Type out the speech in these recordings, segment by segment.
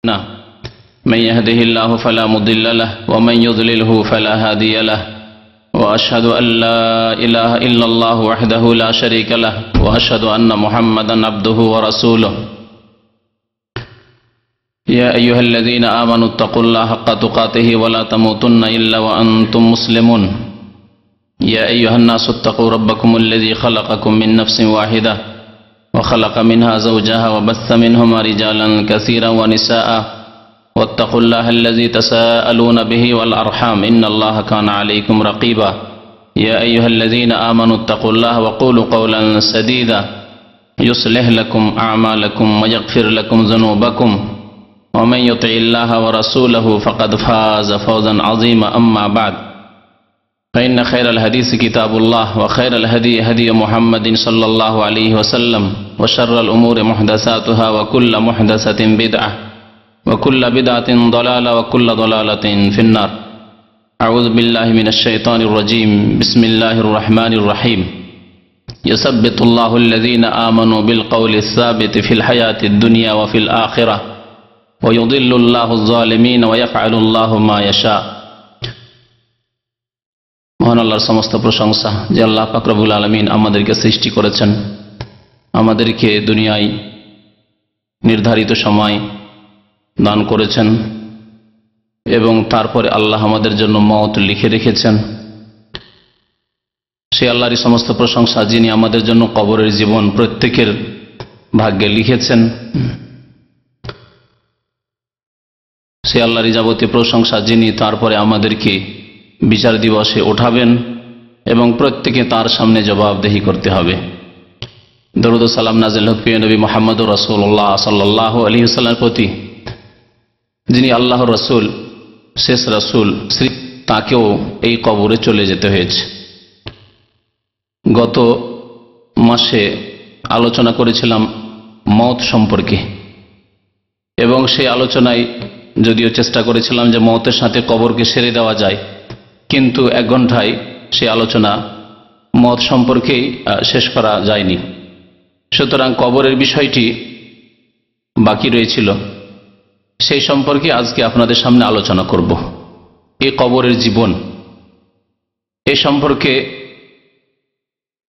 نعم. من يهده الله فلا مضل له ومن يضلله فلا هادي له وأشهد أن لا إله إلا الله وحده لا شريك له وأشهد أن محمدا عبده ورسوله. يا أيها الذين آمنوا اتقوا الله حق تقاته ولا تموتن إلا وأنتم مسلمون. يا أيها الناس اتقوا ربكم الذي خلقكم من نفس واحدة وخلق منها زوجها وبث منهما رجالا كثيرا ونساء واتقوا الله الذي تساءلون به والأرحام إن الله كان عليكم رقيبا. يا أيها الذين آمنوا اتقوا الله وقولوا قولا سديدا يصلح لكم أعمالكم ويغفر لكم ذنوبكم ومن يطع الله ورسوله فقد فاز فوزا عظيما. أما بعد فإن خير الحديث كتاب الله وخير الهدي هدي محمد صلى الله عليه وسلم وشر الأمور محدثاتها وكل محدثة بدعة وكل بدعة ضلالة وكل ضلالة في النار. أعوذ بالله من الشيطان الرجيم. بسم الله الرحمن الرحيم. يثبت الله الذين آمنوا بالقول الثابت في الحياة الدنيا وفي الآخرة ويضل الله الظالمين ويفعل الله ما يشاء. মহান আল্লাহর সমস্ত প্রশংসা যে আল্লাহ পাক রব্বুল আলামিন আমাদেরকে সৃষ্টি করেছেন, আমাদেরকে দুনিয়ায় নির্ধারিত সময় দান করেছেন এবং তারপরে আল্লাহ আমাদের জন্য মওত লিখে রেখেছেন। সেই আল্লাহরই সমস্ত প্রশংসা যিনি আমাদের জন্য কবরের জীবন প্রত্যেকের ভাগ্যে লিখেছেন। সেই আল্লাহরই যাবতীয় প্রশংসা যিনি তারপরে আমাদেরকে বিচার দিবসে ওঠাবেন এবং প্রত্যেকে তার সামনে জবাবদেহি করতে হবে। দরুদ ও সালাম নাযিল হোক প্রিয় নবী মুহাম্মদুর রাসূলুল্লাহ সাল্লাল্লাহু আলাইহি ওয়াসাল্লামের প্রতি, যিনি আল্লাহর রাসূল, শেষ রাসূল, তাকেও এই কবরে চলে যেতে হয়েছে। গত মাসে আলোচনা করেছিলাম মওত সম্পর্কে এবং সেই আলোচনায় যদিও চেষ্টা করেছিলাম যে মওতের সাথে কবরকে সেরে দেওয়া যায়, কিন্তু 1 ঘন্টায় সেই আলোচনা মওত সম্পর্কেই শেষ করা যায়নি। সুতরাং কবরের বিষয়টি বাকি রয়েছিল, সেই সম্পর্কে আজকে আপনাদের সামনে আলোচনা করব। এই কবরের জীবন এই সম্পর্কে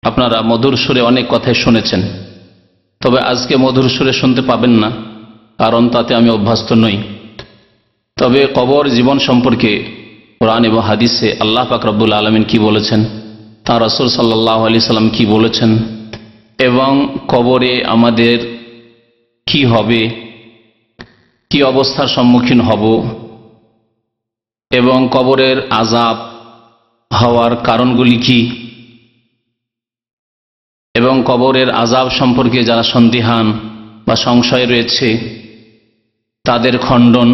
আপনারা মধুর সুরে অনেক কথাই শুনেছেন, তবে আজকে মধুর সুরে শুনতে পাবেন না, কারণ তাতে আমি অভ্যস্ত নই। তবে কবর জীবন সম্পর্কে কোরআন এবং হাদিসে আল্লাহ পাক রব্বুল আলামিন কি বলেছেন, তাঁর রাসূল সাল্লাল্লাহু আলাইহি সাল্লাম কি বলেছেন এবং কবরে আমাদের কি হবে, কি অবস্থার সম্মুখীন হব এবং কবরের আযাব হওয়ার কারণগুলি কি এবং কবরের আযাব সম্পর্কে যারা সন্দিহান বা সংশয় রয়েছে তাদের খণ্ডন,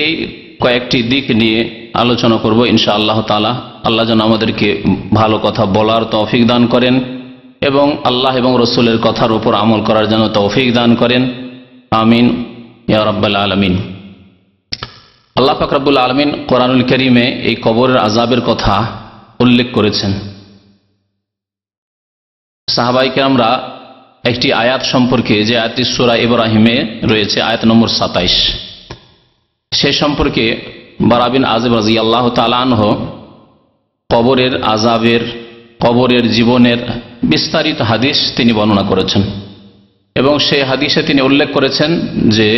এই কয়েকটি দিক নিয়ে আলোচনা করব ইনশাআল্লাহ তাআলা। আল্লাহ যেন আমাদেরকে ভালো কথা বলার তৌফিক দান করেন এবং আল্লাহ এবং রসুলের কথার উপর আমল করার জন্য তৌফিক দান করেন। আমিন ইয়া রাব্বাল আলামিন। আল্লাহ পাক রব্বুল আলামিন কোরআনুল কারীমে এই কবরের আযাবের কথা উল্লেখ করেছেন। সাহাবায়ে কেরামরা একটি আয়াত সম্পর্কে, যে আয়াতটি সূরা ইব্রাহিমে রয়েছে, আয়াত নম্বর 27, সে সম্পর্কে বারা বিন আযিব রাদিয়াল্লাহু তাআলা আনহু কবরের আযাবের, কবরের জীবনের বিস্তারিত হাদিস তিনি বর্ণনা করেছেন এবং সেই হাদিসে তিনি উল্লেখ করেছেন যে,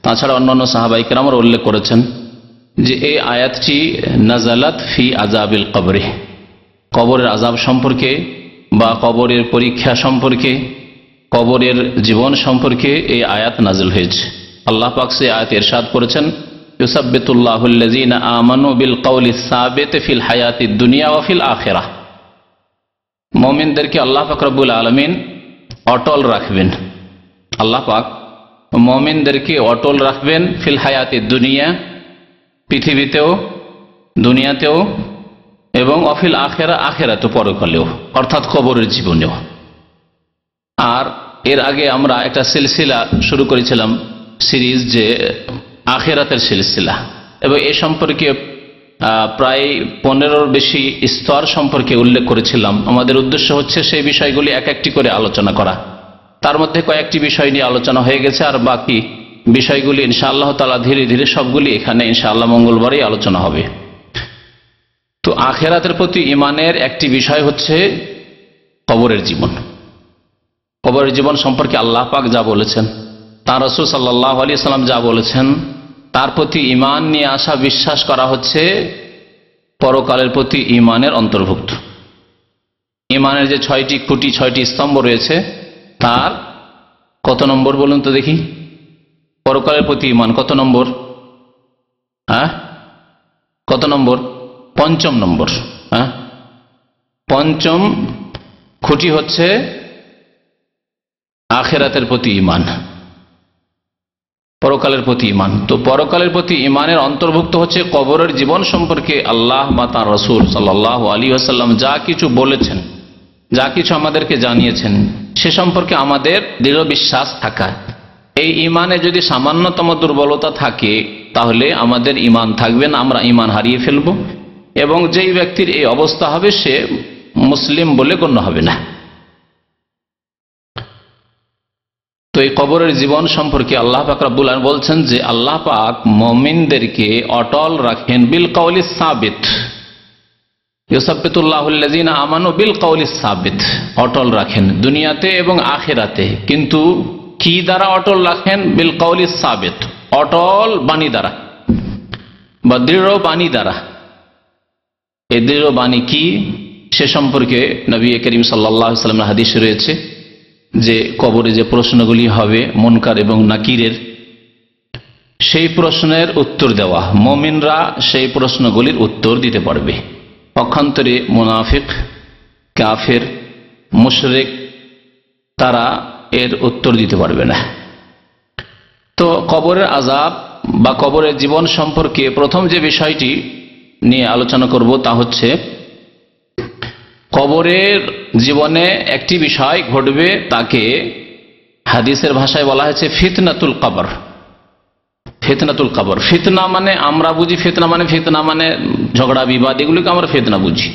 তাছাড়া অন্যান্য সাহাবায়ে কেরামরা উল্লেখ করেছেন যে এই আয়াতটি নাযালাত ফি আযাবিল কবরে, কবরের আযাব সম্পর্কে বা কবরের পরীক্ষা সম্পর্কে, কবরের জীবন সম্পর্কে এই আয়াত নাযিল হয়েছে। আল্লাহ পাক সে আয়াতে ইরশাদ করেছেন, ইউসাব্বিতুল্লাহুল্লাযীনা আমানু বিল কওলিস সাবিত ফিল হায়াতিদ দুনিয়া ওয়া ফিল আখিরাহ। মুমিনদেরকে আল্লাহ পাক রব্বুল আলামিন অটল রাখবেন। আল্লাহ পাক মুমিনদেরকে অটল রাখবেন ফিল হায়াতিদ দুনিয়া, পৃথিবীতেও, দুনিয়াতেও, এবং অফিল আখিরা, আখিরাতে, পরকালেও, অর্থাৎ কবরের জীবনেও। আর এর আগে আমরা একটা সিলসিলা শুরু করেছিলাম, সিরিজ, যে আখিরাতের সিলসিলা, এবং এ সম্পর্কে প্রায় 15-র বেশি স্তর সম্পর্কে উল্লেখ করেছিলাম। আমাদের উদ্দেশ্য হচ্ছে সেই বিষয়গুলি এক একটি করে আলোচনা করা। তার মধ্যে কয়েকটি বিষয় নিয়ে আলোচনা হয়ে গেছে, আর বাকি বিষয়গুলি ইনশাআল্লাহ তাআলা ধীরে ধীরে সবগুলি এখানে ইনশাআল্লাহ মঙ্গলবারই আলোচনা হবে। তো আখিরাতের প্রতি ঈমানের একটি বিষয় হচ্ছে কবরের জীবন। কবরের জীবন সম্পর্কে আল্লাহ পাক যা বলেছেন, তাঁর রাসূল সাল্লাল্লাহু আলাইহি ওয়াসাল্লাম যা বলেছেন, তার প্রতি ঈমান নিয়ে আসা, বিশ্বাস করা হচ্ছে পরকালের প্রতি ঈমানের অন্তর্ভুক্ত। ঈমানের যে 6টি খুঁটি, 6টি স্তম্ভ রয়েছে, তার কত নম্বর বলুন তো দেখি? পরকালের প্রতি ঈমান কত নম্বর? কত নম্বর? 5ম নম্বর। পঞ্চম খুঁটি হচ্ছে আখিরাতের প্রতি ঈমান, পরকালের প্রতি ঈমান। তো পরকালের প্রতি ঈমানের অন্তর্ভুক্ত হচ্ছে কবরের জীবন সম্পর্কে আল্লাহ বা তাঁর রাসূল সাল্লাল্লাহু আলাইহি ওয়াসাল্লাম যা কিছু বলেছেন, যা কিছু আমাদেরকে জানিয়েছেন, সে সম্পর্কে আমাদের দৃঢ় বিশ্বাস থাকা। এই ঈমানে যদি সামান্যতম দুর্বলতা থাকে তাহলে আমাদের ঈমান থাকবে না, আমরা ঈমান হারিয়ে ফেলব, এবং যেই ব্যক্তির এই অবস্থা হবে সে মুসলিম বলে গণ্য হবে না। তো এই কবরের জীবন সম্পর্কে আল্লাহ পাক রব্বুল আলামিন বলছেন যে আল্লাহ পাক মুমিনদেরকে অটল রাখেন বিল কাউলিস সাবিত, ইউসাব্বিতুল্লাহুল্লাযিনা আমানু বিল কাউলিস সাবিত, অটল রাখেন দুনিয়াতে এবং আখিরাতে। কিন্তু কি দ্বারা অটল রাখেন? বিল কাউলিস সাবিত, অটল বাণী দ্বারা বা দৃঢ় বাণী দ্বারা। এই দৃঢ় বাণী কি সে সম্পর্কে নবী করিম সাল্লাল্লাহু আলাইহি ওয়াসাল্লামের হাদিসে রয়েছে যে কবরে যে প্রশ্নগুলি হবে মুনকার এবং নাকিরের, সেই প্রশ্নের উত্তর দেওয়া, মুমিনরা সেই প্রশ্নগুলির উত্তর দিতে পারবে। পক্ষান্তরে মুনাফিক, কাফের, মুশরিক তারা এর উত্তর দিতে পারবে না। তো কবরের আযাব বা কবরের জীবন সম্পর্কে প্রথম যে বিষয়টি নিয়ে আলোচনা করব তা হচ্ছে কবরের জীবনে একটি বিষয় ঘটবে, তাকে হাদিসের ভাষায় বলা হয়েছে ফিতনাতুল কবর। ফিতনাতুল কবর, ফিতনা মানে আমরা বুঝি ফিতনা মানে ঝগড়া বিবাদ, এগুলিকে আমরা ফিতনা বুঝি।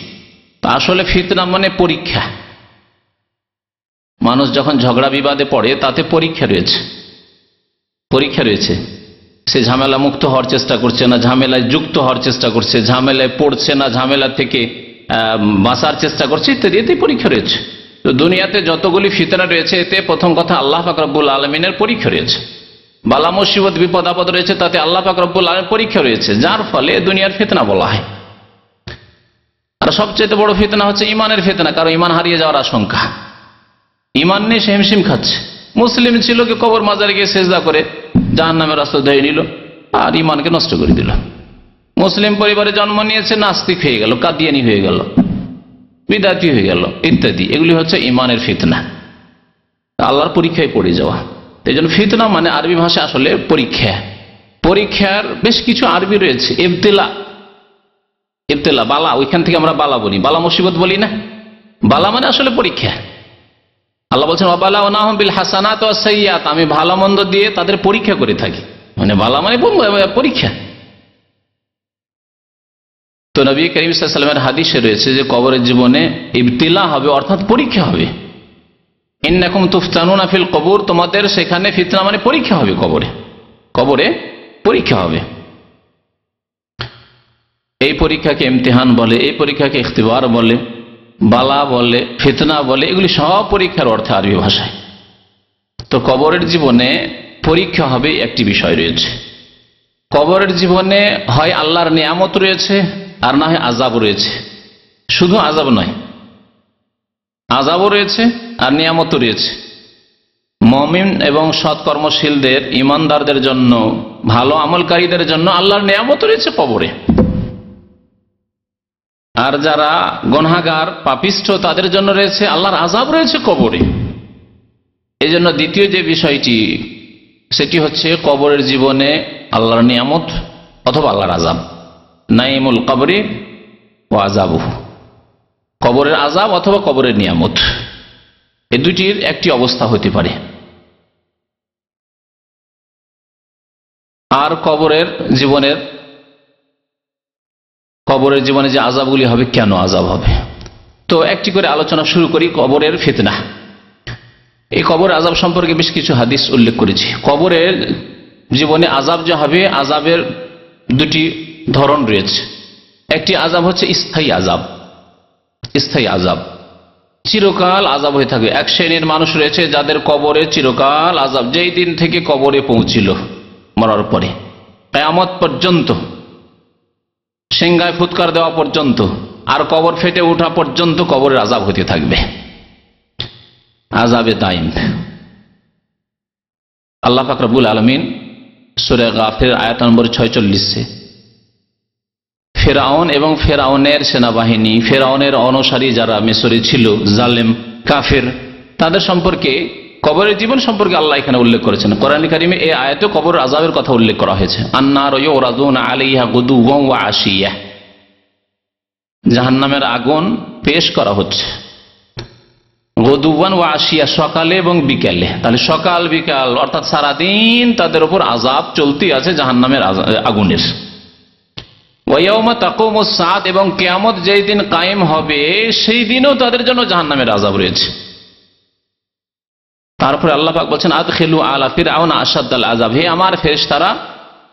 আসলে ফিতনা মানে পরীক্ষা। মানুষ যখন ঝগড়া বিবাদে পড়ে তাতে পরীক্ষা রয়েছে। সে ঝামেলা মুক্ত হওয়ার চেষ্টা করছে না ঝামেলায় যুক্ত হওয়ার চেষ্টা করছে, ঝামেলায় পড়ছে না ঝামেলা থেকে বাঁচার চেষ্টা করছে, ইত্যাদি। এতে পরীক্ষা রয়েছে। তো দুনিয়াতে যতগুলি ফিতনা রয়েছে এতে প্রথম কথা আল্লাহ পাক রব্বুল আলামিনের পরীক্ষা রয়েছে। বালা মুসিবত বিপদ আপদ রয়েছে, তাতে আল্লাহ পাক রব্বুল আলামিনের পরীক্ষা রয়েছে, যার ফলে দুনিয়ার ফিতনা বলা হয়। আর সবচেয়ে বড় ফিতনা হচ্ছে ঈমানের ফিতনা, কারণ ঈমান হারিয়ে যাওয়ার আশঙ্কা। ঈমান নেই, সে হিমশিম খাচ্ছে। মুসলিম ছিল, কি কবর মাজারে গিয়ে সেজদা করে জাহান্নামের রাস্তা ধরে নিল আর ঈমানকে নষ্ট করে দিল। মুসলিম পরিবারে জন্ম নিয়েছে, নাস্তিক হয়ে গেল, কাদিয়ানি হয়ে গেল, বিদাতি হয়ে গেল, ইত্যাদি। এগুলি হচ্ছে ঈমানের ফিতনা, আল্লাহর পরীক্ষায় পড়ে যাওয়া। এই জন্য ফিতনা মানে আরবি ভাষা আসলে পরীক্ষা। পরীক্ষার বেশ কিছু আরবি রয়েছে। ইবতিলা, বালা, ওইখান থেকে আমরা বালা বলি, বালা মুসিবত বলি না। বালা মানে আসলে পরীক্ষা। আল্লাহ বলছেন ওয়াবালাওনাহুম বিল হাসানাত ওয়াস সাইয়্যাত, আমি ভালো মন্দ দিয়ে তাদের পরীক্ষা করে থাকি। মানে বালা মানে পরীক্ষা। তো নবী করিম সাল্লাল্লাহু আলাইহি ওয়াসাল্লামের হাদিসে রয়েছে যে কবরের জীবনে ইবতিলা হবে, অর্থাৎ পরীক্ষা হবে। ইন্নাকুম তুফতানুনা ফিল কবর, তোমাদের সেখানে ফিতনা মানে পরীক্ষা হবে। কবরে পরীক্ষা হবে। এই পরীক্ষাকে ইমতিহান বলে, এই পরীক্ষাকে ইখতিবার বলে, বালা বলে, ফিতনা বলে, এগুলি সব পরীক্ষার অর্থে আরবি ভাষায়। তো কবরের জীবনে পরীক্ষা হবে একটি বিষয় রয়েছে। কবরের জীবনে হয় আল্লাহর নিয়ামত রয়েছে আর না হয় আযাব রয়েছে। শুধু আযাব নয়, আযাবও রয়েছে আর নিয়ামতও রয়েছে। মুমিন এবং সৎকর্মশীলদের, ঈমানদারদের জন্য, ভালো আমলকারীদের জন্য আল্লাহর নিয়ামত রয়েছে কবরে। আর যারা গুনাহগার পাপিষ্ঠ তাদের জন্য রয়েছে আল্লাহর আযাব রয়েছে কবরে। এই জন্য দ্বিতীয় যে বিষয়টি সেটি হচ্ছে কবরের জীবনে আল্লাহর নিয়ামত অথবা আল্লাহর আযাব। নাইমুল কবরি ওয়া আযাবুহু, কবরের আযাব অথবা কবরের নিয়ামত, এই দুটির একটি অবস্থা হতে পারে। আর কবরের জীবনে যে আযাবগুলি হবে, কেন আযাব হবে, তো একটি করে আলোচনা শুরু করি। কবরের ফিতনা, এই কবর আযাব সম্পর্কে বেশ কিছু হাদিস উল্লেখ করেছি। কবরের জীবনে আযাব যে হবে, আযাবের দুটি ধরন রয়েছে। একটি আযাব হচ্ছে স্থায়ী আযাব, স্থায়ী আযাব, চিরকাল আযাব হয়ে থাকবে। এক শ্রেণীর মানুষ রয়েছে যাদের কবরে চিরকাল আযাব, যেই দিন থেকে কবরে পৌঁছিল মরার পরে কিয়ামত পর্যন্ত, সিংহায় ফুৎকার দেওয়া পর্যন্ত আর কবর ফেটে ওঠা পর্যন্ত কবরের আযাব হতে থাকবে, আযাবে দাইম। আল্লাহ পাক রব্বুল আলামিন সূরা গাফির আয়াত নম্বর 46 ফেরাউন এবং ফেরাউনের সেনাবাহিনী, ফেরাউনের অনুসারী যারা মিশরে ছিল, জালেম কাফের, তাদের সম্পর্কে, কবরের জীবন সম্পর্কে আল্লাহ এখানে উল্লেখ করেছেন। কোরআন কারিমে এই আয়াতে কবর আযাবের কথা উল্লেখ করা হয়েছে। আন্নার ইউরাদুনা আলাইহা গুদুওয়ান ওয়া আশিয়া, জাহান্নামের আগুন পেশ করা হচ্ছে গুদুওয়ান ওয়া আশিয়া, সকালে এবং বিকালে। তাহলে সকাল বিকাল অর্থাৎ সারাদিন তাদের উপর আযাব চলতি আছে জাহান্নামের আগুনের। ওয়ায়াউমা তাকুমুস সাআত, এবং কিয়ামত যেই দিন কায়েম হবে সেই দিনও তাদের জন্য জাহান্নামের আযাব রয়েছে। তারপরে আল্লাহ পাক বলছেন আদখিলু আলা ফিরআউন আশাদ্দাল আযাব, হে আমার ফেরেশতারা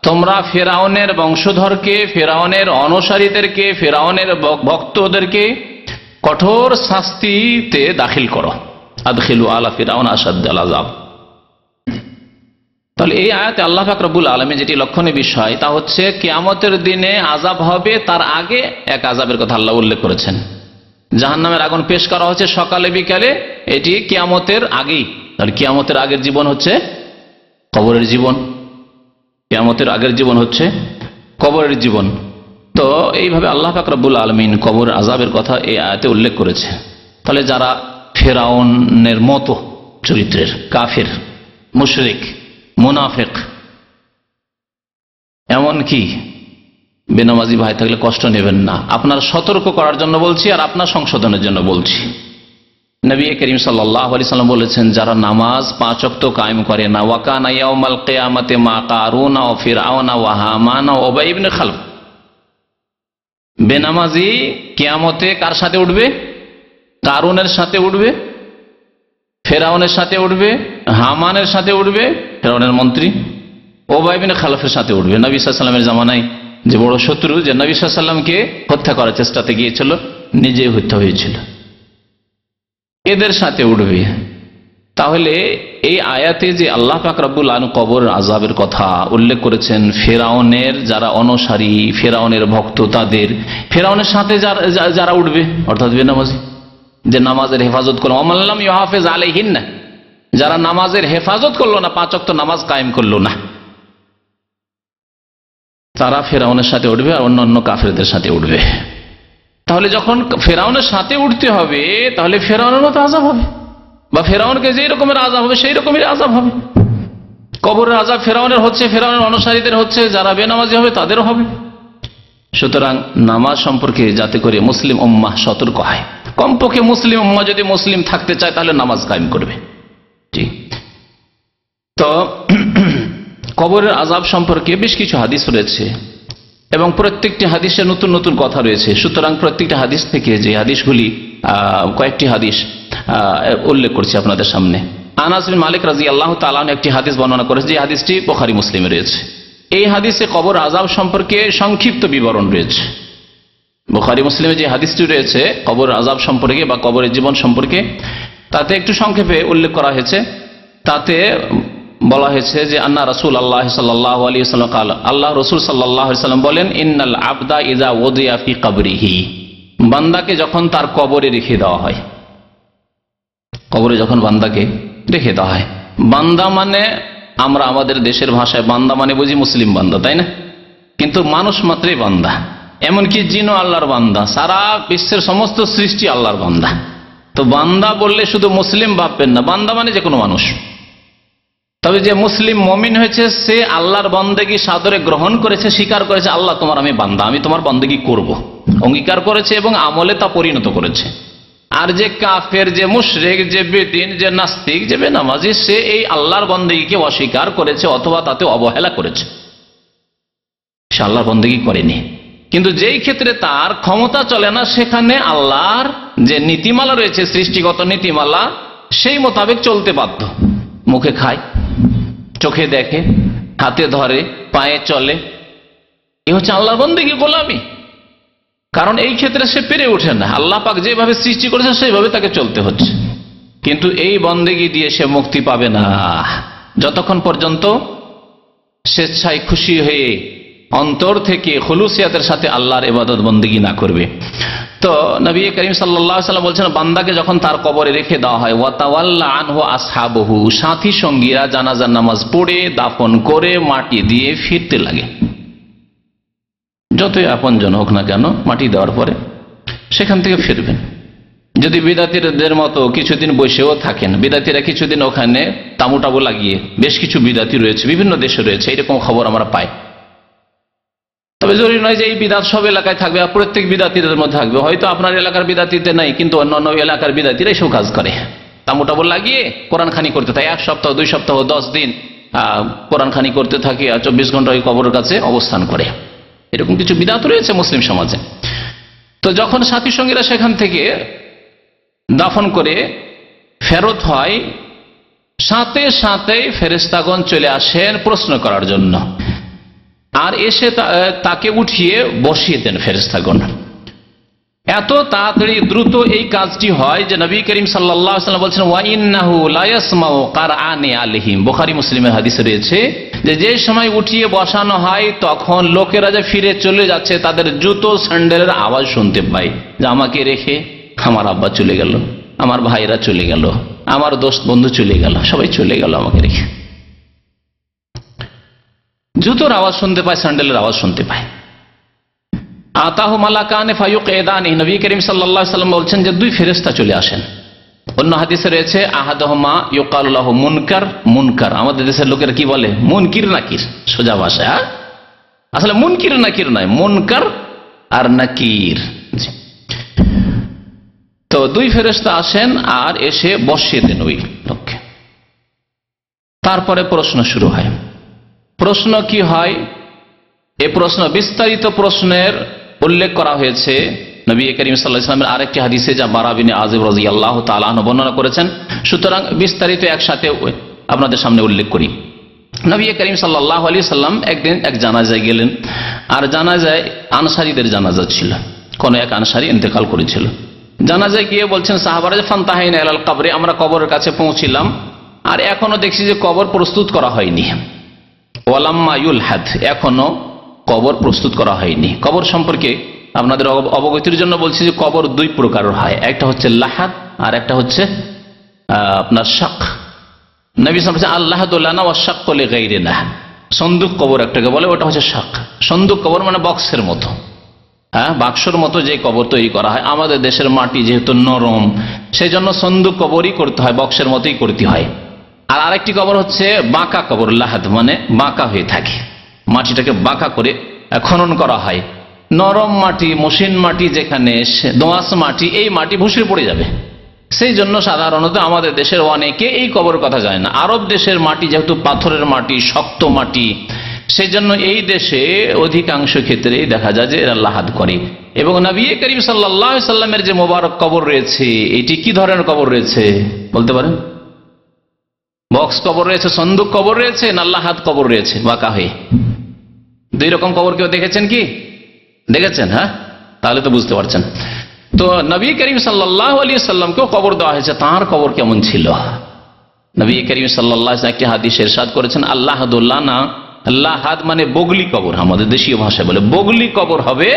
তোমরা ফেরাউনের বংশধরকে, ফেরাউনের অনুসারীদেরকে, ফেরাউনের ভক্তদেরকে কঠোর শাস্তিতে দাখিল করো। আদখিলু আলা ফিরআউন আশাদ্দাল আযাব। তাহলে এই আয়াতে আল্লাহ পাক রব্বুল আলামিন যেটি লক্ষণীয় বিষয় তা হচ্ছে কিয়ামতের দিনে আযাব হবে, তার আগে এক আযাবের কথা আল্লাহ উল্লেখ করেছেন। জাহান্নামের আগুন পেশ করা হচ্ছে সকালে বিকালে, এটি কিয়ামতের আগেই। তাহলে কিয়ামতের আগের জীবন হচ্ছে কবরের জীবন, কিয়ামতের আগের জীবন হচ্ছে কবরের জীবন। তো এইভাবে আল্লাহ পাক রব্বুল আলামিন কবরের আযাবের কথা এই আয়াতে উল্লেখ করেছে। তাহলে যারা ফেরাউনের মতো চরিত্রের কাফের, মুশরিক, মুনাফিক, এমনকি বেনামাজি ভাই থাকলে কষ্ট নেবেন না, আপনার সতর্ক করার জন্য বলছি আর আপনার সংশোধনের জন্য বলছি। নবী করিম সাল্লাল্লাহু আলাইহি সাল্লাম বলেছেন, যারা নামাজ 5 ওয়াক্ত কায়েম করে না, ওয়া কানা ইয়াউমাল কিয়ামাতি মা কারুনা ওয়া ফিরআউনা ওয়া হামানা ওয়া উবাই ইবনে খালফ, বেনামাজি কিয়ামতে কার সাথে উঠবে? কারুনের সাথে উঠবে, ফেরাউনের সাথে উঠবে, হামানের সাথে উঠবে, ফেরাউনের মন্ত্রী, উবাই ইবনে খালফের সাথে উঠবে। নবী সাল্লাল্লাহু আলাইহি সাল্লামের জামানায় যে বড় শত্রু, যে নবী সাল্লাল্লাহু আলাইহি সাল্লামকে হত্যা করার চেষ্টাতে গিয়েছিল, নিজেই হত্যা হয়েছিল, এদের সাথে উঠবে। তাহলে এই আয়াতে যে আল্লাহ পাক রব্বুল আলামিন কবর আযাবের কথা উল্লেখ করেছেন, ফেরাউনের যারা অনুসারী, ফেরাউনের ভক্ত, তাদের, ফেরাউনের সাথে যারা উঠবে অর্থাৎ বেনামাজি, যে নামাজের হেফাজত করলো, ওমাল্লাম ইউহাফিজ আলাইহিন্না, যারা নামাজের হেফাজত করলো না, 5 ওয়াক্ত নামাজ কায়েম করলো না, তারা ফেরাউনের সাথে উঠবে আর অন্যান্য কাফেরদের সাথে উঠবে। তাহলে যখন ফেরাউনের সাথে উঠতে হবে, তাহলে ফেরাউনের মতো আযাব হবে, বা ফেরাউনকে যেই রকমের আযাব হবে সেই রকমের আযাব হবে। কবরের আযাব ফেরাউনের হচ্ছে, ফেরাউনের অনুসারীদের হচ্ছে, যারা বেনামাজি হবে তাদেরও হবে। সুতরাং নামাজ সম্পর্কে যাতে করে মুসলিম উম্মাহ সতর্ক হয়, কমপক্ষে মুসলিম উম্মাহ যদি মুসলিম থাকতে চায় তাহলে নামাজ কায়েম করবে। তো কবরের আযাব সম্পর্কে বেশ কিছু হাদিস রয়েছে এবং প্রত্যেকটি হাদিসে নতুন নতুন কথা রয়েছে। সুতরাং প্রত্যেকটি হাদিস থেকে যে হাদিসগুলি, কয়েকটি হাদিস উল্লেখ করছি আপনাদের সামনে। আনাস বিন মালিক রাদিয়াল্লাহু তাআলা আনহু একটি হাদিস বর্ণনা করেছে, যে হাদিসটি বুখারী মুসলিমে রয়েছে। এই হাদিসে কবর আযাব সম্পর্কে সংক্ষিপ্ত বিবরণ রয়েছে। বুখারী মুসলিমে যে হাদিসটি রয়েছে কবর আযাব সম্পর্কে বা কবরের জীবন সম্পর্কে, তাতে একটু সংক্ষেপে উল্লেখ করা হয়েছে। তাতে বলা হয়েছে যে আন্না রাসূলুল্লাহ সাল্লাল্লাহু আলাইহি ওয়াসাল্লাম قال, আল্লাহ রাসূল সাল্লাল্লাহু আলাইহি ওয়াসাল্লাম বলেন, ইন্নাল আবদা ইযা ওযিয়া ফি কবরিহি, বান্দাকে যখন তার কবরে রেখে দেওয়া হয়, কবরে যখন বান্দাকে রেখে দেওয়া হয়, বান্দা মানে আমরা আমাদের দেশের ভাষায় বান্দা মানে বুঝি মুসলিম বান্দা, তাই না? কিন্তু মানুষ মাত্রই বান্দা, এমনকি জিনও আল্লাহর বান্দা, সারা বিশ্বের সমস্ত সৃষ্টি আল্লাহর বান্দা। তো বান্দা বললে শুধু মুসলিম ভাববেন না, বান্দা মানে যে কোনো মানুষ। তবে যে মুসলিম মুমিন হয়েছে সে আল্লাহর বন্দেগী সাদরে গ্রহণ করেছে, স্বীকার করেছে আল্লাহ তোমার আমি বান্দা, আমি তোমার বন্দেগী করব, অঙ্গীকার করেছে এবং আমলে তা পরিণত করেছে। আর যে কাফের, যে মুশরিক, যে বেদিন, যে নাস্তিক, যে বেনামাজি, সে এই আল্লাহর বন্দেগীকে অস্বীকার করেছে অথবা তাতে অবহেলা করেছে, সে আল্লাহর বন্দেগী করেনি। কিন্তু যেই ক্ষেত্রে তার ক্ষমতা চলে না, সেখানে আল্লাহর যে নীতিমালা রয়েছে, সৃষ্টিগত নীতিমালা, সেই মোতাবেক চলতে বাধ্য। মুখে খায়, চোখে দেখে, হাতে ধরে, পায়ে চলে, এ হচ্ছে আল্লাহর বন্দেগী, গোলামি। কারণ এই ক্ষেত্রে সে পেরে ওঠে না, আল্লাহ পাক যেভাবে সৃষ্টি করেছেন সেইভাবে তাকে চলতে হচ্ছে। কিন্তু এই বন্দেগী দিয়ে সে মুক্তি পাবে না যতক্ষণ পর্যন্ত স্বেচ্ছায় খুশি হয়ে অন্তর থেকে খুলুসিয়াতের সাথে আল্লাহর ইবাদত বন্দেগী না করবে। তো নবী করিম সাল্লাল্লাহু আলাইহি ওয়াসাল্লাম বলছেন, বান্দাকে যখন তার কবরে রেখে দেওয়া হয়, ওয়াতাওয়াল্লা আনহু আসহাবহু, সাথী সঙ্গীরা জানাজার নামাজ পড়ে দাফন করে মাটি দিয়ে ফিরতে লাগে। যতই আপনজন হোক না কেন, মাটি দেওয়ার পরে সেখান থেকে ফিরবেন। যদি বিদাতিদের মতো কিছুদিন বসেও থাকেন, বিদাতিরা কিছুদিন ওখানে তামু টাবু লাগিয়ে, বেশ কিছু বিদাতি রয়েছে, বিভিন্ন দেশে রয়েছে, এরকম খবর আমরা পাই। তবে জরুরি নয় যে এই বিদাত সব এলাকায় থাকবে আর প্রত্যেক বিদাতিদের মধ্যে থাকবে। হয়তো আপনার এলাকার বিদাতিতে নাই, কিন্তু অন্যান্য এলাকার বিদাতিরা এইসব কাজ করে, তামু টাবু লাগিয়ে কোরআন খানি করতে থাকে। 1 সপ্তাহ, 2 সপ্তাহ, 10 দিন কোরআন খানি করতে থাকে আর 24 ঘন্টা ওই কবরের কাছে অবস্থান করে। এরকম কিছু বিদাত রয়েছে মুসলিম সমাজে। তো যখন সাথী সঙ্গীরা সেখান থেকে দাফন করে ফেরত হয়, সাথে সাথে ফেরেশতাগণ চলে আসেন প্রশ্ন করার জন্য, আর এসে তাকে উঠিয়ে বসিয়ে দেন ফেরেশতাগণ। এত তাড়াতাড়ি দ্রুত এই কাজটি হয় যে নবী করিম সাল্লাল্লাহু আলাইহি ওয়াসাল্লাম বলছেন, ওয়া ইন্নাহু লা ইয়াসমাউ কারআনি আলাইহিম। বুখারী মুসলিমের হাদিসে রয়েছে যে সময় উঠিয়ে বসানো হয় তখন লোকেরা যে ফিরে চলে যাচ্ছে তাদের জুতো স্যান্ডেলের আওয়াজ শুনতে পায়, যে আমাকে রেখে আমার আব্বা চলে গেল, আমার ভাইরা চলে গেল, আমার দোস্ত বন্ধু চলে গেল, সবাই চলে গেল আমাকে রেখে। জুতোর আওয়াজ শুনতে পায়, স্যান্ডেলের আওয়াজ শুনতে পায়। আতাহু মালাকানে ফায়ুকঈদানি, নবী করিম সাল্লাল্লাহু আলাইহি ওয়াসাল্লাম বলছেন যে 2 ফেরেশতা চলে আসেন। অন্য হাদিসে রয়েছে আহাদুহুমা ইউকালু লাহু মুনকার। মুনকার আমাদের দেশের লোকেরা কি বলে? মুনকির নাকির, সোজা ভাষায়। আসলে মুনকির নাকির নয়, মুনকার আর নাকির। তো 2 ফেরেশতা আসেন আর এসে বসিয়ে দেন ওই লোককে। তারপরে প্রশ্ন শুরু হয়। প্রশ্ন কি হয়? এই প্রশ্ন, বিস্তারিত প্রশ্নের উল্লেখ করা হয়েছে নবী করিম সাল্লাল্লাহু আলাইহি ওয়াসাল্লামের আরেকটি হাদিসে, যা বারা বিন আযিব রাদিয়াল্লাহু তাআলা আনহু বর্ণনা করেছেন। সুতরাং বিস্তারিত একসাথে আপনাদের সামনে উল্লেখ করি। নবী করিম সাল্লাল্লাহু আলাইহি ওয়াসাল্লাম একদিন এক জানাজায় গেলেন, আর জানাজায় আনসারীদের জানাজা ছিল। কোন এক আনসারী ইন্তেকাল করেছিল। জানাজায় গিয়ে বলছেন সাহাবারা, যে ফান্তাহাইনা ইলাল কবরে, আমরা কবরের কাছে পৌঁছিলাম আর এখনো দেখছি যে কবর প্রস্তুত করা হয়নি। ওয়ালাম্মা ইউলহাদ, এখনো কবর প্রস্তুত করা হয়নি। কবর সম্পর্কে আপনাদের অবগতির জন্য বলছি যে কবর 2 প্রকারের হয়, একটা হচ্ছে লাহাদ আর একটা হচ্ছে আপনার শাক। নবী সাল্লাল্লাহু আলাইহি ওয়াসাল্লাম আল্লাহাদু লানা ওয়া শাক্কু লিগাইরিনা, সন্দুক কবর একটাকে বলে, ওটা হচ্ছে শাক। সন্দুক কবর মানে বক্সের মতো, বাক্সর মতো যে কবর তৈরি করা হয়। আমাদের দেশের মাটি যেহেতু নরম, সেই জন্য সন্দুক কবরই করতে হয়, বক্সের মতোই করতে হয়। আর আরেকটি কবর হচ্ছে বাঁকা কবর, লাহাদ মানে বাঁকা হয়ে থাকে, মাটিটাকে বাঁকা করে খনন করা হয়। নরম মাটি, মসৃণ মাটি, যেখানে দোআঁশ মাটি, এই মাটি ভুসড়ে পড়ে যাবে। সেই জন্য সাধারণত আমাদের দেশের অনেকে এই কবর কথা যায় না। আরব দেশের মাটি যেহেতু পাথরের মাটি, শক্ত মাটি, সেই জন্য এই দেশে অধিকাংশ ক্ষেত্রেই দেখা যায় যে এরা লাহাদ করে। এবং নবী করিম সাল্লাল্লাহু আলাইহি ওয়াসাল্লামের যে মোবারক কবর রয়েছে, এটি কি ধরনের কবর রয়েছে বলতে পারেন? বক্স কবর রয়েছে, সন্দুক কবর রয়েছে, না লাহাদ কবর রয়েছে বাঁকা হয়ে? 2 রকম কবর কেউ দেখেছেন কি? দেখেছেন? হ্যাঁ, তাহলে তো বুঝতে পারছেন। তো নবী করিম সাল্লাল্লাহু আলাইহি ওয়াসাল্লামকেও কবর দেওয়া হয়েছে। তাঁর কবর কেমন ছিল? নবী করিম সাল্লাল্লাহু আলাইহি ওয়াসাল্লাম একটি হাদিসে ইরশাদ করেছেন, আল্লাহাদুল্লানা, লাহাদ মানে বগলি কবর, আমাদের দেশীয় ভাষায় বলে বগলি কবর হবে,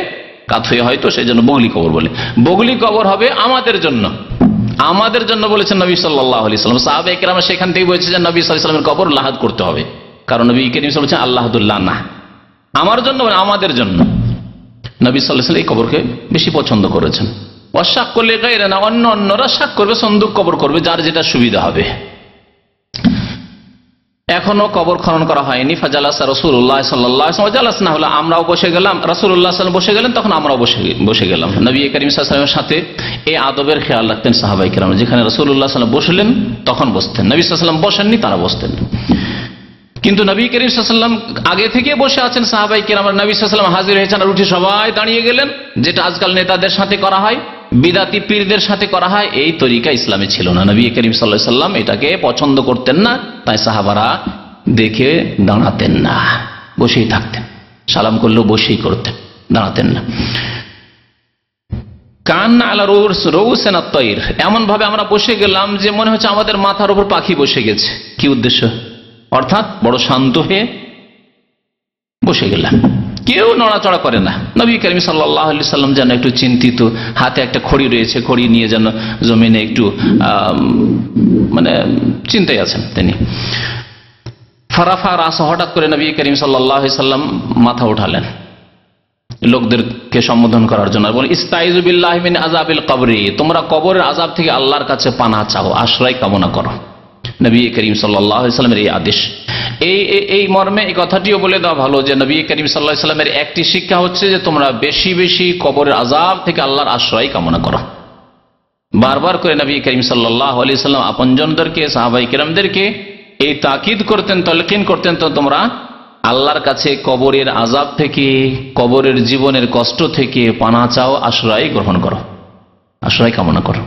কাত হয়ে হয়তো সেই জন্য বগলি কবর বলে। বগলি কবর হবে আমাদের জন্য, আমাদের জন্য বলেছেন নবী সাল্লাল্লাহু আলাইহি ওয়াসাল্লাম। সাহাবায়ে কেরাম সেখান থেকে বলেছে যে নবী সাল্লাল্লাহু আলাইহি ওয়াসাল্লামের কবর লাহাদ করতে হবে, কারণ নবী করিম সাল্লাল্লাহু আলাইহি ওয়াসাল্লাম বলেছেন আল্লাহাদুল্লানা, আমার জন্য মানে আমাদের জন্য। নবী সাল্লাল্লাহু আলাইহি ওয়াসাল্লাম এই কবরকে বেশি পছন্দ করেছেন। ওয়াশাক করলে গায়রানা, অন্যরা শাক করবে, সন্দুক কবর করবে, যার যেটা সুবিধা হবে। এখনো কবর খনন করা হয়নি। ফাজালাসা রাসূলুল্লাহ সাল্লাল্লাহু আলাইহি ওয়াসাল্লাম জালাসনা, হলো আমরাও বসে গেলাম, রাসূলুল্লাহ সাল্লাল্লাহু আলাইহি ওয়াসাল্লাম বসে গেলেন, তখন আমরাও বসে গেলাম। নবী করিম সাল্লাল্লাহু আলাইহি ওয়াসাল্লামের সাথে এই আদবের খেয়াল রাখতেন সাহাবায়ে কেরাম, যেখানে রাসূলুল্লাহ সাল্লাল্লাহু আলাইহি ওয়াসাল্লাম বসলেন তখন বসতেন, নবী সাল্লাল্লাহু আলাইহি ওয়াসাল্লাম বসেননি, তারা বসতেন। কিন্তু নবী করিম সাল্লাল্লাহু আলাইহি ওয়াসাল্লাম আগে থেকে বসে আছেন, সাহাবায়ে কেরাম, নবী সাল্লাল্লাহু আলাইহি ওয়াসাল্লাম হাজির হয়েছেন আর উঠে সবাই দাঁড়িয়ে গেলেন, যেটা আজকাল নেতাদের সাথে করা হয়, বিদাতি পীরদের সাথে করা হয়। এই তরিকা ইসলামে ছিল না। নবী করিম সাল্লাল্লাহু আলাইহি ওয়াসাল্লাম এটাকে পছন্দ করতেন না, তাই সাহাবারা দেখে দাঁড়াতেন না, বসেই থাকতেন। সালাম করলেও বসেই করতেন, দাঁড়াতেন না। কান আলা রউসিনা আত-তায়র, এমন ভাবে আমরা বসে গেলাম যে মনে হচ্ছে আমাদের মাথার উপর পাখি বসে গেছে। কি উদ্দেশ্য? অর্থাৎ বড় শান্ত হয়ে বসে গেলাম, কেউ নড়াচড়া করে না। নবী করিম সাল্লাল্লাহু আলাইহি সাল্লাম যেন একটু চিন্তিত, হাতে একটা খড়ি রয়েছে, খড়ি নিয়ে যেন জমিনে একটু মানে চিন্তায় আছেন তিনি। ফারাফা রাস, হঠাৎ করে নবী করিম সাল্লাল্লাহু আলাইহি সাল্লাম মাথা উঠালেন লোকদেরকে সম্বোধন করার জন্য। বলেন, ইস্তাইযু বিল্লাহি মিন আযাবিল কবরি, তোমরা কবরের আযাব থেকে আল্লাহর কাছে পানাহ চাও, আশ্রয় কামনা করো। নবী করিম সাল্লাল্লাহু আলাইহি সাল্লামের এই আদেশ, এই মর্মে এই কথাটিও বলে দেওয়া ভালো যে নবী করিম সাল্লাল্লাহু আলাইহি সাল্লামের একটি শিক্ষা হচ্ছে যে তোমরা বেশি বেশি কবরের আযাব থেকে আল্লাহর আশ্রয় কামনা করো। বারবার করে নবী করিম সাল্লাল্লাহু আলাইহি সাল্লাম আপনজনদেরকে, সাহাবায়ে কেরামদেরকে এই তাকিদ করতেন, তালকিন করতেন, তো তোমরা আল্লাহর কাছে কবরের আযাব থেকে, কবরের জীবনের কষ্ট থেকে পানাহ চাও, আশ্রয় গ্রহণ করো, আশ্রয় কামনা করো।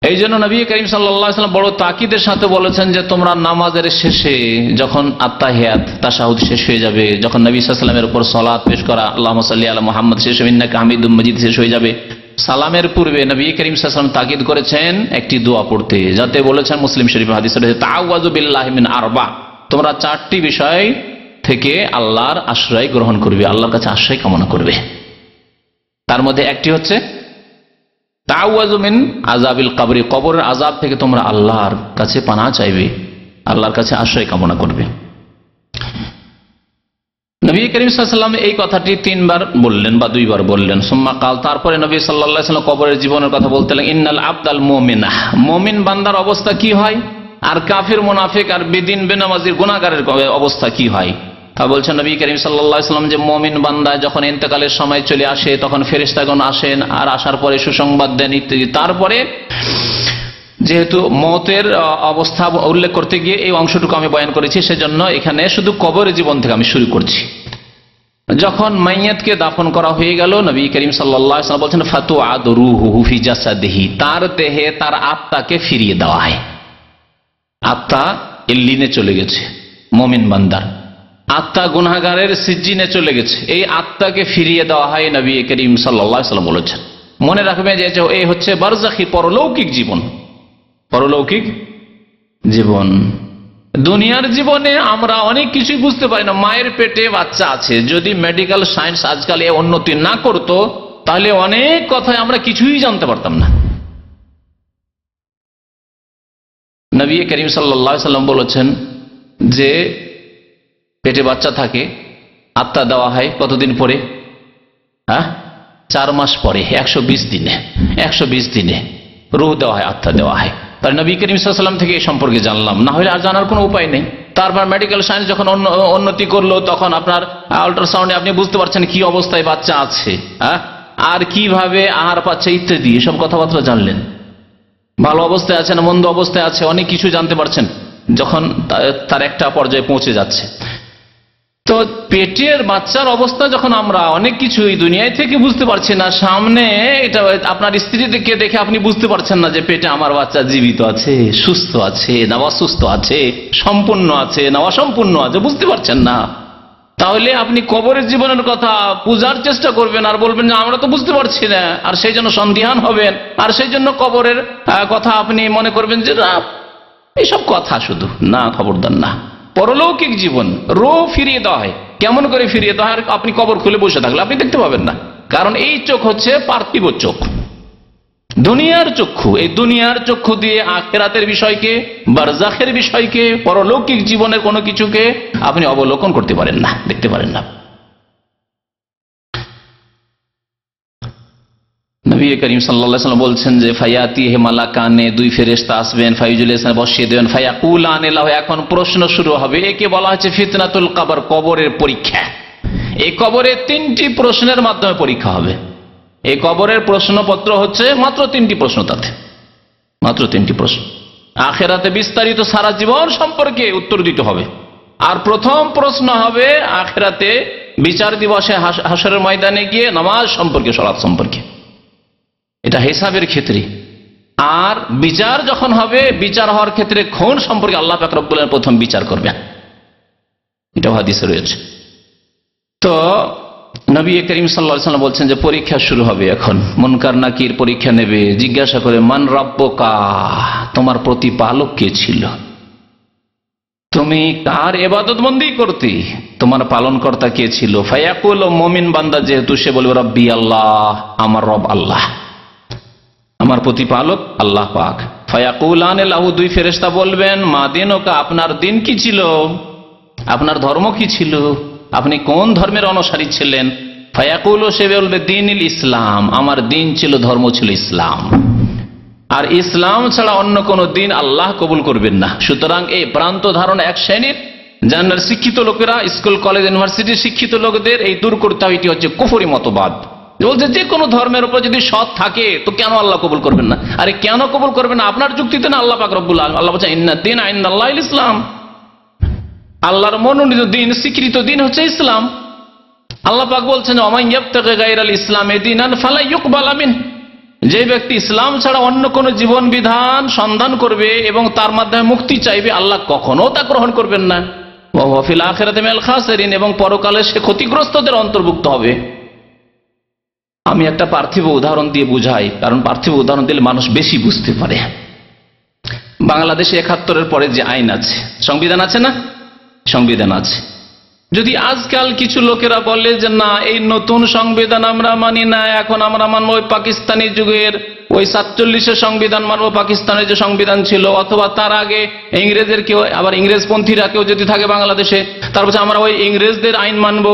এই জন্য নবী করিম সাল্লাল্লাহু আলাইহি ওয়াসাল্লাম বড় তাকিদের সাথে বলেছেন যে তোমরা নামাজের শেষে যখন আত্তাহিয়াত, তাশাহুদ শেষ হয়ে যাবে, যখন নবী সাল্লাল্লাহু আলাইহি ওয়াসাল্লামের উপর সালাত পেশ করা, আল্লাহুম্মা সাল্লি আলা মুহাম্মদ শেষ হবে, ইন্নাকা হামিদুম মাজিদ শেষ হয়ে যাবে, সালামের পূর্বে নবী করিম সাল্লাল্লাহু আলাইহি ওয়াসাল্লাম তাকিদ করেছেন একটি দোয়া পড়তে, যাতে বলেছেন মুসলিম শরীফের হাদিসে রয়েছে, তাআওয়াযু বিল্লাহি মিন আরবা, তোমরা চারটি বিষয় থেকে আল্লাহর আশ্রয় গ্রহণ করবে, আল্লাহর কাছে আশ্রয় কামনা করবে। তার মধ্যে একটি হচ্ছে তাআওয়াযু মিন আযাবিল কবরি, কবরের আযাব থেকে তোমরা আল্লাহর কাছে পানাহ চাইবে, আল্লাহর কাছে আশ্রয় কামনা করবে। নবী করিম সাল্লাল্লাহু আলাইহি ওয়াসাল্লাম এই কথাটি 3 বার বললেন বা 2 বার বললেন। সুম্মা কাল, তারপরে নবী সাল্লাল্লাহু আলাইহি ওয়াসাল্লাম কবরের জীবনের কথা বলতে লাগলেন, ইন্নাল আবদাল মুমিনা, মুমিন বান্দার অবস্থা কি হয়, আর কাফির, মুনাফিক আর বেদিন, বেনামাজির, গুনাহগারের অবস্থা কি হয়। তা বলছেন নবী করিম সাল্লাল্লাহু আলাইহি ওয়াসাল্লাম যে মুমিন বান্দা যখন ইন্তেকালের সময় চলে আসে, তখন ফেরেশতাগণ আসেন আর আসার পরে সুসংবাদ দেন ইত্যাদি। তারপরে যেহেতু মওতের অবস্থা উল্লেখ করতে গিয়ে এই অংশটুকু আমি বয়ান করেছি, সেজন্য এখানে শুধু কবরের জীবন থেকে আমি শুরু করছি। যখন মাইয়াতকে দাফন করা হয়ে গেল, নবী করিম সাল্লাল্লাহু আলাইহি ওয়াসাল্লাম বলছেন, ফাতুআদু রূহুহু ফি জাসাদিহি, তার দেহে তার আত্মাকে ফিরিয়ে দেওয়া হয়। আত্মা ইল্লিনে চলে গেছে, মুমিন বান্দার আত্মা গুনাহগারের সিজ্জিনে চলে গেছে, এই আত্মাকে ফিরিয়ে দেওয়া হয়, নবী করিম সাল্লাল্লাহু আলাইহি ওয়াসাল্লাম বলেছেন। মনে রাখবে যে এই হচ্ছে বারজাখী, পরলৌকিক জীবন, পরলৌকিক জীবন। দুনিয়ার জীবনে আমরা অনেক কিছুই বুঝতে পারি না। মায়ের পেটে বাচ্চা আছে, যদি মেডিকেল সায়েন্স আজকাল এ উন্নতি না করতো, তাহলে অনেক কথায় আমরা কিছুই জানতে পারতাম না। নবী করিম সাল্লাল্লাহু আলাইহি ওয়াসাল্লাম বলেছেন যে পেটে বাচ্চা থাকে, আত্মা দেওয়া হয় কতদিন পরে? 4 মাস পরে, 120 দিনে, 120 দিনে রূহ দেওয়া হয়, আত্মা দেওয়া হয়। তাই নবী করিম সাল্লাল্লাহু আলাইহি ওয়াসাল্লাম থেকে এই সম্পর্কে জানলাম, না হলে আর জানার কোনো উপায় নেই। তারপর মেডিকেল সায়েন্স যখন উন্নতি করলো, তখন আপনার আল্ট্রাসাউন্ডে আপনি বুঝতে পারছেন কি অবস্থায় বাচ্চা আছে, আর কিভাবে আহার পাচ্ছে ইত্যাদি, এসব কথাবার্তা জানলেন। ভালো অবস্থায় আছে না মন্দ অবস্থায় আছে, অনেক কিছু জানতে পারছেন যখন তার একটা পর্যায়ে পৌঁছে যাচ্ছে। তো পেটের বাচ্চার অবস্থা যখন আমরা অনেক কিছু এই দুনিয়ায় থেকে বুঝতে পারছি না, সামনে এটা আপনার স্ত্রীকে দেখে আপনি বুঝতে পারছেন না যে পেটে আমার বাচ্চা জীবিত আছে, সুস্থ আছে না অসুস্থ আছে, সম্পূর্ণ আছে না অসম্পূর্ণ আছে, বুঝতে পারছেন না। তাহলে আপনি কবরের জীবনের কথা বুঝার চেষ্টা করবেন আর বলবেন যে আমরা তো বুঝতে পারছি না, আর সেই জন্য সন্দিহান হবেন, আর সেই জন্য কবরের কথা আপনি মনে করবেন যে না এইসব কথা শুধু না, খবরদার না। পরলৌকিক জীবন রূহ ফিরিয়ে দেওয়া হয়। কেমন করে ফিরিয়ে দেওয়া হয়? আপনি কবর খুলে বসে থাকলে আপনি দেখতে পাবেন না, কারণ এই চোখ হচ্ছে পার্থিব চোখ, দুনিয়ার চক্ষু। এই দুনিয়ার চক্ষু দিয়ে আখিরাতের বিষয়কে, বারজাখের বিষয়কে, পরলৌকিক জীবনের কোনো কিছুকে আপনি অবলোকন করতে পারেন না, দেখতে পারেন না। নবী করিম সাল্লাল্লাহু আলাইহি ওয়াসাল্লাম বলছেন যে ফায়াতিহি মালাকানে, 2 ফেরেশতা আসবেন, ফায়ুজলিসান, বসিয়ে দেবেন, ফায়াকুলান লাহু, এখন প্রশ্ন শুরু হবে। একে বলা হচ্ছে ফিতনাতুল কবর, কবরের পরীক্ষা। এই কবরে 3টি প্রশ্নের মাধ্যমে পরীক্ষা হবে। এই কবরের প্রশ্নপত্র হচ্ছে মাত্র 3টি প্রশ্ন, তাতে মাত্র 3টি প্রশ্ন। আখিরাতে বিস্তারিত সারা জীবন সম্পর্কে উত্তর দিতে হবে। আর প্রথম প্রশ্ন হবে আখিরাতে বিচার দিবসে, হাসরের ময়দানে গিয়ে নামাজ সম্পর্কে, সালাত সম্পর্কে। এটা হিসাবের ক্ষেত্রে। আর বিচার যখন হবে, বিচার হওয়ার ক্ষেত্রে খুন সম্পর্কে আল্লাহ পাক রব্বুল আলামিন প্রথম বিচার করবেন, এটা হাদিসে রয়েছে। তো নবী করিম সাল্লাল্লাহু আলাইহি ওয়াসাল্লাম বলছেন যে পরীক্ষা শুরু হবে, এখন মুনকার নাকির পরীক্ষা নেবে, জিজ্ঞাসা করে মান রাব্বুকা, তোমার প্রতিপালক কে ছিল, তুমি কার ইবাদতবন্দি করতে, তোমার পালনকর্তা কে ছিল। ফায়াকুল, মুমিন বান্দা যেহেতু সে বলবে রব্বি আল্লাহ, আমার রব আল্লাহ, আমার প্রতিপালক আল্লাহ পাক। ফায়াকুলান লাহু, দুই ফেরেশতা বলবেন মা দিনুকা, আপনার দিন কি ছিল, আপনার ধর্ম কি ছিল, আপনি কোন ধর্মের অনুসারী ছিলেন। ফায়াকুল, সে বলবে দ্বীনুল ইসলাম, আমার দিন ছিল, ধর্ম ছিল ইসলাম, আর ইসলাম ছাড়া অন্য কোন দিন আল্লাহ কবুল করবেন না। সুতরাং এই প্রান্ত ধারণা এক শ্রেণীর জানার শিক্ষিত লোকেরা, স্কুল কলেজ ইউনিভার্সিটির শিক্ষিত লোকদের এই দূর করতে হবে, এটি হচ্ছে কুফরি মতবাদ। বলছে যে কোনো ধর্মের উপর যদি সৎ থাকে তো কেন আল্লাহ কবুল করবেন না। আরে কেন কবুল করবেন না, আপনার যুক্তিতে না, আল্লাহ পাক রব্বুল আলামিন আল্লাহ বলছেন ইন্নাদ-দীন ইনদাল্লাহিল ইসলাম, আল্লাহর মনোনীত দিন, স্বীকৃত দিন হচ্ছে ইসলাম। আল্লাহ পাক বলছেন ওমান ইয়াবতাগি গায়রাল ইসলামি দীনান ফালা ইউকবালা মিন, যে ব্যক্তি ইসলাম ছাড়া অন্য কোন জীবন বিধান সন্ধান করবে এবং তার মাধ্যমে মুক্তি চাইবে, আল্লাহ কখনো তা গ্রহণ করবেন না। ওয়া হুয়া ফিল আখিরাতি মিনাল খাসিরিন, এবং পরকালে সে ক্ষতিগ্রস্তদের অন্তর্ভুক্ত হবে। আমি একটা পার্থিব উদাহরণ দিয়ে বুঝাই, কারণ পার্থিব উদাহরণ দিলে মানুষ বেশি বুঝতে পারে। বাংলাদেশে ৭১-এর পরে যে আইন আছে, সংবিধান আছে না, সংবিধান আছে। যদি আজকাল কিছু লোকেরা বলে যে না এই নতুন সংবিধান আমরা মানি না, এখন আমরা মানবো ওই পাকিস্তানি যুগের ওই ৪৭-এর সংবিধান মানবো, পাকিস্তানের যে সংবিধান ছিল, অথবা তার আগে ইংরেজের কেউ, আবার ইংরেজপন্থীরা কেউ যদি থাকে বাংলাদেশে, তারপর আমরা ওই ইংরেজদের আইন মানবো।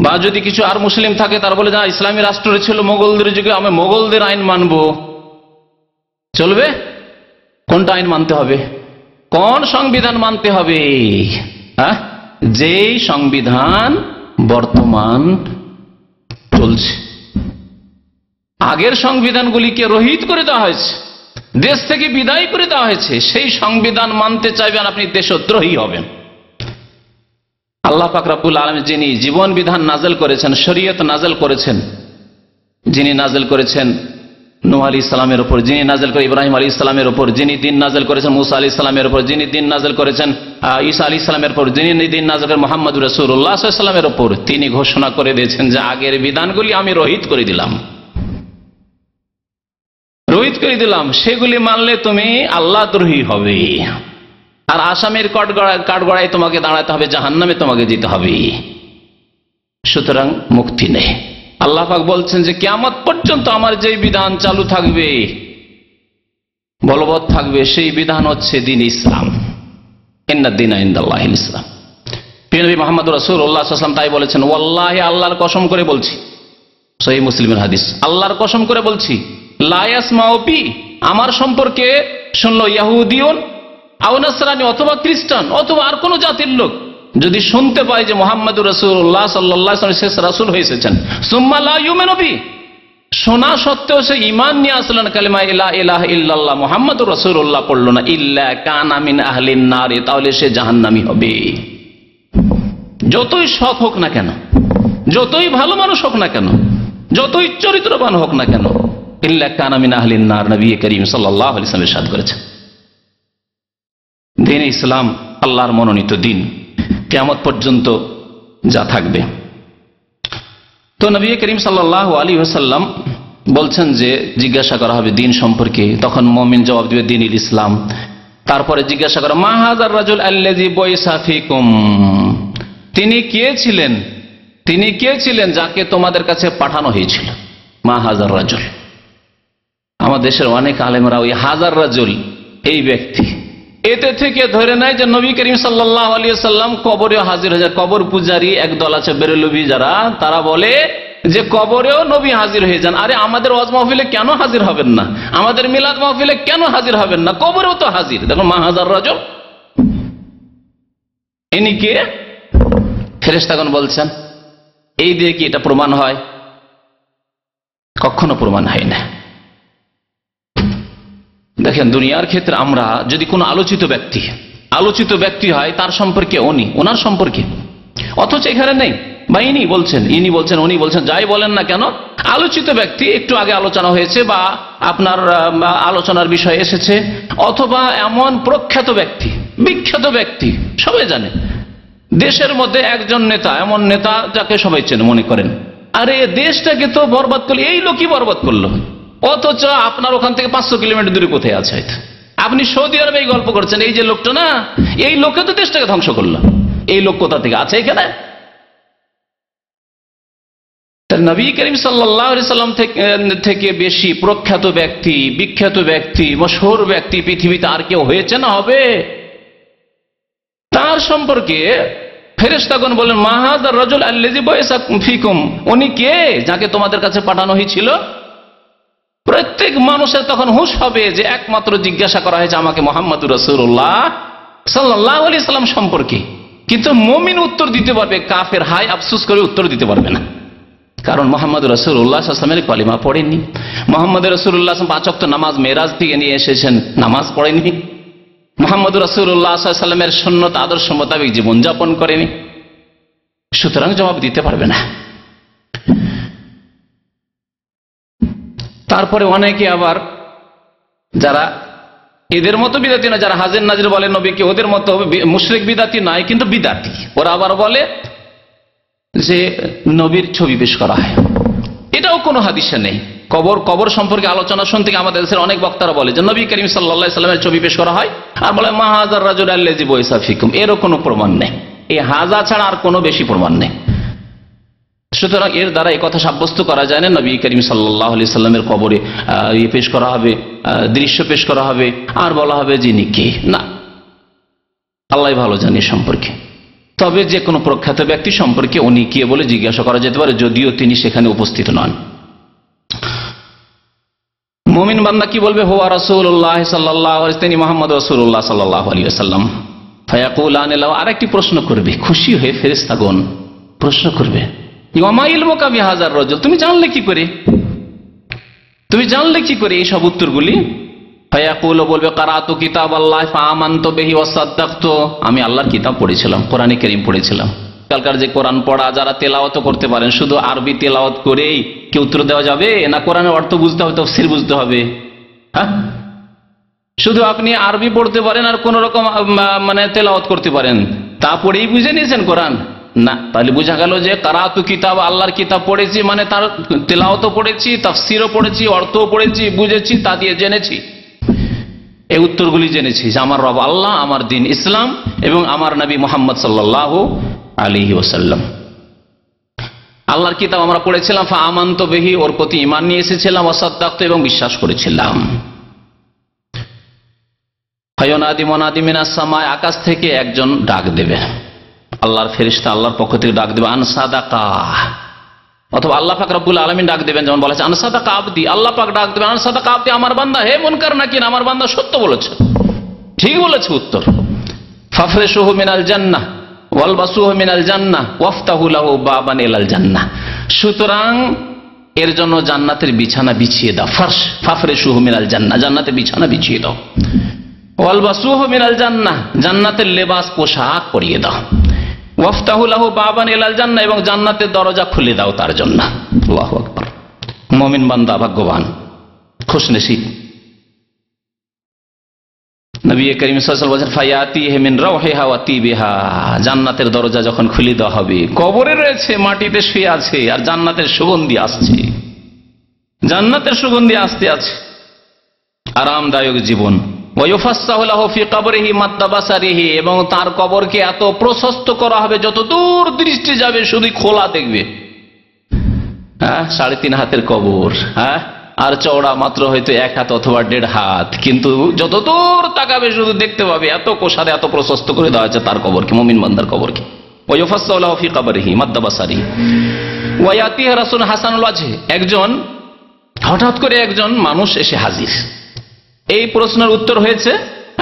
বা যদি কিছু আর মুসলিম থাকে তার বলে যা ইসলামী রাষ্ট্র ছিল মোগলদের যুগে, আমি মোগলদের আইন মানবো, চলবে? কোনটা আইন মানতে হবে, কোন সংবিধান মানতে হবে? যেই সংবিধান বর্তমান চলছে, আগের সংবিধানগুলিকে রহিত করে দেওয়া হয়েছে, দেশ থেকে বিদায় করে দেওয়া হয়েছে, সেই সংবিধান মানতে চাইবেন আপনি দেশদ্রোহী হবেন। আল্লাহ পাক রব্বুল আলামিন যিনি জীবন বিধান নাজেল করেছেন, শরীয়ত নাজেল করেছেন, যিনি নাজেল করেছেন নূহ আলাইহিস সালামের উপর, যিনি নাজেল করে ইব্রাহিম আলাইহিস সালামের উপর, যিনি দিন নাজেল করেছেন মুসা আলাইহিস সালামের উপর, যিনি দিন নাজেল করেছেন ঈসা আলাইহিস সালামের উপর, যিনি দিন নাজেল করেন মুহাম্মদুর রাসূলুল্লাহ সাল্লাল্লাহু আলাইহি ওয়াসাল্লামের উপর, তিনি ঘোষণা করে দিয়েছেন যে আগের বিধানগুলি আমি রহিত করে দিলাম, রহিত করে দিলাম, সেগুলি মানলে তুমি আল্লাহদ্রোহী হবে, আর আসামের কাঠগড়ায় তোমাকে দাঁড়াতে হবে, জাহান্নামে তোমাকে যেতে হবে। সুতরাং মুক্তি নেই। আল্লাহ পাক বলছেন যে কিয়ামত পর্যন্ত আমার যে বিধান চালু থাকবে, বলবৎ থাকবে, সেই বিধান হচ্ছে দ্বীন ইসলাম। ইন্নাদ-দীনা ইনদাল্লাহিল ইসলাম। প্রিয় নবী মুহাম্মদ রাসূলুল্লাহ সাল্লাল্লাহু আলাইহি ওয়াসাল্লাম তাই বলেছেন, ওয়াল্লাহি, আল্লাহর কসম করে বলছি, সহিহ মুসলিমের হাদিস, আল্লাহর কসম করে বলছি, লা ইয়াসমাউ বি, আমার সম্পর্কে শুনলো ইহুদিয়ুন আও নাসরানী, অথবা খ্রিস্টান, অথবা আর কোন জাতির লোক যদি শুনতে পায় যে মুহাম্মদুর রাসূলুল্লাহ সাল্লাল্লাহু আলাইহি ওয়াসাল্লাম শেষ রাসূল হয়ে এসেছেন, সুম্মা লা ইউমিনু বি, শোনা সত্ত্বেও সে ঈমান নিয়ে আসলো না, কালিমা লা ইলাহা ইল্লাল্লাহ মুহাম্মাদুর রাসূলুল্লাহ পড়লো না, ইল্লা কানা মিন আহলিন নার, তাহলে সে জাহান্নামী হবে। যতই সৎ হোক না কেন, যতই ভালো মানুষ হোক না কেন, যতই চরিত্রবান হোক না কেন, ইল্লা কানা মিন আহলিন নার, নবী করিম সাল্লাল্লাহু আলাইহি ওয়াসাল্লাম ইরশাদ করেছেন। দ্বীন ইসলাম আল্লাহর মনোনীত দিন, কিয়ামত পর্যন্ত যা থাকবে। তো নবী করিম সাল্লাল্লাহু আলাইহি ওয়াসাল্লাম বলছেন যে জিজ্ঞাসা করা হবে দিন সম্পর্কে, তখন মুমিন জবাব দিবে দ্বীনুল ইসলাম। তারপরে জিজ্ঞাসা করা মা হাযার রাজুল আল্লাযী বুইসা ফীকুম, তিনি কে ছিলেন, তিনি কে ছিলেন যাকে তোমাদের কাছে পাঠানো হয়েছিল। মা হাযার রাজুল, আমাদের দেশের অনেক আলেমরা ওই হাজার রাজুল, এই ব্যক্তি, এতে থেকে ধরে নেয় যে নবী করিম সাল্লাল্লাহু আলাইহি ওয়াসাল্লাম কবরেও হাজির হয়ে যায়। কবর পূজারী একদল আছে বেরেলভী যারা, তারা বলে যে কবরেও নবী হাজির হয়ে যান। আরে আমাদের ওয়াজ মাহফিলে কেন হাজির হবেন না, আমাদের মিলাদ মাহফিলে কেন হাজির হবেন না, কবরেও তো হাজির। দেখুন মা হাজার রাজুল, ইনি কে? ফেরেশতাগণ বলছেন এই দিয়ে কি এটা প্রমাণ হয়? কখনো প্রমাণ হয় না। দেখেন দুনিয়ার ক্ষেত্রে আমরা যদি কোনো আলোচিত ব্যক্তি হয়, তার সম্পর্কে ওনার সম্পর্কে, অথচ এখানে নেই, বা ইনি বলছেন, উনি বলছেন, যাই বলেন না কেন, আলোচিত ব্যক্তি, একটু আগে আলোচনা হয়েছে বা আপনার আলোচনার বিষয় এসেছে, অথবা এমন প্রখ্যাত ব্যক্তি, বিখ্যাত ব্যক্তি, সবাই জানে, দেশের মধ্যে একজন নেতা, এমন নেতা যাকে সবাই চেনে, মনে করেন আরে দেশটাকে তো বরবাদ করলো, এই লোকই বরবাদ করলো, অথচ আপনার ওখান থেকে 500 কিলোমিটার দূরে কোথায় আছে? আপনি সৌদি আরবে এই গল্প করছেন, এই যে লোকটা না, এই লোকে তো দেশটাকে ধ্বংস করলো, এই লোক কোথা থেকে আছে এখানে? নবী করিম সাল্লাল্লাহু আলাইহি সাল্লাম থেকে বেশি প্রখ্যাত ব্যক্তি, বিখ্যাত ব্যক্তি, মশহুর ব্যক্তি পৃথিবীতে আর কেউ হয়েছে না হবে? তার সম্পর্কে ফেরেশতাগণ বলেন, মা হাযার রাজুল আল্লাযী বুইসা ফীকুম, উনি কে যাকে তোমাদের কাছে পাঠানো হয়েছিল? প্রত্যেক মানুষের তখন হুঁশ হবে যে একমাত্র জিজ্ঞাসা করা হয়েছে আমাকে মুহাম্মদুর রাসূলুল্লাহ সাল্লাল্লাহু আলাইহি সাল্লাম সম্পর্কে। কিন্তু মুমিন উত্তর দিতে পারবে, কাফের হায় আফসোস করে উত্তর দিতে পারবে না, কারণ মুহাম্মদুর রাসূলুল্লাহ সাল্লাল্লাহু আলাইহি ওয়াসাল্লামের কালিমা পড়েননি। মুহাম্মদুর রাসূলুল্লাহ 5 ওয়াক্ত নামাজ মেরাজ থেকে নিয়ে এসেছেন, নামাজ পড়েননি। মুহাম্মদুর রাসূলুল্লাহ সাল্লাল্লাহু আলাইহি ওয়াসাল্লামের সুন্নাত আদর্শ মোতাবেক জীবনযাপন করেনি, সুতরাং জবাব দিতে পারবে না। তারপরে অনেকে আবার যারা এদের মতো বিদাতি না, যারা হাজির নাজির বলে নবীকে, ওদের মতো মুশরিক বিদাতি নয়, কিন্তু বিদাতি, ওরা আবার বলে যে নবীর ছবি পেশ করা হয়, এটাও কোনো হাদিসে নেই। কবর সম্পর্কে আলোচনা শুনতে আমাদের দেশের অনেক বক্তারা বলে যে নবী করিম সাল্লাল্লাহু আলাইহি সাল্লামের ছবি পেশ করা হয়, আর বলে মা হাযার রাজুল আল্লাযী বুইসা ফীকুম, এরও কোনো প্রমাণ নেই। এই হাজা ছাড়া আর কোনো বেশি প্রমাণ নেই। সুতরাং এর দ্বারা এই কথা সাব্যস্ত করা যায় না নবী করিম সাল্লাল্লাহু আলাইহি সাল্লামের কবরে পেশ করা হবে, দৃশ্য পেশ করা হবে, আর বলা হবে যিনি কে, না, আল্লাহ ভালো জানে সম্পর্কে। তবে যে কোনো প্রখ্যাত ব্যক্তি সম্পর্কে উনি কে বলে জিজ্ঞাসা করা যেতে পারে, যদিও তিনি সেখানে উপস্থিত নন। মুমিন বান্দা কি বলবে? হুয়া রাসূলুল্লাহ সাল্লাল্লাহু আলাইহি, তিনি মুহাম্মদ রাসূলুল্লাহ সাল্লাল্লাহু আলাইহি ওয়াসাল্লাম। ফায়াকুলান লাহু, আরেকটি প্রশ্ন করবে, খুশি হয়ে ফেরেশতাগণ প্রশ্ন করবে, ওমা ইলমুকা বিহাযার রাজুল, তুমি জানলে কি করে, তুমি জানলে কি করে এই সব উত্তরগুলি? ফায়াকুল, বলবে কারাতু কিতাবাল্লাহ ফাআমানতু বিহি ওয়া সাদ্দাকতু, আমি আল্লাহর কিতাব পড়েছিলাম, কোরআনে কারীম পড়েছিলাম। কালকার যে কোরআন পড়া যারা তেলাওয়াত করতে পারেন, শুধু আরবি তেলাওয়াত করেই কি উত্তর দেওয়া যাবে? না কোরআনের অর্থ বুঝতে হবে, তাফসীর বুঝতে হবে? হ্যাঁ, শুধু আপনি আরবি পড়তে পারেন আর কোন রকম মানে তেলাওয়াত করতে পারেন, তা পড়েই বুঝে নিয়েছেন কোরআন? না, তাহলে বোঝা গেল যে কারাতু কিতাব, আল্লাহর কিতাব পড়েছি মানে তার তেলাওয়াতও পড়েছি, তাফসীরও পড়েছি, অর্থও পড়েছি, বুঝেছি, তা দিয়ে জেনেছি, এই উত্তরগুলি জেনেছি যে আমার রব আল্লাহ, আমার দিন ইসলাম, এবং আমার নবী মুহাম্মদ সাল্লাল্লাহু আলাইহি ওয়াসাল্লাম। আল্লাহর কিতাব আমরা পড়েছিলাম, ফাআমানতু বিহি, ওর প্রতি ঈমান নিয়ে এসেছিলাম, ওয়া সাদ্দাকতু, এবং বিশ্বাস করেছিলাম। ফায়ুনাদি মুনাদি মিনাস সামায়, আকাশ থেকে একজন ডাক দেবে, আল্লাহর ফেরেশতা আল্লাহর পক্ষ থেকে ডাক দেবে, আন সাদাকা, অথবা আল্লাহ পাক রব্বুল আলামিন ডাক দেবেন, যেমন বলেছে আন সাদাকা আবদি, আল্লাহ পাক ডাক দেবেন আন সাদাকা আবদি, আমার বান্দা, হে মুনকার নাকির, আমার বান্দা সত্য বলেছে, ঠিক বলেছে উত্তর। ফাফরিশুহু মিনাল জান্নাহ ওয়ালবাসুহু মিনাল জান্নাহ ওয়াফতাহু লাহু বাবান ইলাল জান্নাহ, সুতরাং এর জন্য জান্নাতের বিছানা বিছিয়ে দাও। ফারশ, ফাফরিশুহু মিনাল জান্নাহ, জান্নাতের বিছানা বিছিয়ে দাও। ওয়ালবাসুহু মিনাল জান্নাহ, জান্নাতের লেবাস পোশাক পরিয়ে দাও। ওয়াফতাহু লাহু বাবান ইলাল জান্নাহ, এবং জান্নাতের দরজা খুলে দাও তার জন্য। আল্লাহু আকবার। মুমিন বান্দা ভাগ্যবান, খুশনসিব। নবী করিম সাল্লাল্লাহু আলাইহি ওয়াসাল্লাম বলেন ফায়াতিহি মিন রাওহিহা ওয়া তিবিহা, জান্নাতের দরজা যখন খুলে দেওয়া হবে, কবরে রয়েছে, মাটিতে শুয়ে আছে, আর জান্নাতের সুগন্ধি আসছে, জান্নাতের সুগন্ধি আসতে আছে, আরামদায়ক জীবন। ওয়ায়ুফাসসাহু লাহু ফি কবরিহি মাদ্দা বাসারিহি, এবং তার কবরকে এত প্রশস্ত করা হবে, যত দূর দৃষ্টি যাবে শুধু খোলা দেখবে। হ্যাঁ, 3.5 হাতের কবর, হ্যাঁ, আর চওড়া মাত্র হয়তো 1 হাত অথবা 1.5 হাত, কিন্তু যত দূর তাকাবে শুধু দেখতে পাবে, এত কোষারে এত প্রশস্ত করে দেওয়া আছে তার কবরকে, মুমিন বান্দার কবরকে। ওয়ায়ুফাসসাহু লাহু ফি কবরিহি মাদ্দা বাসারিহি ওয়া ইয়াতিহি রাসূলুন হাসানুল ওয়াজহি, একজন হঠাৎ করে একজন মানুষ এসে হাজির। এই প্রশ্নের উত্তর হয়েছে,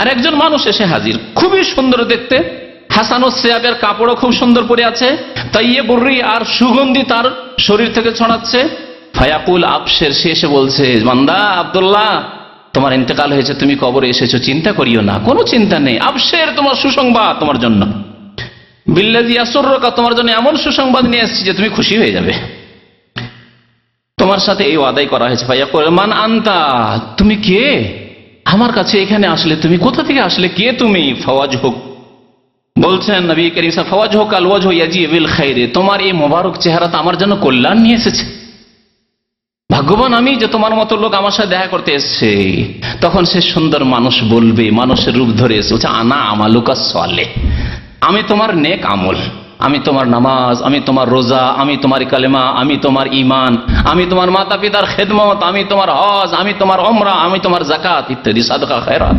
আর একজন মানুষ এসে হাজির, খুবই সুন্দর দেখতে, হাসানুস সিয়াবের কাপড়ও খুব সুন্দর পরে আছে, তাইয়্যিবুররি, আর সুগন্ধি তার শরীর থেকে ছড়াচ্ছে। ফায়াকুল আবশির, সে এসে বলছে, বান্দা আব্দুল্লাহ, তোমার ইন্তেকাল হয়েছে, তুমি কবরে এসেছো, চিন্তা করিও না, কোনো চিন্তা নেই, আবশির, তোমার সুসংবাদ তোমার জন্য, বিল্লাযী ইয়াসুররুকা, তোমার জন্য এমন সুসংবাদ নিয়ে এসেছি যে তুমি খুশি হয়ে যাবে। তো তোমার সাথে এই ওয়াদাই করা হয়েছে। ফায়াকুল মান আনতা, তুমি কে? আমার কাছে এখানে আসলে তুমি কোথা থেকে আসলে, কে তুমি? ফাওয়াজহুক, বলছেন নবী করিম সাল্লাল্লাহু আলাইহি ওয়াসাল্লাম, ফাওয়াজহুক আল ওয়াজহু ইয়াজি বিল খাইর, তোমার এই মোবারক চেহারাটা আমার জন্য কল্যাণ নিয়ে এসেছে। ভাগ্যবান আমি যে তোমার মতো লোক আমার সাথে দেখা করতে এসছে। তখন সে সুন্দর মানুষ বলবে, মানুষের রূপ ধরে এসে বলছে, আনা আমালুকা সালেহ, আমি তোমার নেক আমল, আমি তোমার নামাজ, আমি তোমার রোজা, আমি তোমার কালেমা, আমি তোমার ঈমান, আমি তোমার মাতা পিতার খেদমত, আমি তোমার হজ, আমি তোমার উমরা, আমি তোমার যাকাত ইত্যাদি সাদকা খায়রাত।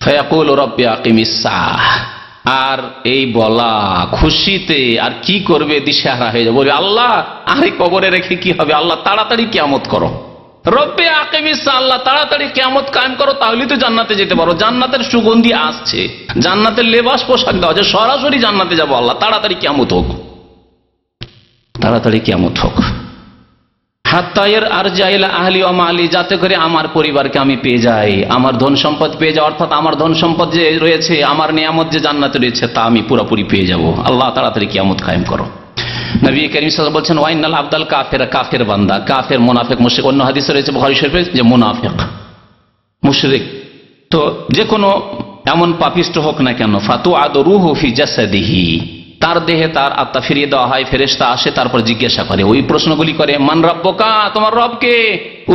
ফায়াকুল রব্বি আকিমিস সাহ, আর এই বলা খুশিতে আর কি করবে দিশেহারা হয়ে যাবে, বলবে আল্লাহ আরে কবরে রেখে কি হবে, আল্লাহ তাড়াতাড়ি কিয়ামত করো। রব্বে আকিমিস সাহ, আল্লাহ তাড়াতাড়ি কিয়ামত কায়েম করো, তাহলে তো জান্নাতে যেতে পারো। জান্নাতের সুগন্ধি আসছে, জান্নাতের লেবাস পোশাক দেওয়া হচ্ছে, সরাসরি জান্নাতে যাবো। আল্লাহ তাড়াতাড়ি কিয়ামত হোক, তাড়াতাড়ি কিয়ামত হোক। হাত্তায়ের আরজা ইলা আহলি ওয়া মালি, যাতে করে আমার পরিবারকে আমি পেয়ে যাই, আমার ধন সম্পদ পেয়ে যাই, অর্থাৎ আমার ধন সম্পদ যে রয়েছে, আমার নিয়ামত যে জান্নাতে রয়েছে, তা আমি পুরোপুরি পেয়ে যাব। আল্লাহ তাড়াতাড়ি কিয়ামত কায়েম করো। নবী করিম সাল্লাল্লাহু আলাইহি ওয়াসাল্লাম বলছেন, ওয়াইনাল আবদাল কাফের, কাফের বান্দা, কাফের মুনাফিক মুশরিক। অন্য হাদিসে রয়েছে বুখারী শরীফে যে মুনাফিক মুশরিক তো যে কোনো এমন পাপিষ্ট হোক না কেন, ফাতুআদু রূহু ফি জাসাদিহি, তার দেহে তার আত্মা ফিরিয়ে দেওয়া হয়, ফেরেশতা আসে, তারপর জিজ্ঞাসা করে, ওই প্রশ্নগুলি করে, মান রাব্বুকা, তোমার রব কে?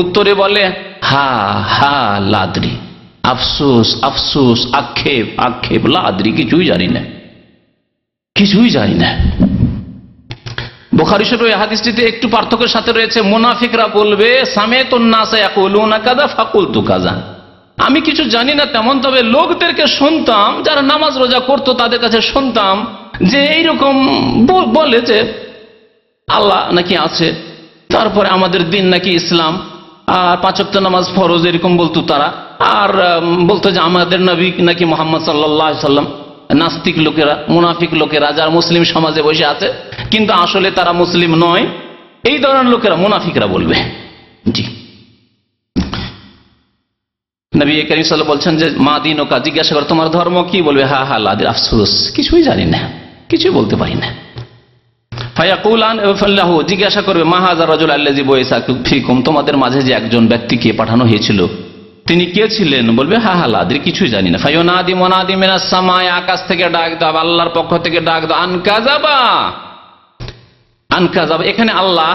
উত্তরে বলে হা হা লাদ্রি, আফসোস আফসোস, আক্ষেপ আক্ষেপ, লাদ্রি, কিছুই জানি না, কিছুই জানি না। বুখারী শরীফের এই হাদিসটিতে একটু পার্থক্যের সাথে রয়েছে, মুনাফিকরা বলবে সামিতুন নাসা ইয়াকুলুনা কাযা ফাকুলতু কাযা, আমি কিছু জানি না তেমন, তবে লোকদেরকে শুনতাম যারা নামাজ রোজা করতো, তাদের কাছে শুনতাম যে এইরকম বলে যে আল্লাহ নাকি আছে, তারপরে আমাদের দিন নাকি ইসলাম, আর 5 ওয়াক্ত নামাজ ফরজ, এরকম বলতো তারা। আর বলতো যে আমাদের নবী নাকি মুহাম্মদ সাল্লাল্লাহু আলাইহি সাল্লাম। নাস্তিক লোকেরা, মুনাফিক লোকেরা যারা মুসলিম সমাজে বসে আছে কিন্তু আসলে তারা মুসলিম নয়, এই ধরনের লোকেরা মুনাফিকরা বলবে। জি, নবী করিম সাল্লাল্লাহু আলাইহি ওয়াসাল্লাম বলছেন যে মা দীনুকা, জিজ্ঞাসা করে তোমার ধর্ম কি, বলবে হা হা লাদ্রি, আফসোস, কিছুই জানি না, কিছুই বলতে পারি না। ফায়াকুলান ফাল্লাহু, জিজ্ঞাসা করবে মা হাযার রাজুল আল্লাযী বুইসা ফীকুম, তোমাদের মাঝে যে একজন ব্যক্তিকে পাঠানো হয়েছিল তিনি কে ছিলেন, বলবে হা হা লাদ্রি, কিছুই জানি না। ফায়ুনাদি মুনাদি মিনাস সামায়ে, আকাশ থেকে ডাক দাও, আল্লাহর পক্ষ থেকে ডাক দাও, আনকাযাবা আনকাযাবা, এখানে আল্লাহ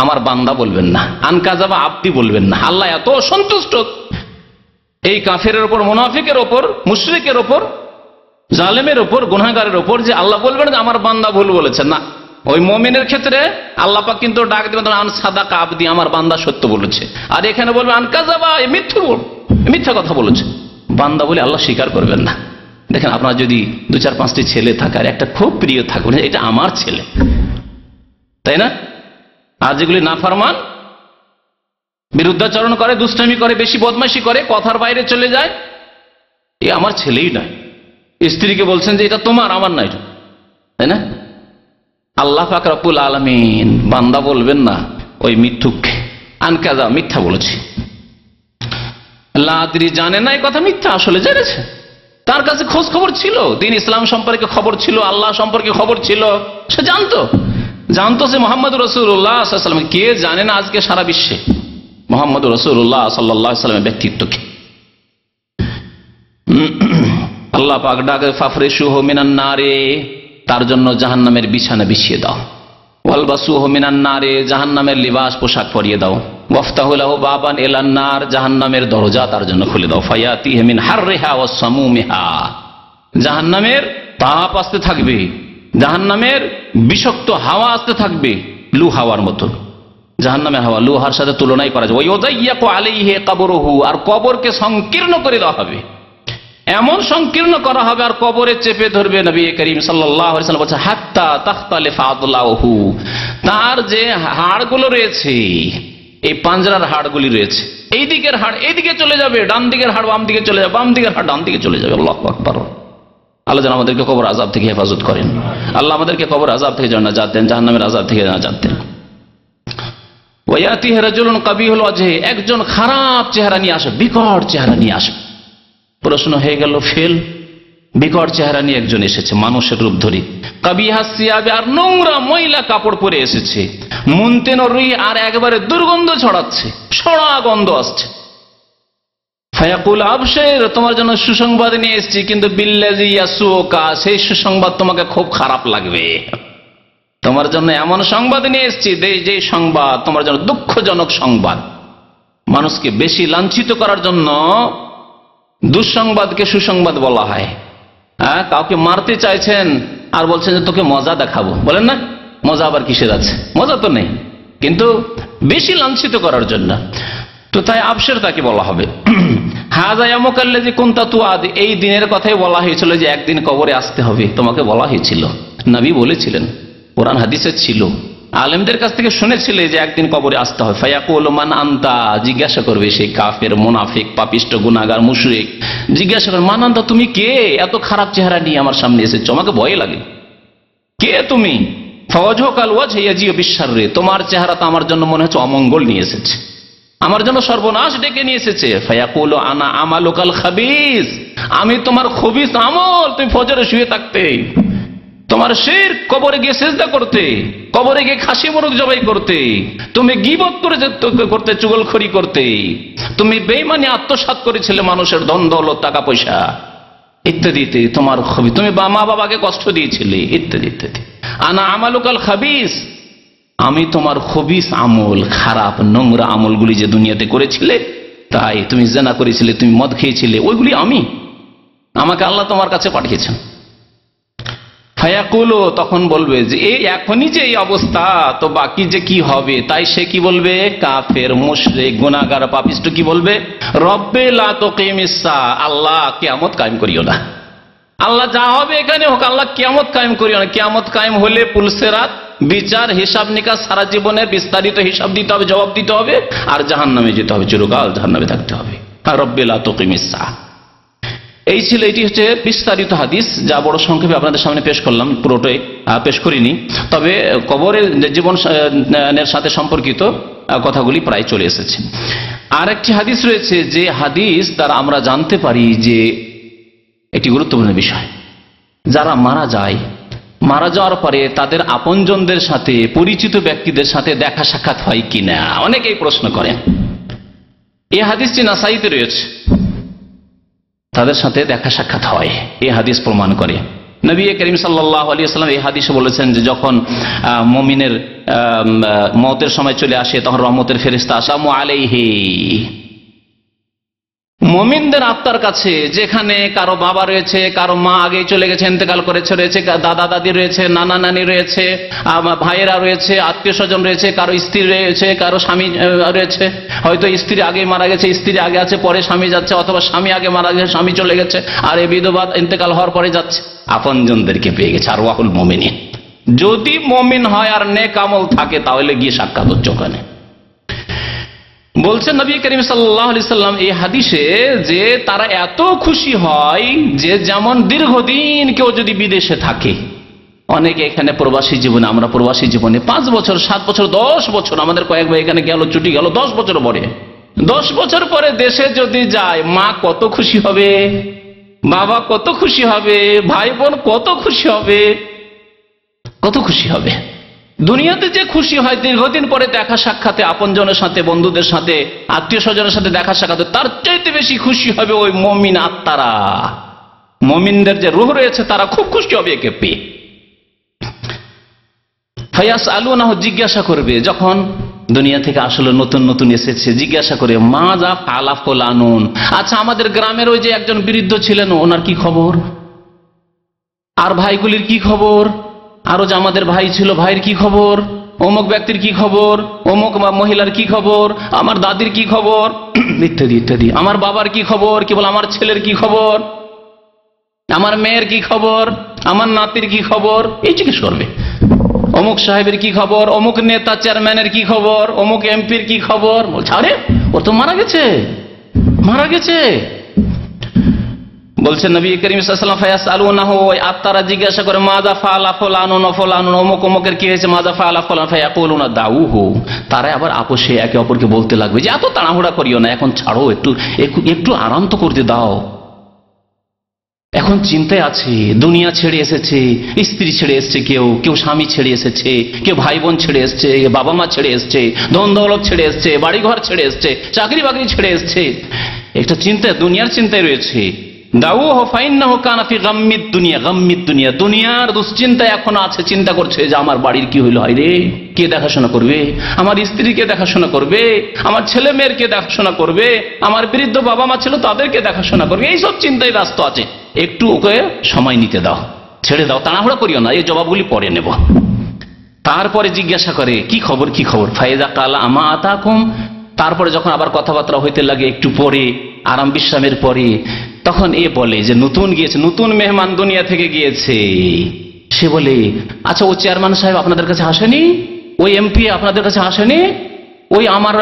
আমার বান্দা বলবেন না, আনকাযাবা আব্দি বলবেন না। আল্লাহ এত সন্তুষ্ট এই কাফেরের উপর, মুনাফিকের উপর, মুশরিকের উপর, জালেমের উপর, গুনাহগারের উপর, যে আল্লাহ বলবেন যে আমার বান্দা ভুল বলেছেন না। ওই মুমিনের ক্ষেত্রে আল্লাহ পাক কিন্তু ডাক দিবেন আন সাদাকা আবদি, আমার বান্দা সত্য বলেছে। আর এখানে বলবে আন কাযাবা, মিথ্যা কথা বলেছে, বান্দা বলে আল্লাহ স্বীকার করবেন না। দেখেন আপনার যদি 2-4-5টি ছেলে থাকে আর একটা খুব প্রিয় থাকবে, এটা আমার ছেলে, তাই না? আর যেগুলি নাফরমান, বিরুদ্ধাচরণ করে, দুষ্টামি করে, বেশি বদমাইশি করে, কথার বাইরে চলে যায়, এ আমার ছেলেই নয়। স্ত্রীকে বলছেন যে এটা তোমার, আমার নয়, তাই না? আল্লাহ পাক রব্বুল আলামিন বান্দা বলবেন না ওই মিথ্যুককে, আনকাযা, মিথ্যা বলেছি। লাদ্রি, জানে না, এই কথা মিথ্যা, আসলে জেনেছে, তার কাছে খোঁজ খবর ছিল, দিন ইসলাম সম্পর্কে খবর ছিল, আল্লাহ সম্পর্কে খবর ছিল, সে জানতো যে মুহাম্মদুর রাসূলুল্লাহ সাল্লাল্লাহু আলাইহি ওয়াসাল্লাম, কে জানে না আজকে সারা বিশ্বে মুহাম্মদুর রাসূলুল্লাহ সাল্লাল্লাহু আলাইহি ওয়াসাল্লামের ব্যক্তিত্বকে। আল্লাহ পাক ডাকে ফাফরিশুহু মিনান নারে, তার জন্য জাহান্নামের বিছানা বিছিয়ে দাও, ওয়ালবাসুহু মিনান নারে, জাহান্নামের লিবাস পোশাক পরিয়ে দাও, ওয়াফতাহু লাহু বাবান ইলান নার, জাহান্নামের দরজা তার জন্য খুলে দাও, ফায়াতিহি মিন হাররিহা ওয়াস সামুমিহা, জাহান্নামের তাপ আসতে থাকবে, জাহান্নামের বিষাক্ত হাওয়া আসতে থাকবে, লু হাওয়ার মতো। জাহান্নামের হাওয়া লোহার সাথে তুলনাই করা যায়। ওয়ায়ুযায়্যাকু আলাইহি কবরুহু, আর কবরকে সংকীর্ণ করে দেওয়া হবে, এমন সংকীর্ণ করা হবে, আর কবরে চেপে ধরবে। নবী করিম সাল্লাল্লাহু আলাইহি ওয়াসাল্লাম বলেছেন হাত্তা তাখতালিফা আদলাহু, তার যে হাড়গুলো রয়েছে, এই পাঁজরার হাড়গুলি রয়েছে, এই দিকের হাড় এই দিকে চলে যাবে, ডান দিকের হাড় বাম দিকে চলে যাবে, বাম দিকের হাড় ডান দিকে চলে যাবে। আল্লাহু আকবার। আল্লাহ যেন আমাদেরকে কবর আযাব থেকে হেফাজত করেন, আল্লাহ আমাদেরকে কবর আযাব থেকে যেন নাজাত দেন, জাহান্নামের আযাব থেকে নাজাত দেন। ওয়ায়াতিহি রাজুলুন কাবিহুল ওয়াজহি, একজন খারাপ চেহারা নিয়ে আসে, বিকট চেহারা নিয়ে আসে। প্রশ্ন হয়ে গেল ফেল, বিকট চেহারা নিয়ে একজন এসেছে, মানুষের রূপ ধরি, কাবিহা সিয়াবে, আর নোংরা ময়লা কাপড় পরে এসেছে, মুনতেনরি, আর একবারে দুর্গন্ধ ছড়াচ্ছে, সড়া গন্ধ আসছে। ফায়াকুল আবশির, তোমার জন্য সুসংবাদ নিয়ে এসেছি, কিন্তু বিল্লাযী ইয়াসুকা, সেই সুসংবাদ তোমাকে খুব খারাপ লাগবে। তোমার জন্য এমন সংবাদ নিয়ে এসেছি যে সংবাদ তোমার জন্য দুঃখজনক সংবাদ। মানুষকে বেশি লাঞ্ছিত করার জন্য দুঃসংবাদকে সুসংবাদ বলা হয়। কাউকে মারতে চাইছেন আর বলছেন যে তোকে মজা দেখাবো, বলেন না? মজা আবার কিসের আছে? মজা তো নেই, কিন্তু বেশি লাঞ্ছিত করার জন্য। তো তাই আবশের তাকে বলা হবে। হাযা ইয়ামুকাল্লাযী কুনতা তুআদ, এই দিনের কথাই বলা হয়েছিল যে একদিন কবরে আসতে হবে, তোমাকে বলা হয়েছিল, নবী বলেছিলেন, কোরআন হাদিসে ছিল, আলেমদের কাছ থেকে শুনেছিলে যে একদিন কবরে আসতে হবে। ফায়াকুলু মান আনতা, জিজ্ঞাসা করবে সেই কাফের, মুনাফিক, পাপিষ্ট, গুনাহগার, মুশরিক, জিজ্ঞাসা করবে মান আনতা, তুমি কে? এত খারাপ চেহারা নিয়ে আমার সামনে এসেছো, আমাকে ভয় লাগে, কে তুমি? ফাওয়াজহুকাল ওয়াজহু ইয়াজিউ বিশশাররি, তোমার চেহারা তো আমার জন্য মনে হচ্ছে অমঙ্গল নিয়ে এসেছে, আমার জন্য সর্বনাশ ডেকে নিয়ে এসেছে। ফায়াকুলু আনা আমালুকাল খাবিস, আমি তোমার খবিস আমল, তুমি ফজরে শুয়ে থাকতে, তোমার শিরক, কবরে গিয়ে সিজদা করতে, কবরে গিয়ে খাসি মোরগ জবাই করতে, তুমি গীবত করতে, চুগলখড়ি করতে, তুমি বেঈমানি আত্মসাৎ করেছিলে মানুষের ধন দৌলত, টাকা পয়সা ইত্যাদিতে, তোমার খবি, তুমি মা বাবাকে কষ্ট দিয়েছিলে ইত্যাদি ইত্যাদি। আনা আমালুকাল খাবিস, আমি তোমার খবিস আমল, খারাপ নোংরা আমলগুলি যে দুনিয়াতে করেছিলে, তাই তুমি জিনা করেছিলে, তুমি মদ খেয়েছিলে, ওইগুলি আমাকে আল্লাহ তোমার কাছে পাঠিয়েছেন। ফায়াকুলু, তখন বলবে যে এই এখনই যে এই অবস্থা, তো বাকি যে কি হবে? তাই সে কি বলবে? কাফের, মুশরিক, গুনাহগার, পাপিষ্ট কি বলবে? রব্বে লা তুকিমিস সাআ, আল্লাহ কিয়ামত কায়েম করিও না, আল্লাহ যা হবে এখানে হোক, আল্লাহ কিয়ামত কায়েম করিও না। কিয়ামত কায়েম হলে পুলসেরাত, বিচার, হিসাব নিকাশ, সারা জীবনের বিস্তারিত হিসাব দিতে হবে, জবাব দিতে হবে, আর জাহান্নামে যেতে হবে, চিরকাল জাহান্নামে থাকতে হবে। রব্বে লা তুকিমিস সাআ, এই ছিল, এটি হচ্ছে বিস্তারিত হাদিস, যা বড় সংক্ষেপে আপনাদের সামনে পেশ করলাম, পুরোটাই পেশ করিনি, তবে কবরের জীবনের সাথে সম্পর্কিত কথাগুলি প্রায় চলে এসেছে। আর একটি হাদিস রয়েছে, যে হাদিস দ্বারা আমরা জানতে পারি যে একটি গুরুত্বপূর্ণ বিষয়, যারা মারা যায়, মারা যাওয়ার পরে তাদের আপনজনদের সাথে, পরিচিত ব্যক্তিদের সাথে দেখা সাক্ষাৎ হয় কিনা, অনেকেই প্রশ্ন করেন। এই হাদিসটি নাসাইতে রয়েছে, তাদের সাথে দেখা সাক্ষাৎ হয়, এই হাদিস প্রমাণ করে। নবী করিম সাল্লাল্লাহু আলাইহি ওয়াসাল্লাম এই হাদিসে বলেছেন যে যখন মুমিনের মওতের সময় চলে আসে, তখন রহমতের ফেরেশতা আসামু আলাইহি, মুমিনদের আত্মার কাছে, যেখানে কারো বাবা রয়েছে, কারো মা আগে চলে গেছে, ইন্তেকাল করেছে, রয়েছে দাদা দাদি রয়েছে, নানা নানি রয়েছে, ভাইয়েরা রয়েছে, আত্মীয় স্বজন রয়েছে, কারো স্ত্রী রয়েছে, কারো স্বামী রয়েছে, হয়তো স্ত্রী আগে মারা গেছে, স্ত্রী আগে আছে, পরে স্বামী যাচ্ছে, অথবা স্বামী আগে মারা গেছে, স্বামী চলে গেছে, আর এই বিধবা ইন্তেকাল হওয়ার পরে যাচ্ছে, আপনজনদেরকে পেয়ে গেছে। আর ওয়াহুল মুমিনিন, যদি মুমিন হয় আর নেক আমল থাকে, তাহলে গিয়ে সাক্ষাৎ হচ্ছে ওখানে। বলছেন নবী করিম সাল্লাল্লাহু আলাইহি সাল্লাম এই হাদিসে, যে তারা এত খুশি হয় যে যেমন দীর্ঘদিন কেউ যদি বিদেশে থাকে, অনেকে এখানে প্রবাসী জীবনে, আমরা প্রবাসী জীবনে 5 বছর, 7 বছর, 10 বছর, আমাদের কয়েক ভাই এখানে গেল, ছুটি গেল 10 বছর পরে, 10 বছর পরে দেশে যদি যায়, মা কত খুশি হবে, বাবা কত খুশি হবে, ভাই বোন কত খুশি হবে, কত খুশি হবে। দুনিয়াতে যে খুশি হয় দীর্ঘদিন পরে দেখা সাক্ষাতে, আপনজনের সাথে, বন্ধুদের সাথে, আত্মীয় স্বজনের সাথে দেখা সাক্ষাতে, তার চাইতে বেশি খুশি হবে ওই মুমিন আত্মারা, মুমিনদের যে রূহ রয়েছে, তারা খুব খুশি হবে একে পেয়ে। ফায়াসআলুনাহু, জিজ্ঞাসা করবে, যখন দুনিয়া থেকে আসলে নতুন নতুন এসেছে, জিজ্ঞাসা করে মাজা ফাআলা ফুলানুন, আচ্ছা আমাদের গ্রামের ওই যে একজন বৃদ্ধ ছিলেন, ওনার কি খবর, আর ভাইগুলির কি খবর, আরো যে আমাদের ভাই ছিল, ভাইয়ের কি খবর, অমুক ব্যক্তির কি খবর, অমুক মহিলার কি খবর, আমার দাদির কি খবর, ইত্যাদি ইত্যাদি, আমার বাবার কি খবর, কি বল আমার ছেলের কি খবর, আমার মেয়ের কি খবর, আমার নাতির কি খবর, এই জিজ্ঞেস করবে। অমুক সাহেবের কি খবর, অমুক নেতা চেয়ারম্যানের কি খবর, অমুক এমপির কি খবর। বলছে আরে ও তো মারা গেছে, মারা গেছে। বলছেন নবী করিম সাল্লাল্লাহু আলাইহি ওয়াসাল্লাম, ফায়াসআলুনাহু, ওই আত্মারা জিজ্ঞাসা করে, মাযা ফাআলা ফুলানুন ফুলানুন, অমুক অমুকের কি হয়েছে, মাযা ফাআলা ফুলান, ফায়াকুলুনা দাউহু, তারা আবার আপোষে একে অপরকে বলতে লাগবে যে এত তাড়াহুড়া করিও না, এখন ছাড়ো, একটু আরাম তো করতে দাও। এখন চিন্তায় আছে, দুনিয়া ছেড়ে এসেছে, স্ত্রী ছেড়ে এসছে, কেউ কেউ স্বামী ছেড়ে এসেছে, কেউ ভাই বোন ছেড়ে এসছে, বাবা মা ছেড়ে এসছে, ধন দৌলত ছেড়ে এসছে, বাড়িঘর ছেড়ে এসছে, চাকরি বাকরি ছেড়ে এসছে। একটা চিন্তায়, দুনিয়ার চিন্তায় রয়েছে। দাউহু ফাইন্নাহু কানা ফি গাম্মিদ দুনিয়া, গাম্মিদ দুনিয়া, দুনিয়ার দুশ্চিন্তা এখন আছে। চিন্তা করছে যে আমার বাড়ির কি হইল, হয় রে, কে দেখাশোনা করবে, আমার স্ত্রীকে দেখাশোনা করবে, আমার ছেলে মেয়েরকে দেখাশোনা করবে, আমার বৃদ্ধ বাবা মা ছিল তাদেরকে দেখাশোনা করবে, এইসব চিন্তায় ব্যস্ত আছে। একটু ওকে সময় নিতে দাও, ছেড়ে দাও, তাড়াহুড়া করিও না, এই জবাবগুলি পরে নেব। তারপরে জিজ্ঞাসা করে কি খবর, কি খবর। ফাইজা কাল আমা আতাকুম, তারপরে যখন আবার কথাবার্তা হইতে লাগে একটু পরে, আরাম বিশ্রামের পরে, তখন এ বলে যে নতুন গিয়েছে, নতুন মেহমান দুনিয়া থেকে গিয়েছে। সে বলে, আচ্ছা ও চেয়ারম্যান সাহেব আপনাদের কাছে আসেনি, ওই এমপি আপনাদের কাছে আসেনি, ওই আমার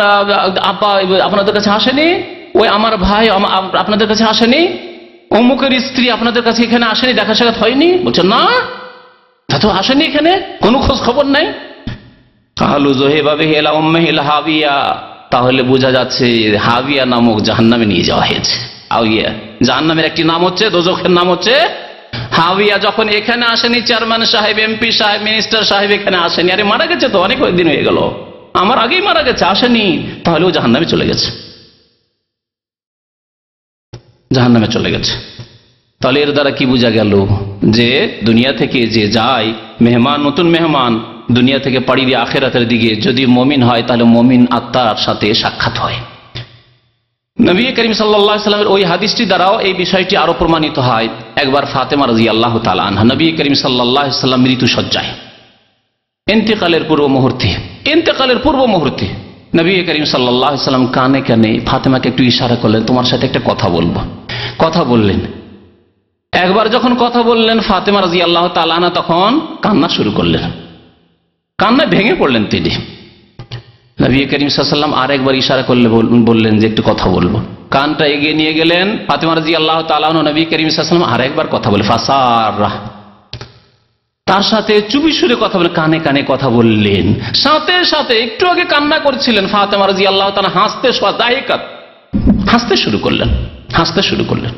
আব্বা আপনাদের কাছে আসেনি, ওই আমার ভাই আপনাদের কাছে আসেনি, অমুকের স্ত্রী আপনাদের কাছে এখানে আসেনি, দেখা সাক্ষাৎ হয়নি? বলছে না, তা তো আসেনি, এখানে কোনো খোঁজ খবর নাই। কালু জোহেবা বিহি ইলা উম্মিহি হাবিয়া, তাহলে বোঝা যাচ্ছে হাবিয়া নামক জাহান্নামে নিয়ে যাওয়া হয়েছে। হাবিয়া জাহান্নামের একটি নাম হচ্ছে, দোজখের নাম হচ্ছে হাবিয়া। যখন এখানে আসেনি চেয়ারম্যান সাহেব, এমপি সাহেব, মিনিস্টার সাহেব এখানে আসেনি, আরে মারা গেছে তো, অনেক দিন হয়ে গেল, আমার আগেই মারা গেছে, আসেনি, তাহলে ও জাহান্নামে চলে গেছে, জাহান্নামে চলে গেছে। তাহলে এর দ্বারা কি বোঝা গেল যে দুনিয়া থেকে যে যায় মেহমান, নতুন মেহমান দুনিয়া থেকে পাড়ি দিয়ে আখিরাতের দিকে যদি মুমিন হয়, তাহলে মুমিন আত্মার সাথে সাক্ষাৎ হয়। নবী করিম সাল্লাল্লাহু আলাইহি ওয়াসাল্লামের ওই হাদিসটি দ্বারাও এই বিষয়টি আরো প্রমাণিত হয়। একবার ফাতেমা রাদিয়াল্লাহু তাআলা আনহা, নবী করিম সাল্লাল্লাহু আলাইহি ওয়াসাল্লাম মৃত্যু সজ্জায়, ইন্তেকালের পূর্ব মুহূর্তে নবী করিম সাল্লাল্লাহু আলাইহি ওয়াসাল্লাম কানে কানে ফাতেমাকে একটু ইশারা করলেন, তোমার সাথে একটা কথা বলবো। কথা বললেন, একবার যখন কথা বললেন ফাতেমা রাদিয়াল্লাহু তাআলা আনহা তখন কান্না শুরু করলেন, কান্নায় ভেঙে পড়লেন তিনি। নবী করিম সাল্লাল্লাহু আলাইহি ওয়াসাল্লাম আরেকবার ইশারা করলে বললেন যে একটু কথা বলবো। কানটা এগিয়ে নিয়ে গেলেন ফাতেমা রাদিয়াল্লাহু তাআলা আনহা, নবী করিম সাল্লাল্লাহু আলাইহি ওয়াসাল্লাম আরেকবার কথা বলে ফাসারা, তার সাথে চুপি সুরে কথা বলে কানে কানে কথা বললেন। সাথে সাথে একটু আগে কান্না করছিলেন ফাতেমা রাদিয়াল্লাহু তাআলা, হাসতে শুরু করলেন।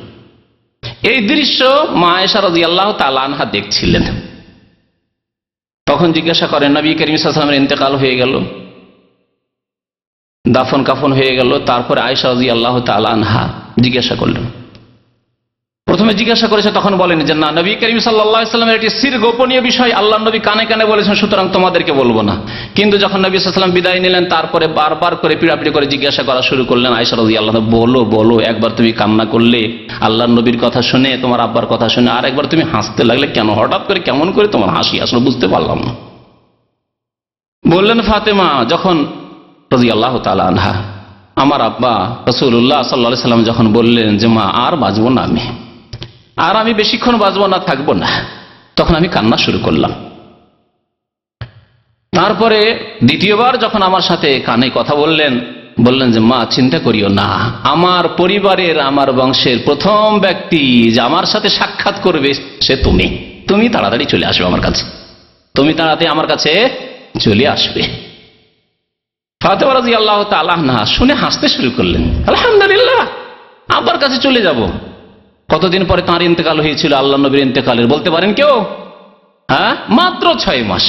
এই দৃশ্য মা আয়েশা রাদিয়াল্লাহু তাআলা আনহা দেখছিলেন। তখন জিজ্ঞাসা করেন, নবী করিম সাল্লাল্লাহু আলাইহি ওয়াসাল্লামের ইন্তেকাল হয়ে গেল, দাফন কাফন হয়ে গেল, তারপরে আয়েশা রাদিয়াল্লাহু তাআলা আনহা জিজ্ঞাসা করলেন। প্রথমে জিজ্ঞাসা করেছে, তখন বলেন যে না, নবী করিম সাল্লাল্লাহু আলাইহি ওয়াসাল্লামের একটি সির গোপনীয় বিষয় আল্লাহর নবী কানে কানে বলেছেন, সুতরাং তোমাদেরকে বলবো না। কিন্তু যখন নবী সাল্লাল্লাহু আলাইহি ওয়াসাল্লাম বিদায় নিলেন, তারপরে বারবার করে পিড়াপিড়ি করে জিজ্ঞাসা করা শুরু করলেন, আয়েশা রাদিয়াল্লাহু আনহা, বলো, একবার তুমি কান্না করলে আল্লাহর নবীর কথা শুনে, তোমার আব্বার কথা শুনে, আর একবার তুমি হাসতে লাগলে কেন, হঠাৎ করে কেমন করে তোমার হাসি আসলো, বুঝতে পারলাম না। বললেন ফাতেমা যখন রাদিয়াল্লাহু তাআলা আনহা, আমার আব্বা রাসূলুল্লাহ সাল্লাল্লাহু আলাইহি ওয়াসাল্লাম যখন বললেন যে মা আর বাঁচবো না, আমি বেশিক্ষণ বাঁচবো না, থাকবো না, তখন আমি কান্না শুরু করলাম। তারপরে দ্বিতীয়বার যখন আমার সাথে কানে কথা বললেন যে মা চিন্তা করিও না, আমার পরিবারের, আমার বংশের প্রথম ব্যক্তি যে আমার সাথে সাক্ষাৎ করবে সে তুমি তাড়াতাড়ি চলে আসবে আমার কাছে, তুমি তাড়াতাড়ি আমার কাছে চলে আসবে। ফাতেমা রাদিয়াল্লাহু তাআলা আনহা শুনে হাসতে শুরু করলেন, আলহামদুলিল্লাহ, আব্বার কাছে চলে যাব। কতদিন পরে তাঁর ইন্তেকাল হয়েছিল, আল্লাহ নবীর ইন্তেকালের বলতে পারেন কেউ? হ্যাঁ, মাত্র 6 মাস।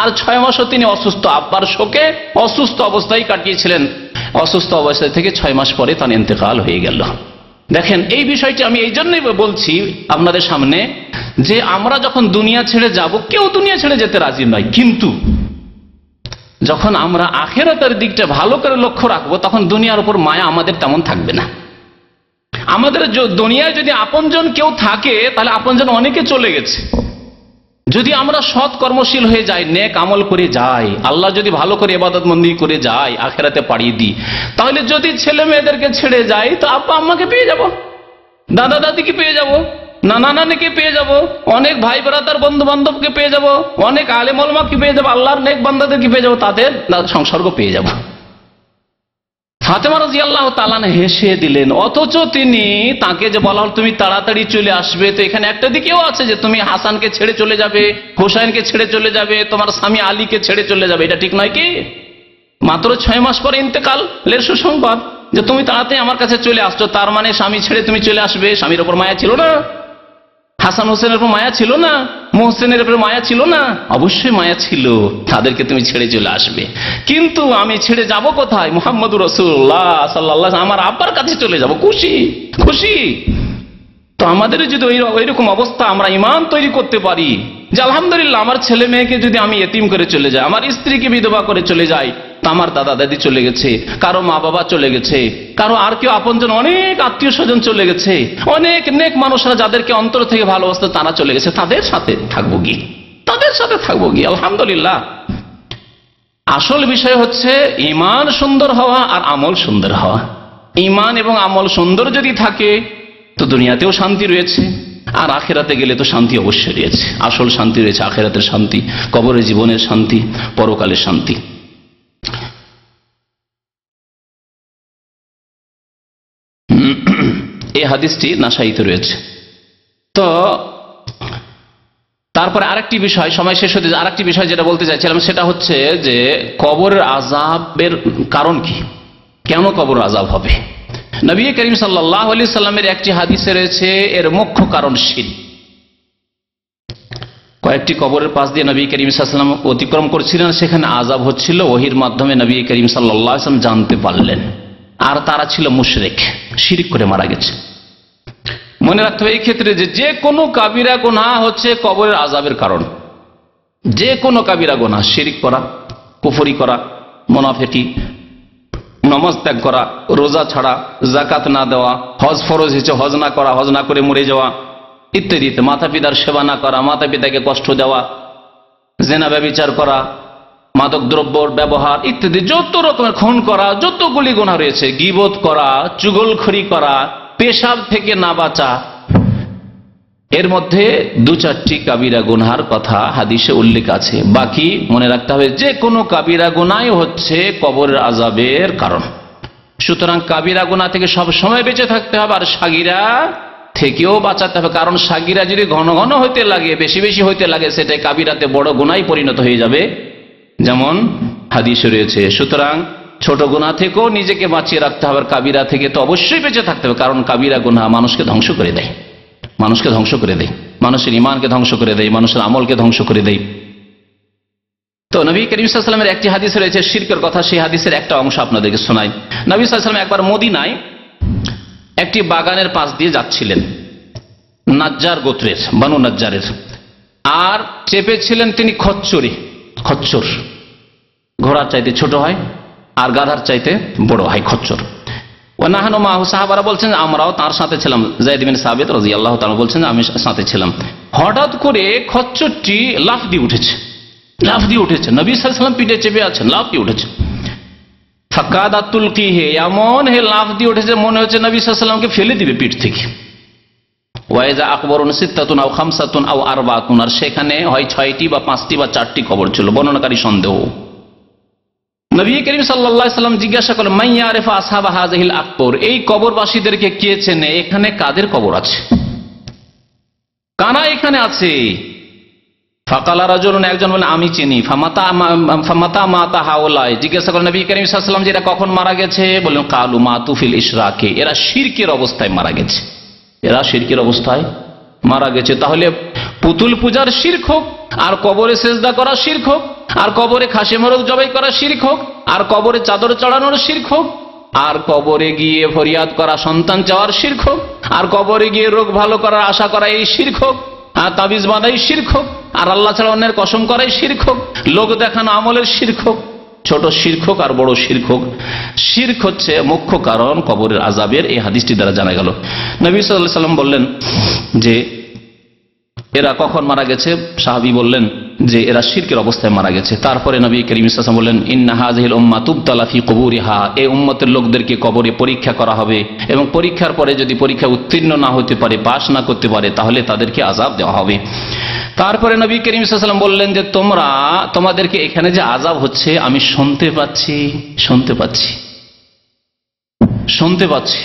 আর 6 মাসও তিনি অসুস্থ, আব্বার শোকে অসুস্থ অবস্থায় কাটিয়েছিলেন। অসুস্থ অবস্থা থেকে 6 মাস পরে তাঁর ইন্তেকাল হয়ে গেল। দেখেন, এই বিষয়টি আমি এই জন্যই বলছি আপনাদের সামনে যে আমরা যখন দুনিয়া ছেড়ে যাব, কেউ দুনিয়া ছেড়ে যেতে রাজি নয়, কিন্তু যখন আমরা আখিরাতের দিকটা ভালো করে লক্ষ্য রাখবো, তখন দুনিয়ার উপর মায়া আমাদের তেমন থাকবে না। আমাদের দুনিয়ায় যদি আপনজন কেউ থাকে, তাহলে আপনজন অনেকে চলে গেছে। যদি আমরা সৎ কর্মশীল হয়ে যাই, নেক আমল করে যাই, আল্লাহ যদি ভালো করে ইবাদতবন্দি করে যাই, আখিরাতে পাড়িয়ে দিই, তাহলে যদি ছেলে মেয়েদেরকে ছেড়ে যাই, তো আব্বা আম্মাকে পেয়ে যাব, দাদা দাদিকে পেয়ে যাব, নানা নানিকে পেয়ে যাব, অনেক ভাই ব্রাদার বন্ধু বান্ধবকে পেয়ে যাব, অনেক আলেম ওলামাকে পেয়ে যাব, আল্লাহর নেক বান্দাদেরকে পেয়ে যাব, তাদের সংসর্গ পেয়ে যাব। ফাতেমা রাদিয়াল্লাহু তাআলা হেসে দিলেন। অথচ তাকে যে বলা হল তুমি তাড়াতাড়ি চলে আসবে, তো এখানে একটা দিকেও আছে যে তুমি হাসানকে ছেড়ে চলে যাবে, হোসেনকে ছেড়ে চলে যাবে, তোমার স্বামী আলীকে ছেড়ে চলে যাবে, এটা ঠিক নয় কি? মাত্র 6 মাস পরে ইন্তেকালের সুসংবাদ, যে তুমি তাড়াতাড়ি আমার কাছে চলে আসছো, তার মানে স্বামী ছেড়ে তুমি চলে আসবে। স্বামীর ওপর মায়া ছিল না? হাসান হোসেনের উপর মায়া ছিল না? মোহসেনের উপর মায়া ছিল না? অবশ্যই মায়া ছিল, তাদেরকে তুমি ছেড়ে চলে আসবে। কিন্তু আমি ছেড়ে যাব কোথায়? মুহাম্মদুর রাসূলুল্লাহ সাল্লাল্লাহু আলাইহি ওয়াসাল্লাম, আমার আব্বার কাছে চলে যাব। খুশি খুশি। তো আমাদের যদি ওইরকম অবস্থা, আমরা ঈমান তৈরি করতে পারি যে আলহামদুলিল্লাহ আমার ছেলে মেয়েকে যদি আমি এতিম করে চলে যাই, আমার স্ত্রীকে বিধবা করে চলে যাই, তা আমার দাদা দাদি চলে গেছে, কারো মা বাবা চলে গেছে, কারো আর কেউ আপনজন অনেক আত্মীয় স্বজন চলে গেছে, অনেক নেক মানুষরা যাদেরকে অন্তর থেকে ভালোবাসতো তারা চলে গেছে, তাদের সাথে থাকবো কি? তাদের সাথে থাকবো কি? আলহামদুলিল্লাহ। আসল বিষয় হচ্ছে ঈমান সুন্দর হওয়া আর আমল সুন্দর হওয়া। ঈমান এবং আমল সুন্দর যদি থাকে তো দুনিয়াতেও শান্তি রয়েছে, আর আখেরাতে গেলে তো শান্তি অবশ্যই রয়েছে। আসল শান্তি রয়েছে আখেরাতের শান্তি, কবরের জীবনের শান্তি, পরকালের শান্তি। এই হাদিসটি নাসাইতে রয়েছে। তো তারপরে আরেকটি বিষয়, সময় শেষ হতে আরেকটি বিষয় যেটা বলতে চাইছিলাম সেটা হচ্ছে যে কবরের আযাবের কারণ কি, কেন কবর আযাব হবে। নবী করিম সাল্লাল্লাহু আলাইহি সাল্লামের একটি হাদিসে রয়েছে এর মুখ্য কারণ শিরক। কয়েকটি কবরের পাশ দিয়ে নবী করিম সাল্লাল্লাহু আলাইহি ওয়াসাল্লাম অতিক্রম করছিলেন, সেখানে আযাব হচ্ছিল, ওহীর মাধ্যমে নবী করিম সাল্লাল্লাহু আলাইহি ওয়াসাল্লাম জানতে পারলেন। আর তারা ছিল মুশরিক, শিরক করে মারা গেছে। মনে রাখতে হবে এই ক্ষেত্রে যে কোনো কাবিরা গুনাহ হচ্ছে কবরের আযাবের কারণ। যে কোনো কাবিরা গুনাহ, শিরক করা, কুফরি করা, মুনাফিকি, নামাজ ত্যাগ করা, রোজা ছাড়া, যাকাত না দেওয়া, হজ ফরজ হয়েছে হজ না করা, হজ না করে মরে যাওয়া ইত্যাদিতে, মাতা পিতার সেবা না করা, মাতা পিতাকে কষ্ট দেওয়া, জেনা ব্যভিচার করা, মাদক দ্রব্যর ব্যবহার ইত্যাদি, যত রকমের খুন করা, যতগুলি গুনাহ রয়েছে, গীবত করা, চুগলখড়ি করা, পেশাব থেকে না বাঁচা, এর মধ্যে দু চারটি কাবিরা গুনহার কথা হাদিসে উল্লেখ আছে। বাকি মনে রাখতে হবে যে কোনো কাবিরা গুনাহ হচ্ছে কবরের আযাবের কারণ। সুতরাং কাবিরা গুনাহ থেকে সব সময় বেঁচে থাকতে হবে, আর সাগিরা থেকেও বাঁচাতে হবে। কারণ সাগিরা যদি ঘন ঘন হইতে লাগে, বেশি বেশি হইতে লাগে, সেটাই কাবিরাতে বড় গুনাহে পরিণত হয়ে যাবে, যেমন হাদিসে রয়েছে। সুতরাং ছোট গুনাহ থেকেও নিজেকে বাঁচিয়ে রাখতে হবে, কাবিরা থেকে তো অবশ্যই বেঁচে থাকতে হবে। কারণ কাবিরা গুনাহ মানুষকে ধ্বংস করে দেয়, মানুষকে ধ্বংস করে দেয়, মানুষের ঈমানকে ধ্বংস করে দেয়, মানুষের আমলকে ধ্বংস করে দেয়। তো নবী করিম সাল্লাল্লাহু আলাইহি ওয়াসাল্লামের একটি হাদিস রয়েছে শিরকের কথা, সেই হাদিসের একটা অংশ আপনাদেরকে শোনাই। নবী সাল্লাল্লাহু আলাইহি ওয়াসাল্লাম একবার মদিনায় একটি বাগানের পাশ দিয়ে যাচ্ছিলেন, নাজ্জার গোত্রের, বানু নাজ্জারের, আর চেপেছিলেন তিনি খচ্চরে। খচ্চর ঘোড়ার চাইতে ছোট হয় আর গাধার চাইতে বড় হয় খচ্চর। ওয়ানাহানু মাহু, সাহাবারা বলছেন আমরাও তার সাথে ছিলাম। যায়েদ বিন সাবিত রাদিয়াল্লাহু তাআলা বলছেন আমি সাথে ছিলাম। হঠাৎ করে খচ্চরটি লাফ দিয়ে উঠেছে, লাফ দিয়ে উঠেছে, নবী সাল্লাল্লাহু আলাইহি ওয়াসাল্লাম পিঠে চেপে আছেন, লাফ দিয়ে উঠেছে। ফাকাদাত তুলকিহি, এমন হে লাফ দিয়ে উঠেছে মনে হচ্ছে নবী সাল্লাল্লাহু আলাইহি ওয়াসাল্লামকে ফেলে দিবে পিঠ থেকে। ওয়াইজা আকবরুন সিত্তাতুন আও খামসাতুন আও আরবাতুন, আর সেখানে হয় 6টি বা 5টি বা 4টি কবর ছিল, বর্ণনাকারী সন্দেহ। নবী করিম সাল্লাল্লাহু আলাইহি ওয়াসাল্লাম জিজ্ঞাসা করলেন মান ইয়ারিফু আসহাবা হাযিহিল আকবর, এই কবরবাসীদেরকে কে চেনে, এখানে কাদের কবর আছে, কারা এখানে আছে। ফাকালা রাজুলুন, একজন বলেন আমি চিনি। ফামাতা মাতা হাওলাই, জিজ্ঞাসা করেন নবী করিম সাল্লাল্লাহু আলাইহি ওয়াসাল্লাম যে এরা কখন মারা গেছে, বললেন কালু মাতু ফিল ইশরাকে, এরা শিরকের অবস্থায় মারা গেছে, এরা শিরকের অবস্থায় মারা গেছে। তাহলে পুতুল পূজার শিরক হোক, আর কবরে সেজদা করা শিরক হোক, আর কবরে খাসি মোরগ জবাই করা শিরক হোক, আর কবরে চাদর চড়ানোর শিরক হোক, আর কবরে গিয়ে ফরিয়াদ করা সন্তান চাওয়ার শিরক হোক, আর কবরে গিয়ে রোগ ভালো করার আশা করা এই শিরক হোক, আর তাবিজ বাঁধাই শিরক হোক, আর আল্লাহ ছাড়া অন্যের কসম করাই শিরক হোক, লোক দেখানো আমলের শিরক হোক, ছোট শিরক হোক আর বড় শিরক হোক, শিরক হচ্ছে মুখ্য কারণ কবরের আযাবের। এই হাদিসটি দ্বারা জানা গেল। নবী সাল্লাল্লাহু আলাইহি ওয়াসাল্লাম বললেন যে এরা কখন মারা গেছে, সাহাবী বললেন যে এরা শিরকের অবস্থায় মারা গেছে। তারপরে নবী করিম সাল্লাল্লাহু আলাইহি ওয়াসাল্লাম বললেন ইন্না হাযিহিল উম্মাহ তুবতালা ফি কুবুরিহা, এই উম্মতের লোকদেরকে কবরে পরীক্ষা করা হবে, এবং পরীক্ষার পরে যদি পরীক্ষা উত্তীর্ণ না হতে পারে, পাশ না করতে পারে, তাহলে তাদেরকে আযাব দেওয়া হবে। তারপরে নবী করিম সাল্লাল্লাহু আলাইহি ওয়াসাল্লাম বললেন যে তোমাদেরকে এখানে যে আযাব হচ্ছে আমি শুনতে পাচ্ছি।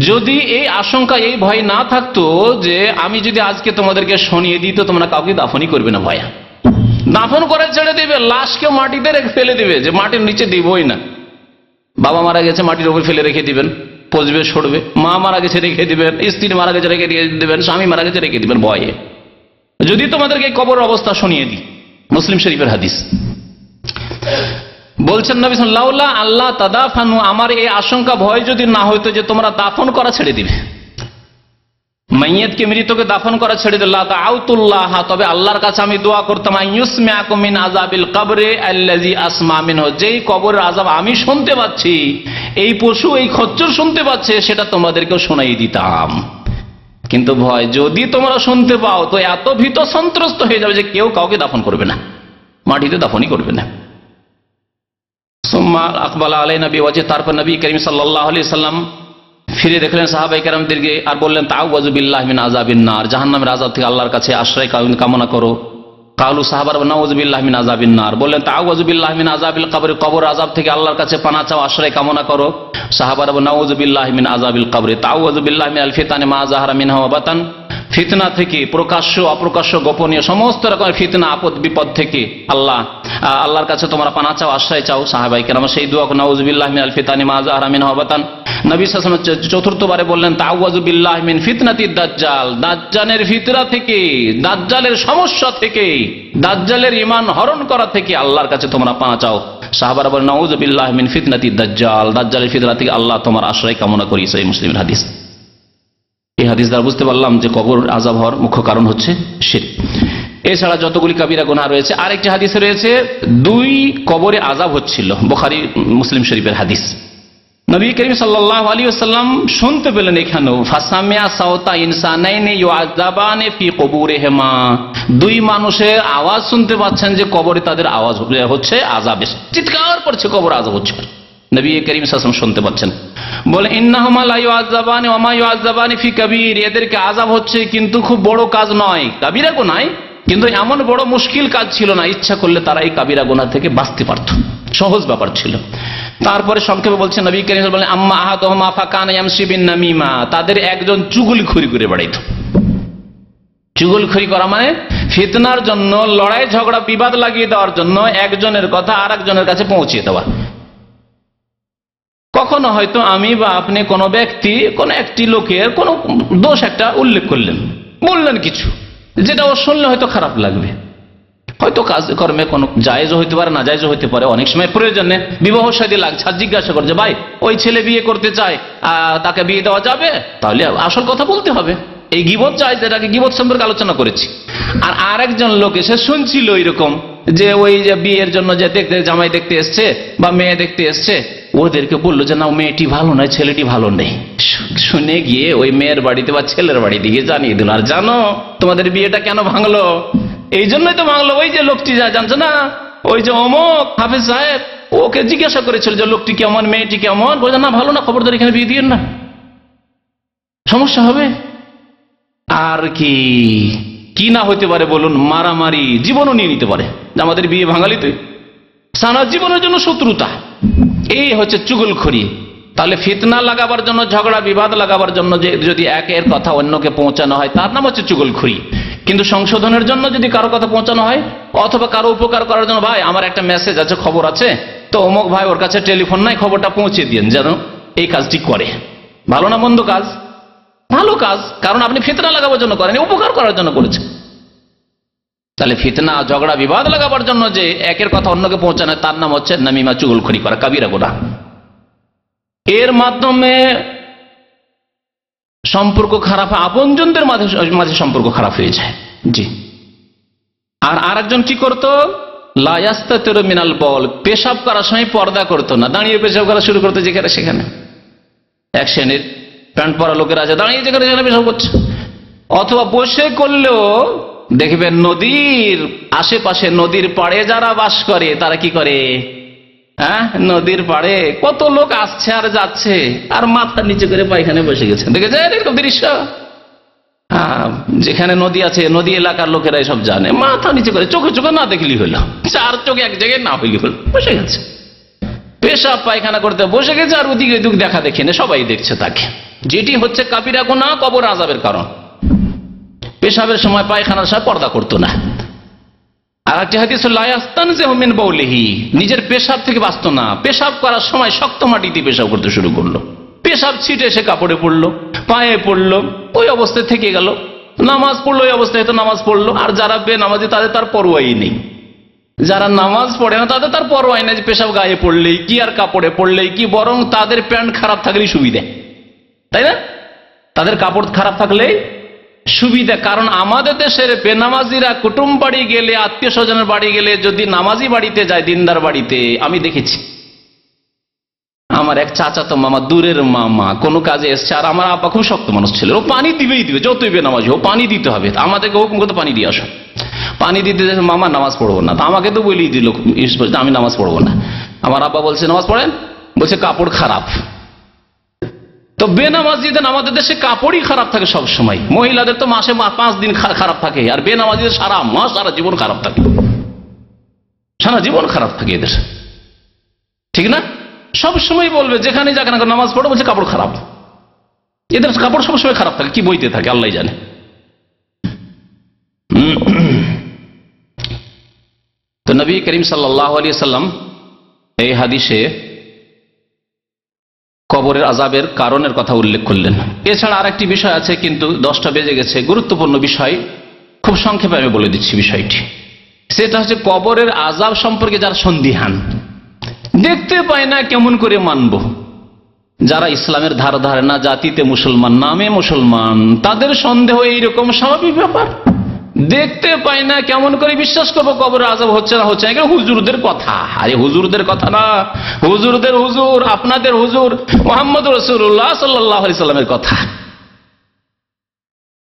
যদি এই আশঙ্কা, এই ভয় না থাকতো যে আমি যদি আজকে তোমাদেরকে শুনিয়ে দিই তো তোমরা কাউকে দাফনই করবে না, ভয়া দাফন করে ছেড়ে দেবে, লাশকে মাটিতে রেখে ফেলে দেবে, যে মাটির নিচে দিবই না, বাবা মারা গেছে মাটির উপর ফেলে রেখে দিবেন, পচবে সরবে। মা মারা গেছে রেখে দিবেন, স্ত্রী মারা গেছে রেখে দিবেন, স্বামী মারা গেছে রেখে দিবেন ভয়ে। যদি তোমাদেরকে এই কবর অবস্থা শুনিয়ে দিই, মুসলিম শরীফের হাদিস। বলছেন নবী সাল্লাল্লাহু আলাইহি ওয়াসাল্লাম, আল্লাহ তাদাফানু, আমার এই আশঙ্কা ভয় যদি না হইতো যে তোমরা দাফন করা ছেড়ে দিবে, মাইয়াতকে মৃতকে দাফন করা ছেড়ে দিল্লাহ তাআউতুল্লাহ, তবে আল্লাহর কাছে আমি দোয়া করতাম আইয়ুসমিআকুম মিন আযাবিল কবরি আল্লাযী আসমা মিনহু, যেই কবরের আযাব আমি শুনতে পাচ্ছি, এই পশু এই খচ্চর শুনতে পাচ্ছে, সেটা তোমাদেরকেও শোনাই দিতাম। কিন্তু ভয় যদি তোমরা শুনতে পাও তো এত ভীত সন্ত্রস্ত হয়ে যাবে যে কেউ কাউকে দাফন করবে না, মাটিতে দাফনই করবে না। সুম্মা আকবালা আলাইনা বিওয়াজহি, তারপর নবী করিম সাল্লাল্লাহু আলাইহি সাল্লাম ফিরে দেখলেন সাহাবায়ে কেরামদেরকে আর বললেন তাআউযু বিল্লাহি মিন আযাবিন নার, জাহান্নামের আযাব থেকে আল্লাহর কাছে আশ্রয় কামনা করো। কালু সাহাবারা নাউযু বিল্লাহি মিন আযাবিন নার, বললেন তাআউযু বিল্লাহি মিন আযাবিল কবর, কবর আযাব থেকে আল্লাহর কাছে পানাহ চাও, আশ্রয় কামনা করো। সাহাবারা নাউযু বিল্লাহি মিন আযাবিল কবর, তাআউযু বিল্লাহি মিনাল ফিতানি মা যাহারা মিনহা ওয়া বাতান, ফিতনা থেকে প্রকাশ্য অপ্রকাশ্য গোপনীয় সমস্ত রকমের ফিতনা আপদ বিপদ থেকে আল্লাহর কাছে তোমরা পানাহ চাও, আশ্রয় চাও। সাহাবায়ে কেরাম সেই দোয়া নাউযু বিল্লাহি মিনাল ফিতানি মা যাহারা মিনহা ওয়া বাতান। নবী সাল্লাল্লাহু আলাইহি ওয়াসাল্লাম চতুর্থবারে বললেন তাআউযু বিল্লাহি মিন ফিতনাতিদ দাজ্জাল, দাজ্জালের ফিতনা থেকে, দাজ্জালের সমস্যা থেকে, দাজ্জালের ঈমান হরণ করা থেকে আল্লাহর কাছে তোমরা পানাহ চাও। সাহাবারা বলেন নাউযু বিল্লাহি মিন ফিতনাতিদ দাজ্জাল, দাজ্জালের ফিতনা থেকে আল্লাহ তোমার আশ্রয় কামনা করি। সহিহ মুসলিমের হাদিস। এই হাদিস দ্বারা বুঝতে পারলাম যে কবর আযাব হওয়ার মুখ্য কারণ হচ্ছে শিরক। এছাড়া যতগুলি কাবিরা গুনাহ রয়েছে, আরেকটি হাদিসে রয়েছে 2 কবরে আযাব হচ্ছিল, বুখারী মুসলিম শরীফের হাদিস। নবী করিম সাল্লাল্লাহু আলাইহি ওয়াসাল্লাম শুনতে পেলেন এখানেও ফাসামিয়া সাওতা ইনসানাইনি ইউআযাবানি ফি কুবুরিহিমা, 2 মানুষের আওয়াজ শুনতে পাচ্ছেন যে কবরে তাদের আওয়াজ হচ্ছে, আযাব চিৎকার করছে, কবর আযাব হচ্ছে। নবী করিম সাল্লাল্লাহু আলাইহি ওয়াসাল্লাম শুনতে পাচ্ছেন, বলে ইন্নাহুমা লা ইউআযাবানি ওয়া মা ইউআযাবানি ফি কাবীর, এদেরকে আযাব হচ্ছে কিন্তু খুব বড় কাজ নয়, কাবিরা গুনাহ, কিন্তু এমন বড় মুশকিল কাজ ছিল না, ইচ্ছা করলে তারা এই কাবিরা গুনাহ থেকে বাঁচতে পারত, সহজ ব্যাপার ছিল। তারপরে সংক্ষেপে বলছেন নবী করিম সাল্লাল্লাহু আলাইহি ওয়াসাল্লাম, বলেন আম্মা আহাদুহুমা ফাকানা ইয়ামশি বিন নামিমা, তাদের একজন চুগলখড়ি করে বেড়াইতো। চুগলখড়ি করা মানে ফিতনার জন্য, লড়াই ঝগড়া বিবাদ লাগিয়ে দেওয়ার জন্য একজনের কথা আরেকজনের কাছে পৌঁছে দেওয়া। কখনো হয়তো আমি বা আপনি কোনো ব্যক্তি কোন একটি লোকের কোনো দোষ একটা উল্লেখ করলেন, বললেন কিছু, যেটা ও শুনলে হয়তো খারাপ লাগবে, হয়তো কাজ কর্মে কোনো জায়েজও হইতে পারে, না জায়েজও হইতে পারে, অনেক সময় প্রয়োজনে বিবাহ শাদী লাগছে, আর জিজ্ঞাসা করছে ভাই ওই ছেলে বিয়ে করতে চায়, তাকে বিয়ে দেওয়া যাবে? তাহলে আসল কথা বলতে হবে, এই গীবত জায়েজ, এটাকে গীবত সম্পর্কে আলোচনা করেছি। আর আরেকজন লোক এসে শুনছিল এরকম যে ওই যে বিয়ের জন্য যে দেখতে জামাই দেখতে এসছে বা মেয়ে দেখতে এসছে, ওদেরকে বললো যে না মেয়েটি ভালো নয়, ছেলেটি ভালো নেই। শুনে গিয়ে ওই মেয়ের বাড়িতে বা ছেলের বাড়িতে গিয়ে জানিয়ে দিল, আর জানো তোমাদের বিয়েটা কেন ভাঙলো? এই জন্যই তো ভাঙলো, ওই যে লোকটি জানছো না, ওই যে অমুক হাফেজ সাহেব, ওকে জিজ্ঞাসা করেছিল যে লোকটি কেমন, মেয়েটি কেমন, বলছে না ভালো না, খবরদার এখানে বিয়ে দিয়েন না, সমস্যা হবে। আর কি না হইতে পারে বলুন? মারামারি, জীবনও নিয়ে নিতে পারে, আমাদের বিয়ে ভাঙালিতে সারা জীবনের জন্য শত্রুতা। এই হচ্ছে চুগলখড়ি। তাহলে ফিতনা লাগাবার জন্য, ঝগড়া বিবাদ লাগাবার জন্য যদি একের কথা অন্যকে পৌঁছানো হয়, তার নাম হচ্ছে চুগলখড়ি। কিন্তু সংশোধনের জন্য যদি কারো কথা পৌঁছানো হয়, অথবা কারো উপকার করার জন্য, ভাই আমার একটা মেসেজ আছে, খবর আছে, তো অমুক ভাই ওর কাছে টেলিফোন নাই, খবরটা পৌঁছে দিন যেন এই কাজটি করে, ভালো না মন্দ কাজ? ভালো কাজ, কারণ আপনি ফিতনা লাগাবার জন্য করেন, উপকার করার জন্য করেছেন। তাহলে ফিতনা ঝগড়া বিবাদ লাগাবার জন্য যে একের কথা অন্যকে পৌঁছানো, তার নাম হচ্ছে নামিমা, চুগলখড়ি করা, কাবিরা গুনাহ। এর মাধ্যমে সম্পর্ক খারাপ, আপনজনদের মাঝে সম্পর্ক খারাপ হয়ে যায়। জি। আর আরেকজন কি করতো, লা ইয়াস্তাতিরু মিনাল বল, পেশাব করার সময় পর্দা করতো না, দাঁড়িয়ে পেশাব করা শুরু করতো যেখানে সেখানে। এক শ্রেণীর প্যান্ট পরা লোকেরা আছে, দাঁড়িয়ে যেখানে সেখানে পেশাব করছে, অথবা বসে করলেও দেখবেন নদীর আশেপাশে, নদীর পাড়ে যারা বাস করে তারা কি করে, নদীর পাড়ে কত লোক আসছে আর যাচ্ছে, আর মাথা নিচে করে পায়খানে বসে গেছে, দেখেছেন এরকম দৃশ্য? যেখানে নদী আছে, নদী এলাকার লোকেরা সব জানে, মাথা নিচে করে, চোখে চোখে না দেখলি হলো, 4 চোখে এক জায়গায় না হইলি হলো, বসে গেছে, পেশাব পায়খানা করতে বসে গেছে, আর ওদিকে দুঃখ দেখা দেখি না, সবাই দেখছে তাকে। যেটি হচ্ছে কাবিরা গুনাহ, কবর আযাবের কারণ। পেশাবের সময়, পায়খানার সময় পর্দা করতো না। আর একটি হাদিস লা ইয়াস্তানজিহু মিন বাউলিহি, নিজের পেশাব থেকে বাঁচত না, পেশাব করার সময় শক্ত মাটি দিয়ে পেশাব করতে শুরু করলো, পেশাব ছিটে এসে কাপড়ে পড়লো, পায়ে পড়লো, ওই অবস্থায় থেকে গেল। নামাজ পড়লো, ওই অবস্থায় তো নামাজ পড়লো। আর যারা বেনামাজি তাদের তার পরোয়াই নেই, যারা নামাজ পড়ে না তাদের তার পরোয়াই নেই যে পেশাব গায়ে পড়লেই কি আর কাপড়ে পড়লেই কি, বরং তাদের প্যান্ট খারাপ থাকলেই সুবিধা, তাই না? তাদের কাপড় খারাপ থাকলেই সুবিধা। কারণ আমাদের দেশের বেনামাজিরা কুটুম বাড়ি গেলে, আত্মীয় স্বজনের বাড়ি গেলে যদি নামাজি বাড়িতে যায়, দিনদার বাড়িতে, আমি দেখেছি আমার এক চাচাতো মামা, দূরের মামা, কোনো কাজে এসছে, আর আমার আব্বা খুব শক্ত মানুষ ছিল, ও পানি দিবেই দিবে, যতই বেনামাজি হোক পানি দিতে হবে। আমাদেরকে হুকুম করতে পানি দিয়ে আসো, পানি দিতে মামা নামাজ পড়বো না, আমাকে তো বলেই দিল আমি নামাজ পড়বো না। আমার আব্বা বলছে নামাজ পড়েন, বলছে কাপড় খারাপ। তো বেনামাজিদের আমাদের দেশে কাপড়ই খারাপ থাকে সব সময়, মহিলাদের তো মাসে 5 দিন খারাপ থাকে, আর বেনামাজিদের সারা মাস সারা জীবন খারাপ থাকে, সারা জীবন খারাপ থাকে এদের, ঠিক না? সব সময় বলবে যেখানে যাকে না নামাজ পড়ো, বলছে কাপড় খারাপ, এদের কাপড় সবসময় খারাপ থাকে, কি বইতে থাকে আল্লাহ জানে। তো নবী করিম সাল্লাল্লাহু আলাইহি সাল্লাম এই হাদিসে কবরের আযাবের কারণের কথা উল্লেখ করলেন। এছাড়া আরেকটি বিষয় আছে, কিন্তু 10টা বেজে গেছে, গুরুত্বপূর্ণ বিষয়, খুব সংক্ষেপে আমি বলে দিচ্ছি বিষয়টি। সেটা হচ্ছে কবরের আযাব সম্পর্কে যারা সন্দিহান, দেখতে পায় না কেমন করে মানব, যারা ইসলামের ধারে না, জাতিতে মুসলমান, নামে মুসলমান, তাদের সন্দেহ এইরকম স্বাভাবিক ব্যাপার। দেখতে পাই না কেমন করে বিশ্বাস করবো কবরের আযাব হচ্ছে না হচ্ছে না? হুজুরদের কথা, আরে হুজুরদের কথা না, হুজুরদের হুজুর, আপনাদের হুজুর মুহাম্মদ রাসূলুল্লাহ সাল্লাল্লাহু আলাইহি সাল্লামের কথা,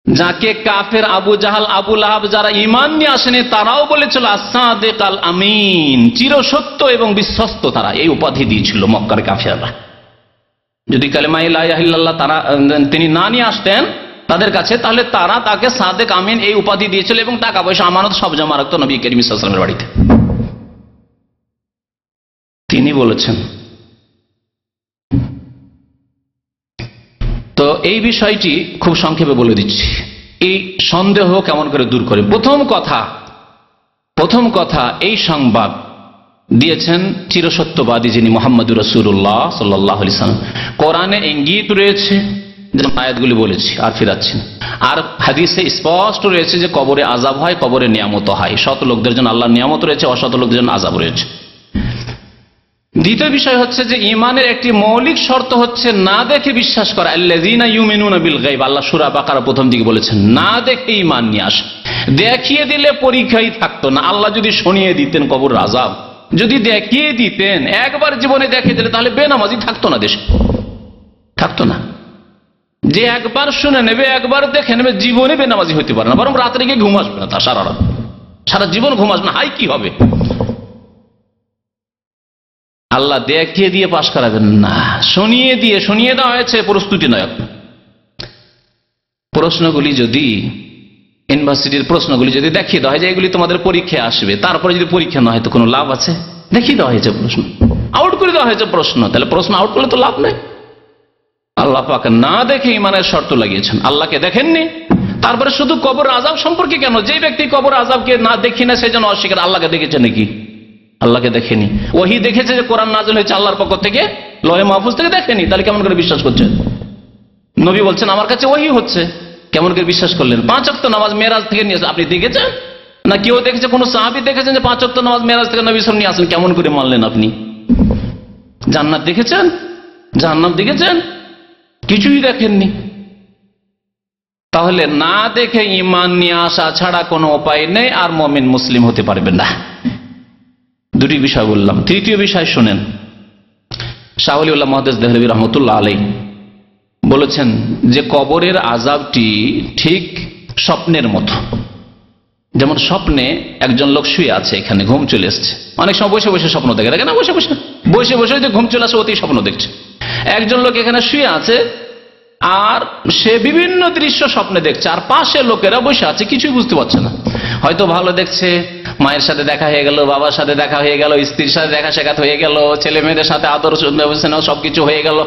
যাকে কাফের আবু জাহাল, আবু লাহাব যারা ঈমান নিয়ে আসেনি, তারাও বলেছিল as-সাদিক আল-আমিন, চিরসত্য এবং বিশ্বস্ত, তারা এই উপাধি দিয়েছিল মক্কার কাফেররা। যদি কালেমা লা ইলাহা ইল্লাল্লাহ তারা তিনি না নিয়ে আসতেন তাদের কাছে, তাহলে তারা তাকে সাদেক আমিন এই উপাধি দিয়েছিল, এবং টাকা পয়সা আমানত সব জমা রাখতো নবী করিম সাল্লাল্লাহু আলাইহি ওয়াসাল্লামের বাড়িতে। তিনি বলেছেন। তো এই বিষয়টি খুব সংক্ষেপে বলে দিচ্ছি, এই সন্দেহ কেমন করে দূর করে। প্রথম কথা এই সংবাদ দিয়েছেন চিরসত্যবাদী যিনি মুহাম্মদুর রাসূলুল্লাহ সাল্লাল্লাহু আলাইহি ওয়াসাল্লাম। কোরআনে ইঙ্গিত রয়েছে, আয়াতগুলি বলেছি আর ফিরাচ্ছি না, আর হাদিসে স্পষ্ট রয়েছে যে কবরে আযাব হয়, কবরে নিয়ামত হয়, সৎ লোকদের জন্য আল্লাহর নিয়ামত রয়েছে, অসৎ লোকদের জন্য আযাব রয়েছে। দ্বিতীয় বিষয় হচ্ছে যে ঈমানের একটি মৌলিক শর্ত হচ্ছে না দেখে বিশ্বাস করা, আল্লাযীনা ইউমিনুনা বিল গায়ব, আল্লাহ সূরা বাকারা প্রথম দিকে বলেছেন না দেখে ঈমান নিয়ে আসে। দেখিয়ে দিলে পরীক্ষাই থাকতো না। আল্লাহ যদি শুনিয়ে দিতেন কবরের আযাব, যদি দেখিয়ে দিতেন, একবার জীবনে দেখিয়ে দিলে, তাহলে বেনামাজি থাকতো না, দেশে থাকতো না। যে একবার শুনে নেবে, একবার দেখে নেবে, জীবনে বেনামাজি হইতে পারে না, বরং রাত্রে গিয়ে ঘুম আসবে না, তার সারা রাত, সারা জীবন ঘুম আসবে না, হাই কি হবে। আল্লাহ দেখিয়ে দিয়ে পাশ করাবেন না, শুনিয়ে দেওয়া হয়েছে, প্রস্তুতি নয়। প্রশ্নগুলি যদি ইউনিভার্সিটির প্রশ্নগুলি যদি দেখিয়ে দেওয়া হয় যে এগুলি তোমাদের পরীক্ষায় আসবে, তারপরে যদি পরীক্ষা না হয় তো কোনো লাভ আছে? দেখিয়ে দেওয়া হয়েছে প্রশ্ন, আউট করে দেওয়া হয়েছে প্রশ্ন, তাহলে প্রশ্ন আউট করলে তো লাভ নেই। আল্লাহ পাক না দেখে ঈমানের শর্ত লাগিয়েছেন, আল্লাহকে দেখেননি। তারপরে শুধু কবর আযাব সম্পর্কে কেন, যে ব্যক্তি কবর আযাবকে না দেখি না সে যেন অস্বীকার, আল্লাহকে দেখেছে নাকি? আল্লাহকে দেখেনি। ওহী দেখেছে যে কোরআন নাযিল হয়েছে আল্লাহর পক্ষ থেকে, লৌহে মাহফুজ থেকে, দেখেনি, তাহলে কেমন করে বিশ্বাস করছেন? নবী বলছেন আমার কাছে ওহী হচ্ছে, কেমন করে বিশ্বাস করলেন? 5 ওয়াক্ত নামাজ মেরাজ থেকে নিয়ে আপনি দেখেছেন না? কেউ দেখেছে? কোন সাহাবী দেখেছেন যে 5 ওয়াক্ত নামাজ মেরাজ থেকে নবী সাল্লাল্লাহু আলাইহি ওয়াসাল্লাম নিয়ে আসেন? কেমন করে মানলেন আপনি? জান্নাত দেখেছেন? জাহান্নাম দেখেছেন? কিছুই দেখেননি। তাহলে না দেখে ঈমান নিয়ে আসা ছাড়া কোনো উপায় নেই, আর মুমিন মুসলিম হতে পারবেন না। দুটি বিষয় বললাম। তৃতীয় বিষয় শুনেন, শাহ ওলিউল্লাহ মুহাদ্দিস দেহলভী রহমতুল্লাহ আলাইহি বলেছেন যে কবরের আযাবটি ঠিক স্বপ্নের মতো। যেমন স্বপ্নে একজন লোক শুয়ে আছে, এখানে ঘুম চলে এসছে, অনেক সময় বসে বসে স্বপ্ন দেখে, দেখে না? বসে বসে যে ঘুম চলে আসে, অতি স্বপ্ন দেখছে। একজন লোক এখানে শুয়ে আছে, আর সে বিভিন্ন দৃশ্য স্বপ্নে দেখছে, আর পাশে লোকেরা বসে আছে, কিছুই বুঝতে পারছে না। হয়তো ভালো দেখছে, মায়ের সাথে দেখা হয়ে গেল, বাবার সাথে দেখা হয়ে গেল, স্ত্রীর সাথে দেখা সাক্ষাৎ হয়ে গেল, ছেলে মেয়েদের সাথে আদর সবকিছু হয়ে গেল।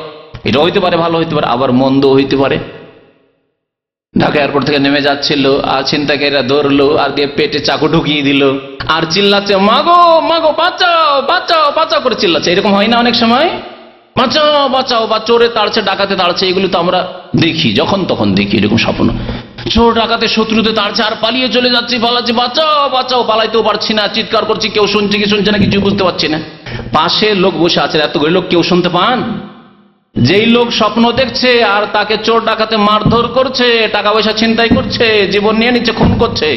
এটা হইতে পারে, ভালো হইতে পারে, আবার মন্দ হইতে পারে। ঢাকা এয়ারপোর্ট থেকে নেমে যাচ্ছিল, আর ছিনতাইকারীরা ধরলো আর দিয়ে পেটে চাকু ঢুকিয়ে দিল, আর চিল্লাচ্ছে মাগো মাগো বাঁচাও বাঁচাও বাঁচাও করে চিল্লাচ্ছে। এরকম হয় না অনেক সময়? বাঁচাও বাঁচাও, বা চোরে তাড়ছে ডাকাতে তাড়ছে, এগুলো তো আমরা দেখি, যখন তখন দেখি এরকম স্বপ্ন। চোর ডাকাতে শত্রুতে তাড়ছে আর পালিয়ে চলে যাচ্ছি, পালাচ্ছি, বাঁচাও বাঁচাও, পালাইতেও পারছি না, চিৎকার করছি, কেউ শুনছে কি শুনছে না কিছু বুঝতে পারছি না। পাশে লোক বসে আছে, এতগুলো লোক কেউ শুনতে পান? যেই লোক স্বপ্ন দেখছে আর তাকে চোর ডাকাতে মারধর করছে, টাকা পয়সা ছিনতাই করছে, জীবন নিয়ে নিচ্ছে, খুন করছে,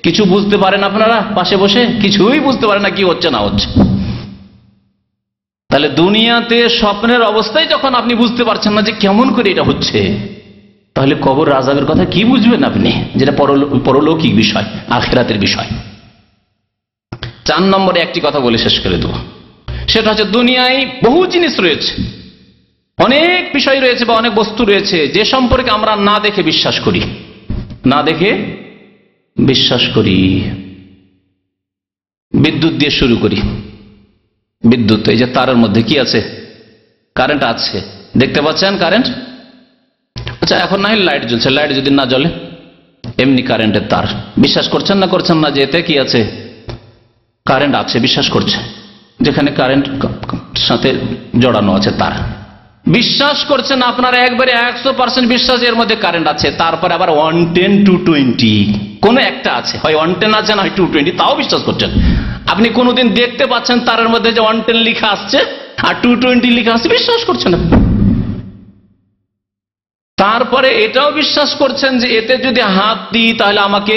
কিছু বুঝতে পারেন আপনারা? পাশে বসে কিছুই বুঝতে পারে না কি হচ্ছে না হচ্ছে। তাহলে দুনিয়াতে স্বপ্নের অবস্থায় যখন আপনি বুঝতে পারছেন না যে কেমন করে এটা হচ্ছে, তাহলে কবর আযাবের কথা কি বুঝবেন আপনি, যেটা পরলৌকিক বিষয়, আখিরাতের বিষয়। 4 নম্বরে একটি কথা বলে শেষ করে দেব, সেটা হচ্ছে দুনিয়ায় বহু জিনিস রয়েছে, অনেক বিষয় রয়েছে বা অনেক বস্তু রয়েছে যে সম্পর্কে আমরা না দেখে বিশ্বাস করি, না দেখে বিশ্বাস করি। বিদ্যুৎ দিয়ে শুরু করি। বিদ্যুৎ, এই যে তারের মধ্যে কি আছে? কারেন্ট আছে, দেখতে পাচ্ছেন কারেন্ট? আচ্ছা, এখন না হয় লাইট জ্বলছে, লাইট যদি না জ্বলে, এমনি কারেন্টের তার, বিশ্বাস করছেন না করছেন না যে এতে কি আছে? কারেন্ট আছে, বিশ্বাস করছে, যেখানে কারেন্ট সাথে জড়ানো আছে তার, বিশ্বাস করছেন আপনারা একবারে 100% বিশ্বাস এর মধ্যে কারেন্ট আছে। তারপরে আবার 110 220 কোন একটা আছে, হয় 110 আছে না হয় 220, তাও বিশ্বাস করছেন। আপনি কোনোদিন দেখতে পাচ্ছেন তারের মধ্যে যে 110 লেখা আসছে আর 220 লেখা আসছে, বিশ্বাস করছেন আপনি। তারপরে এটাও বিশ্বাস করছেন যে এতে যদি হাত দিই তাহলে আমাকে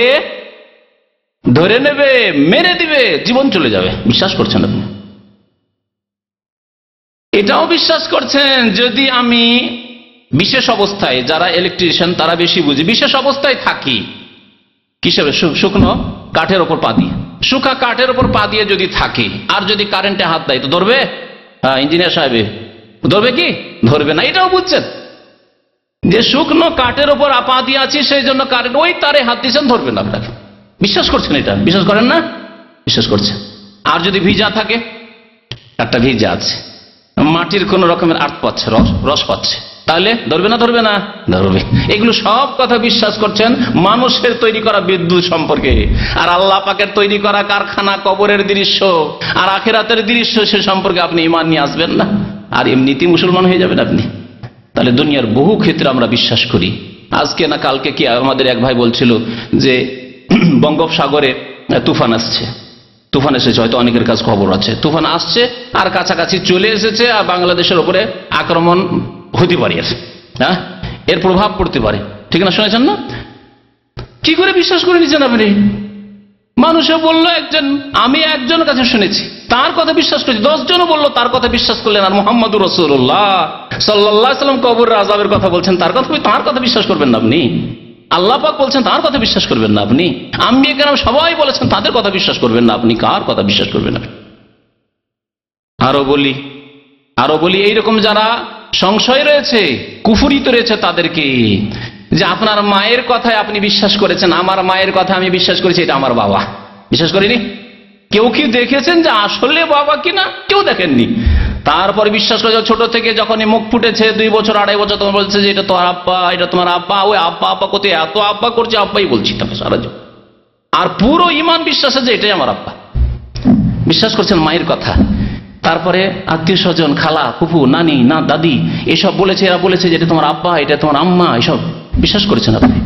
ধরে নেবে, মেরে দিবে, জীবন চলে যাবে, বিশ্বাস করছেন আপনি। এটাও বিশ্বাস করছেন যদি আমি বিশেষ অবস্থায়, যারা ইলেকট্রিশিয়ান তারা বেশি বুঝে, বিশেষ অবস্থায় থাকি, কিসের? শুকনো কাঠের ওপর পা দিয়ে, শুকা কাঠের ওপর পা দিয়ে যদি থাকি আর যদি কারেন্টে হাত দেয় তো ধরবে? হ্যাঁ, ইঞ্জিনিয়ার সাহেব ধরবে কি? ধরবে না। এটাও বুঝছেন যে শুকনো কাঠের ওপর পা দিয়ে আছি, সেই জন্য কারেন্ট ওই তারে হাত দিয়েছেন, ধরবে না আপনাকে, বিশ্বাস করছেন। এটা বিশ্বাস করেন না? বিশ্বাস করছেন। আর যদি ভিজা থাকে, একটা ভিজা আছে, মাটির কোন রকমের আর্ট পাচ্ছে, রস পাচ্ছে, তাহলে ধরবে না? ধরবে না? ধরবে। এগুলো সব কথা বিশ্বাস করছেন মানুষের তৈরি করা বিদ্যুৎ সম্পর্কে, আর আল্লাহ পাকের তৈরি করা কারখানা, কবরের দৃশ্য আর আখিরাতের দৃশ্য, সে সম্পর্কে আপনি ঈমান নিয়ে আসবেন না, আর এমনিতেই মুসলমান হয়ে যাবেন আপনি। তাহলে দুনিয়ার বহু ক্ষেত্রে আমরা বিশ্বাস করি। আজকে না কালকে কি আমাদের এক ভাই বলছিল যে বঙ্গোপসাগরে তুফান আসছে, তুফান এসেছে, হয়তো অনেকের কাছে খবর আছে, তুফান আসছে আর কাছাকাছি চলে এসেছে, আর বাংলাদেশের উপরে আক্রমণ হতে পারে, হ্যাঁ, এর প্রভাব পড়তে পারে, ঠিক না? শুনেছেন না? কি করে বিশ্বাস করে নিচ্ছেন আপনি? মানুষে বললো একজন, আমি একজনের কাছে শুনেছি, তার কথা বিশ্বাস করেছি, 10 জনও বললো তার কথা বিশ্বাস করলেন। আর মুহাম্মদুর রাসূলুল্লাহ সাল্লাল্লাহু আলাইহি ওয়াসাল্লাম কবরের আযাবের কথা বলছেন, তার কথা বিশ্বাস করবেন না আপনি? আল্লাহ পাক বলছেন, তার কথা বিশ্বাস করবেন না আপনি? আম্বিয়া কেরাম সবাই বলেছেন, তাদের কথা বিশ্বাস করবেন না আপনি? কার কথা বিশ্বাস করবেন আপনি? আরো বলি এইরকম যারা সংশয় রয়েছে, কুফরিতে রয়েছে, তাদেরকে যে আপনার মায়ের কথায় আপনি বিশ্বাস করেছেন, আমার মায়ের কথা আমি বিশ্বাস করেছি, এটা আমার বাবা, বিশ্বাস করিনি। কেউ কি দেখেছেন যে আসলে বাবা কিনা? কেউ দেখেননি। তারপরে বিশ্বাস করে ছোট থেকে যখনই মুখ ফুটেছে 2 বছর 2.5 বছর, তোমার বলছে যে এটা তোমার আব্বা, এটা তোমার আব্বা, ওই আব্বা আব্বা করতে এত আব্বা করছে, আব্বাই বলছি তাকে সারা জীবন, আর পুরো ঈমান বিশ্বাস আছে এটাই আমার আব্বা, বিশ্বাস করছেন মায়ের কথা। তারপরে আত্মীয় স্বজন, খালা, ফুফু, নানি, না দাদি, এসব বলেছে, এরা বলেছে যে এটা তোমার আব্বা, এটা তোমার আম্মা, এসব বিশ্বাস করেছেন আপনি।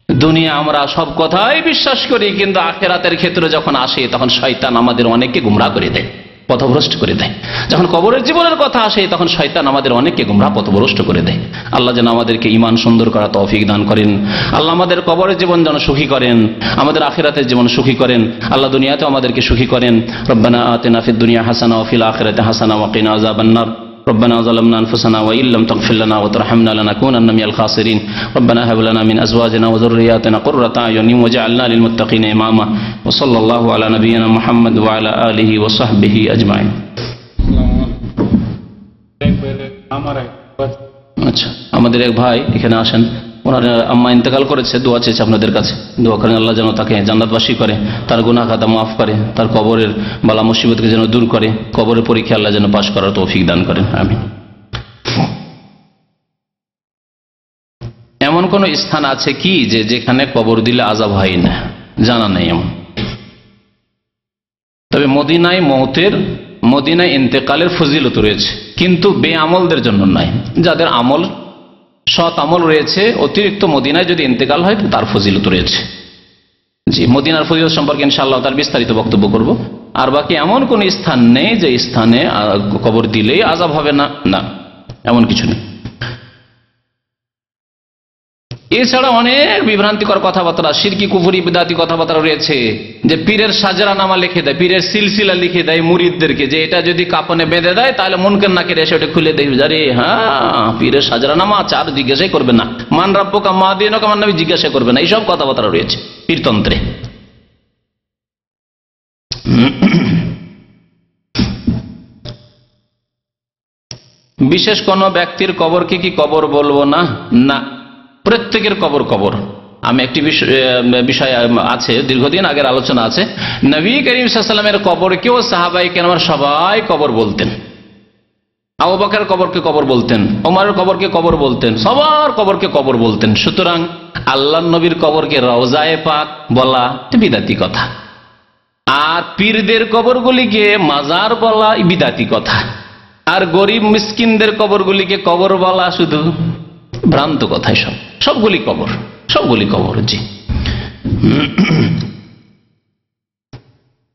দুনিয়া আমরা সব কথাই বিশ্বাস করি, কিন্তু আখিরাতের ক্ষেত্রে যখন আসে তখন শয়তান আমাদের অনেককে গুমরাহ করে দেয়, পথভ্রষ্ট করে দেয়। যখন কবরের জীবনের কথা আসে তখন শয়তান আমাদের অনেককে গুমরাহ, পথভ্রষ্ট করে দেয়। আল্লাহ যেন আমাদেরকে ঈমান সুন্দর করা তৌফিক দান করেন। আল্লাহ আমাদের কবরের জীবন যেন সুখী করেন, আমাদের আখিরাতের জীবন সুখী করেন। আল্লাহ দুনিয়াতেও আমাদেরকে সুখী করেন। রব্বানা আতিনা ফিদ দুনিয়া হাসানা ওয়া ফিল আখিরাতি হাসানা ওয়া কিনা আযাবান নার। ربنا ظلمنا أنفسنا وإن لم تغفر لنا وترحمنا لنكونن من الخاسرين ربنا هب لنا من أزواجنا وذرياتنا قرة أعين واجعلنا للمتقين إماما وصلى الله على نبينا محمد وعلى آله وصحبه أجمعين. আচ্ছা, আমাদের এক ভাই এখানে আসেন, ওনার আম্মা ইন্তেকাল করেছে, দোয়া চেয়েছে আপনাদের কাছে, দোয়া করেন আল্লাহ যেন তাকে জান্নাতবাসী করে, তার গুনাহ খাতা মাফ করে, তার কবরের বালা মুসিবতকে যেন দূর করে, কবরের পরীক্ষা আল্লাহ যেন পাশ করার তৌফিক দান করেন। আমিন। এমন কোন স্থান আছে কি যেখানে কবর দিলে আযাব হয় না? জানা নেই এমন। তবে মদিনায় ইন্তেকালের ফজিলত রয়েছে, কিন্তু বেআমলদের জন্য নয়। যাদের আমল, সৎ আমল রয়েছে, অতিরিক্ত মদিনায় যদি ইন্তেকাল হয় তো তার ফজিলত রয়েছে। জি, মদিনার ফজিলত সম্পর্কে ইনশাআল্লাহ তার বিস্তারিত বক্তব্য করব। আর বাকি এমন কোন স্থান নেই যে স্থানে কবর দিলেই আযাব হবে না, না, এমন কিছু নেই। এছাড়া অনেক বিভ্রান্তিকর কথাবার্তা, শিরকি কুফরি বিদআতি কথাবার্তা রয়েছে, যে পীরের সাজরানামা লিখে দেয়, পীরের সিলসিলা লিখে দেয় মুরিদদেরকে, যে এটা যদি কাপনে বেঁধে দেয় তাহলে মুনকার নাকির এসে ওটা খুলে দেয়। আরে হ্যাঁ, পীরের সাজরানামা আছে, আর জিজ্ঞাসাই করবে না। মান রাব্বুকা মা দীনুকা, মান নবী জিজ্ঞাসা করবে না। এইসব কথাবার্তা রয়েছে পীরতন্ত্রে। বিশেষ কোন ব্যক্তির কবরকে কি কবর বলবো না? না, প্রত্যেকের কবর কবর। আমি একটি বিষয় আছে, দীর্ঘদিন আগের আলোচনা আছে, নবী করিম সাল্লাল্লাহু আলাইহি ওয়াসাল্লামের কবরকেও সাহাবায়ে কেরাম সবাই কবর বলতেন। আবু বকরের কবরকে কবর বলতেন, ওমরের কবরকে কবর বলতেন, সবার কবরকে কবর বলতেন। সুতরাং আল্লাহর নবীর কবরকে রওজায়ে পাক বলা বিদআতি কথা, আর পীরদের কবরগুলিকে মাজার বলা বিদআতি কথা, আর গরিব মিসকিনদের কবরগুলিকে কবর বলা শুধু ভ্রান্ত কথাই। সবগুলি কবর, সবগুলি কবর। জি,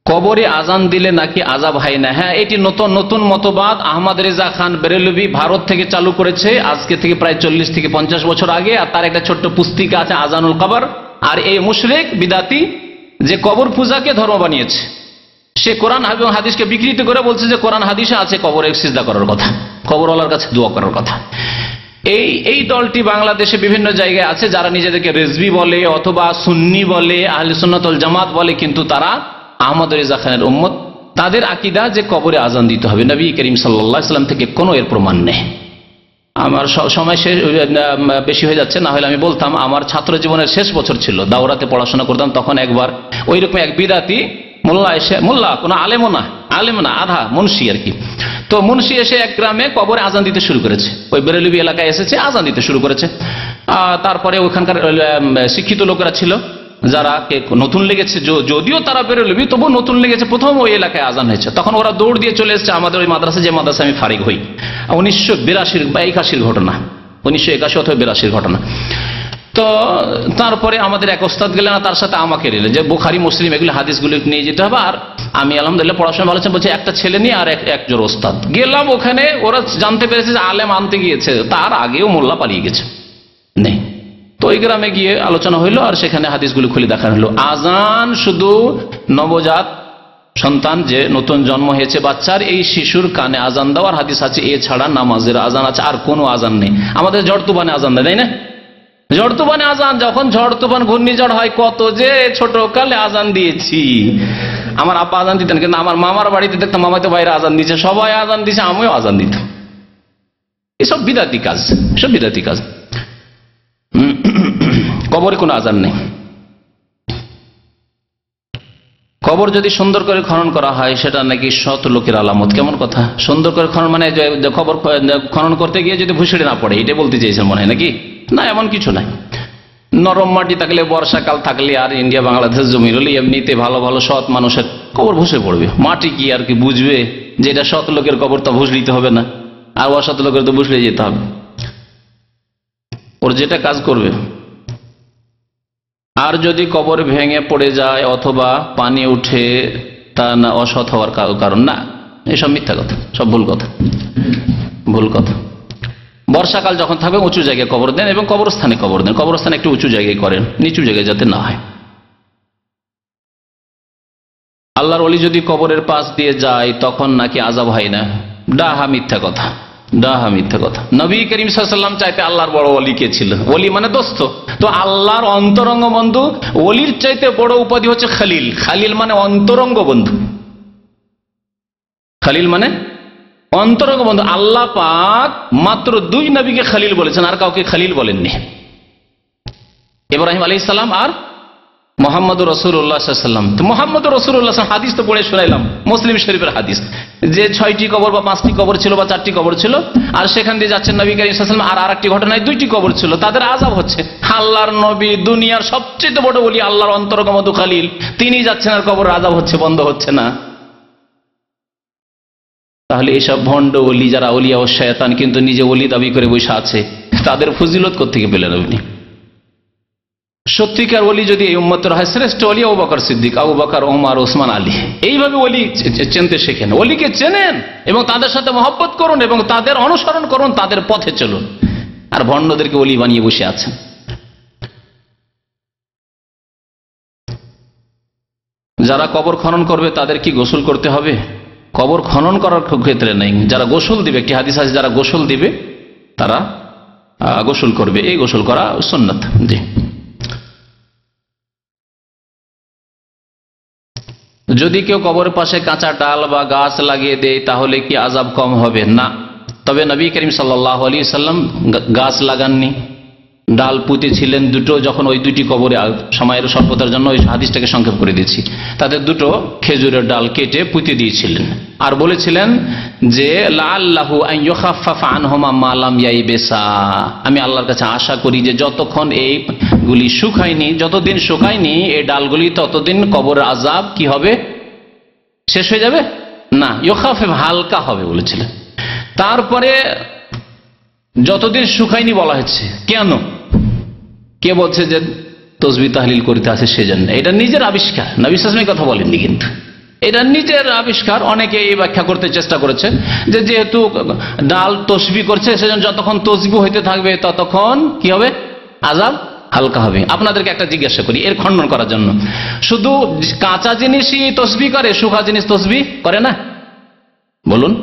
কবরে আজান দিলে নাকি আযাব হয় না? হ্যাঁ, এটি নতুন নতুন মতবাদ আহমদ রেজা খান বেরেলভি ভারত থেকে চালু করেছে, আজকে থেকে প্রায় 40 থেকে 50 বছর আগে। আর তার একটা ছোট্ট পুস্তিকা আছে, আজানুল কবর। আর এই মুশরিক বিদাতি যে কবর পূজাকে ধর্ম বানিয়েছে, সে কোরআন এবং হাদিসকে বিকৃত করে বলছে যে কোরআন হাদিসে আছে কবরে সিজদা করার কথা, কবরওয়ালার কাছে দোয়া করার কথা। এই দলটি বাংলাদেশে বিভিন্ন জায়গায় আছে, যারা নিজেদেরকে রেজভি বলে অথবা সুন্নি বলে, আহলে সুন্নাত ওয়াল জামাত বলে, কিন্তু তারা আহমদ রেজা খানের উম্মত। তাদের আকীদা যে কবরে আজান দিতে হবে, নবী করিম সাল্লাল্লাহু আলাইহি ওয়াসাল্লাম থেকে কোনো এর প্রমাণ নেই। আমার সময় শেষ বেশি হয়ে যাচ্ছে, না হলে আমি বলতাম। আমার ছাত্র জীবনের শেষ বছর ছিল, দাওরাতে পড়াশোনা করতাম, তখন একবার ওইরকম এক বিদাতি মোল্লা এসে, মোল্লা কোনো আলেম না আধা মুন্সি আর কি, তো মুন্সি এসে এক গ্রামে কবরে আজান দিতে শুরু করেছে। ওই বেরেলভি এলাকায় এসেছে, আজান দিতে শুরু করেছে। তারপরে ওখানকার শিক্ষিত লোকেরা ছিল, যারা নতুন লেগেছে, যদিও তারা বেরেলভি, তবু নতুন লেগেছে, প্রথম ওই এলাকায় আজান হয়েছে। তখন ওরা দৌড় দিয়ে চলে এসেছে আমাদের ওই মাদ্রাসা, যে মাদ্রাসা আমি ফারিগ হই। 1982 বা 81 ঘটনা, 1981 অথবা 82 ঘটনা। তো তারপরে আমাদের এক ওস্তাদ গেলেন, তার সাথে আমাকে নিলেন, যে বুখারী মুসলিম এগুলো হাদিসগুলো নিয়ে যেতে হবে। আর আমি আলহামদুলিল্লাহ পড়াশোনা ভালো ছিল, বলছে একটা ছেলে নিয়ে আর একজন ওস্তাদ গেলাম ওখানে। ওরা জানতে পেরেছে যে আলেম আনতে গিয়েছে, তার আগেও মোল্লা পালিয়ে গেছে নেই। তো ওই গ্রামে গিয়ে আলোচনা হইলো, আর সেখানে হাদিসগুলো খুলে দেখানো হলো। আজান শুধু নবজাত সন্তান, যে নতুন জন্ম হয়েছে বাচ্চার, এই শিশুর কানে আজান দেওয়ার হাদিস আছে। এছাড়া নামাজের আজান আছে, আর কোনো আজান নেই। আমাদের ঝড় তুফানে আজান দেয়, তাই না? ঝড় তুফানে আজান, যখন ঝড় তুফান ঘূর্ণিঝড় হয়, কত যে ছোট কালে আজান দিয়েছি। আমার আব্বা আজান দিতেন, কিন্তু আমার মামার বাড়িতে দেখতাম মামাতো ভাইরা আজান দিচ্ছে, সবাই আজান দিচ্ছে, আমিও আজান দিতাম। এসব বিদআতি কাজ, এসব বিদআতি কাজ। কবরে কোনো আজান নেই। কবর যদি সুন্দর করে খনন করা হয়, সেটা নাকি সৎ লোকের আলামত। কেমন কথা? সুন্দর করে খনন মানে কবর খনন করতে গিয়ে যদি ভুসড়ে না পড়ে, এটা বলতে চেয়েছেন মনে হয় নাকি? না, এমন কিছু নাই। নরম মাটি থাকলে, বর্ষাকাল থাকলে, আর ইন্ডিয়া বাংলাদেশ জমি হলে এমনিতে ভালো ভালো সৎ মানুষের কবর ভুসে পড়বে। মাটি কি আর কি বুঝবে যে এটা সৎ লোকের কবর? তা ভুসলিতে হবে না, আর অসৎ লোকের তো ভুসলে যেতে হবে। ওর যেটা কাজ করবে। আর যদি কবর ভেঙে পড়ে যায় অথবা পানি উঠে, তা না অসৎ হওয়ার কারণ না। এসব মিথ্যা কথা, সব ভুল কথা, ভুল কথা। বর্ষাকাল যখন থাকবে উঁচু জায়গায় কবর দেন, এবং কবরস্থানে কবর দেন। কবরস্থানে একটু উঁচু জায়গায় করেন, নিচু জায়গায় যাতে না হয়। আল্লাহর ওলি যদি কবরের পাশ দিয়ে যায়, তখন নাকি আযাব হয় না? ডাহা মিথ্যা কথা, ডাহা মিথ্যা কথা। নবী করিম সাল্লাল্লাহু আলাইহি ওয়াসাল্লাম চাইতে আল্লাহর বড় ওলি কে ছিল? ওলি মানে দোস্ত। তো আল্লাহর অন্তরঙ্গ বন্ধু, ওলির চাইতে বড় উপাধি হচ্ছে খলিল। খালিল মানে অন্তরঙ্গ বন্ধু, খালিল মানে অন্তরঙ্গ বন্ধু। আল্লাহ পাক মাত্র 2 নবীকে খলিল বলেছেন, আর কাউকে খলিল বলেননি। ইব্রাহিম আলাইহিস সালাম আর মুহাম্মদুর রাসূলুল্লাহ সাল্লাল্লাহু আলাইহি ওয়াসাল্লাম। তো মুহাম্মদুর রাসূলুল্লাহ হাদিস তো পড়ে শোনাইলাম, মুসলিম শরীফের হাদিস। যে 6টি কবর বা 5টি কবর ছিল বা 4টি কবর ছিল, আর সেখান দিয়ে যাচ্ছেন নবী করিম সাল্লাল্লাহু আলাইহি ওয়াসাল্লাম, আর আরেকটি ঘটনায় 2টি কবর ছিল, তাদের আযাব হচ্ছে। আল্লাহর নবী, দুনিয়ার সবচেয়ে বড় ওলি, আল্লাহর অন্তরঙ্গ মধু খালিল, তিনি যাচ্ছেন আর কবর আযাব হচ্ছে, বন্ধ হচ্ছে না। তাহলে এইসব ভণ্ড ওলি যারা ওলিয়া ও শয়তান কিন্তু নিজে ওলি দাবি করে বসে আছে, তাদের ফজিলত কোত্থেকে পেলেন আপনি? সত্যিকার ওলি যদি এই উম্মতের হয়, শ্রেষ্ঠ ওলি আবু বকর সিদ্দিক, আবু বকর, ওমর, ওসমান, আলী। এইভাবে ওলি চিনতে শেখেন, ওলিকে চেনেন এবং তাদের সাথে মহব্বত করুন এবং তাদের অনুসরণ করুন, তাদের পথে চলুন। আর ভণ্ডদেরকে ওলি বানিয়ে বসে আছেন। যারা কবর খনন করবে তাদের কি গোসল করতে হবে? কবর খনন করার ক্ষেত্রে নেই, যারা গোসল দিবে, একটি হাদিস আছে যারা গোসল দিবে তারা গোসল করবে, এই গোসল করা সুন্নাত। জি। যদি কেউ কবরের পাশে কাঁচা ডাল বা গাছ লাগিয়ে দেয় তাহলে কি আযাব কম হবে? না। তবে নবী করিম সাল্লাল্লাহু আলাইহি ওয়াসাল্লাম গাছ লাগাননি, ডাল পুঁতেছিলেন দুটো, যখন ওই 2টি কবরে, সময়ের স্বল্পতার জন্য ওই হাদিসটাকে সংক্ষেপ করে দিয়েছি, তাদের 2টো খেজুরের ডাল কেটে পুঁতে দিয়েছিলেন আর বলেছিলেন যে লাআল্লাহু আন ইউখাফফাফা আনহুমা মা লাম ইয়াইবিসা, আমি আল্লাহর কাছে আশা করি যে যতক্ষণ এইগুলি শুকায়নি, যতদিন শুকায়নি এই ডালগুলি, ততদিন কবরের আযাব কি হবে? শেষ হয়ে যাবে না, ইউখাফফিফ, হালকা হবে বলেছিলেন। তারপরে যতদিন শুকায়নি বলা হচ্ছে কেন? কে বলছে যে তসবিহ তাহলিল করতে আছে সেজন্য? এটা নিজের আবিষ্কার, নবী সাল্লাল্লাহু আলাইহি ওয়াসাল্লাম কথা বলেননি, কিন্তু এটা নিজের আবিষ্কার। অনেকে এই ব্যাখ্যা করতে চেষ্টা করেছে যে যেহেতু ডাল তসবিহ করছে সেজন্য যতক্ষণ তসবিহ হইতে থাকবে ততক্ষণ কি হবে? আযাব হালকা হবে। আপনাদেরকে একটা জিজ্ঞাসা করি এর খণ্ডন করার জন্য, শুধু কাঁচা জিনিসই তসবিহ করে, শুকনা জিনিস তসবিহ করে না? বলুন।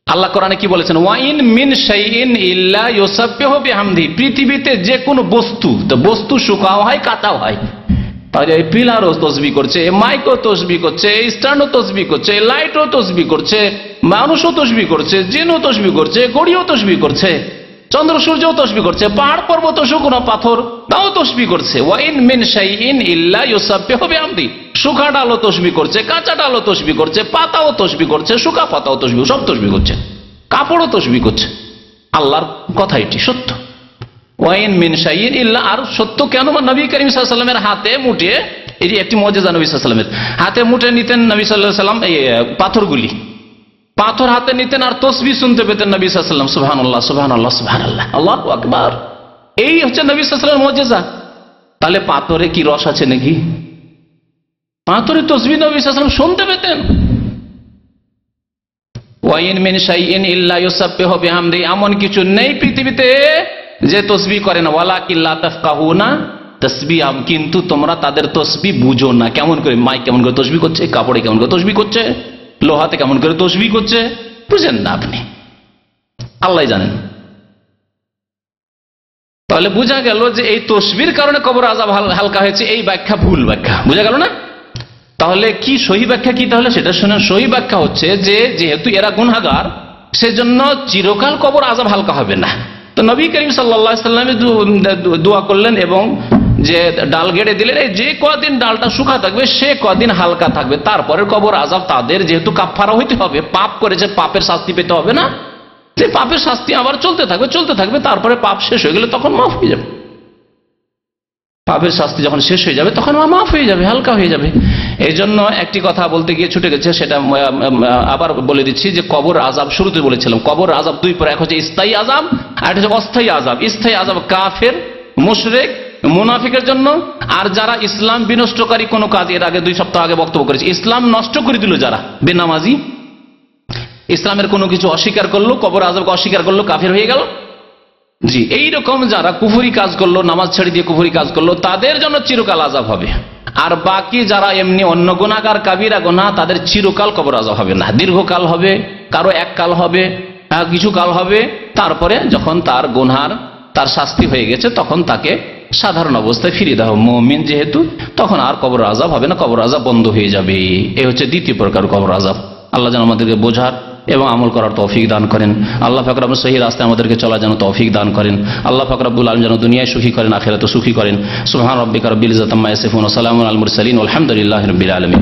আল্লাহ কোরআনে কি বলেছেন? ওয়াইন মিন শাইইন ইল্লা ইউসাব্বিহু বিহামদি, পৃথিবীতে যে কোনো বস্তু, তো বস্তু শুকাও হয় কাঁচাও হয়, তাহলে এই পিলারও তসবিহ করছে, মাইকও তসবিহ করছে, স্ট্যান্ডও তসবিহ করছে, লাইটও তসবিহ করছে, মানুষও তসবিহ করছে, জিনও তসবিহ করছে, ঘড়িও তসবিহ করছে, চন্দ্র সূর্যও তসবিহ করছে, পাহাড় পর্বত শুকনো পাথর তাও তসবিহ করছে। ওয়াইন মিন শাইইন ইল্লা ইউসাব্বিহু বিহামদি, শুকা ডালও তসবিহ করছে, কাঁচা ডালও তসবিহ করছে, পাতাও তসবিহ করছে, শুকা পাতাও তসবিহ, সব তসবিহ করছে, কাপড়ও তসবিহ করছে। আল্লাহর কথা এটি সত্য। ওয়াইন মিন শাইইন ইল্লা, আর সত্য কেন? নবী করিম সাল্লাল্লাহু আলাইহি ওয়াসাল্লামের হাতে মুঠে, এটি একটি মুজিজা, নবী সাল্লাল্লাহু আলাইহি ওয়াসাল্লামের হাতে মুঠে নিতেন নবী সাল্লাল্লাহু আলাইহি ওয়াসাল্লাম এই পাথরগুলি, পাথর হাতে নিতেন আর তসবিহ শুনতে পেতেন নবী সাল্লাল্লাহু আলাইহি ওয়াসাল্লাম, সুবহানাল্লাহ সুবহানাল্লাহ সুবহানাল্লাহ, আল্লাহু আকবার। এই হচ্ছে নবী সাল্লাল্লাহু আলাইহি ওয়াসাল্লামের মুজিজা। তাহলে পাথরে কি রস আছে নাকি? পাথরে তসবিহ নবী সাল্লাল্লাহু আলাইহি ওয়াসাল্লাম শুনতে পেতেন। ওয়াইন মিন শাইইন ইল্লা ইউসাব্বিহু বিহামদি, এমন কিছু নেই পৃথিবীতে যে তসবিহ করে না। ওয়ালাকিন লা তাফকাহুনা তাসবিহাম, কিন্তু তোমরা তাদের তসবিহ বুঝো না। কেমন করে? মাইক কেমন করে তসবিহ করছে, কাপড়ে কেমন করে তসবিহ করছে, লোহাতে কেমন করে তসবিহ করছে, বুঝেন না আপনি, আল্লাহ জানেন। তাহলে বোঝা গেল যে এই তসবিহর কারণে কবর আযাব হালকা হয়েছে, এই ব্যাখ্যা ভুল ব্যাখ্যা। বোঝা গেল না? তাহলে কি সহি ব্যাখ্যা কি? তাহলে সেটা শুনেন। সহি ব্যাখ্যা হচ্ছে যে যেহেতু এরা গুনাহগার, সেজন্য চিরকাল কবর আযাব হালকা হবে না। তো নবী করিম সাল্লাল্লাহু আলাইহি ওয়াসাল্লাম দোয়া করলেন এবং যে ডাল গেড়ে দিলেন, এই যে কদিন ডালটা শুকা থাকবে সে কদিন হালকা থাকবে, তারপরে কবর আযাব তাদের যেহেতু কাফফারা হইতে হবে, পাপ করেছে, পাপের শাস্তি পেতে হবে না, যে পাপের শাস্তি আবার চলতে থাকবে, তারপরে পাপ শেষ হয়ে গেলে তখন মাফ হয়ে যাবে। পাপের শাস্তি যখন শেষ হয়ে যাবে তখন মাফ হয়ে যাবে, হালকা হয়ে যাবে। এই জন্য একটি কথা বলতে গিয়ে ছুটে গেছে, সেটা আবার বলে দিচ্ছি যে কবর আযাব, শুরুতে বলেছিলাম কবর আযাব 2 প্রকার, এক হচ্ছে স্থায়ী আযাব আর একটা হচ্ছে অস্থায়ী আযাব। স্থায়ী আযাব কাফের, মুশরিক, মুনাফিকের জন্য, আর যারা ইসলাম বিনষ্টকারী কোনো কাজ, এর আগে 2 সপ্তাহ আগে বক্তব্য করেছি, ইসলাম নষ্ট করে দিল যারা, বেনামাজি, ইসলামের কোনো কিছু অস্বীকার করলো, কবর আযাবকে অস্বীকার করলো, কাফের হয়ে গেল। জি, এইরকম যারা কুফরি কাজ করলো, নামাজ ছেড়ে দিয়ে কুফরি কাজ করলো, তাদের জন্য চিরকাল আযাব হবে। আর বাকি যারা এমনি অন্য গুনাহগার, কাবিরা গুনাহ, তাদের চিরকাল কবর আযাব হবে না, দীর্ঘকাল হবে, কারো এক কাল হবে, কিছু কাল হবে, তারপরে যখন তার গুনহার তার শাস্তি হয়ে গেছে তখন তাকে সাধারণ অবস্থায় ফিরিয়ে দেওয়া হবে। মুমিন যেহেতু, তখন আর কবর আযাব হবে না, কবর আযাব বন্ধ হয়ে যাবে। এই হচ্ছে দ্বিতীয় প্রকার কবর আযাব। আল্লাহ যেন আমাদেরকে বোঝার এবং আমল করার তৌফিক দান করেন। আল্লাহ পাক রব্বুল সহি রাস্তায় আমাদেরকে চলার জন্য তৌফিক দান করেন। আল্লাহ পাক রব্বুল আলামিন যেন দুনিয়ায় সুখী করেন, আখিরাতে সুখী করেন। সুবহান রাব্বিকা রাব্বিল ইজ্জাতি আম্মা ইয়াসিফুন ওয়া সালামুন আলাল মুরসালিন ওয়ালহামদুলিল্লাহি রাব্বিল আলামিন।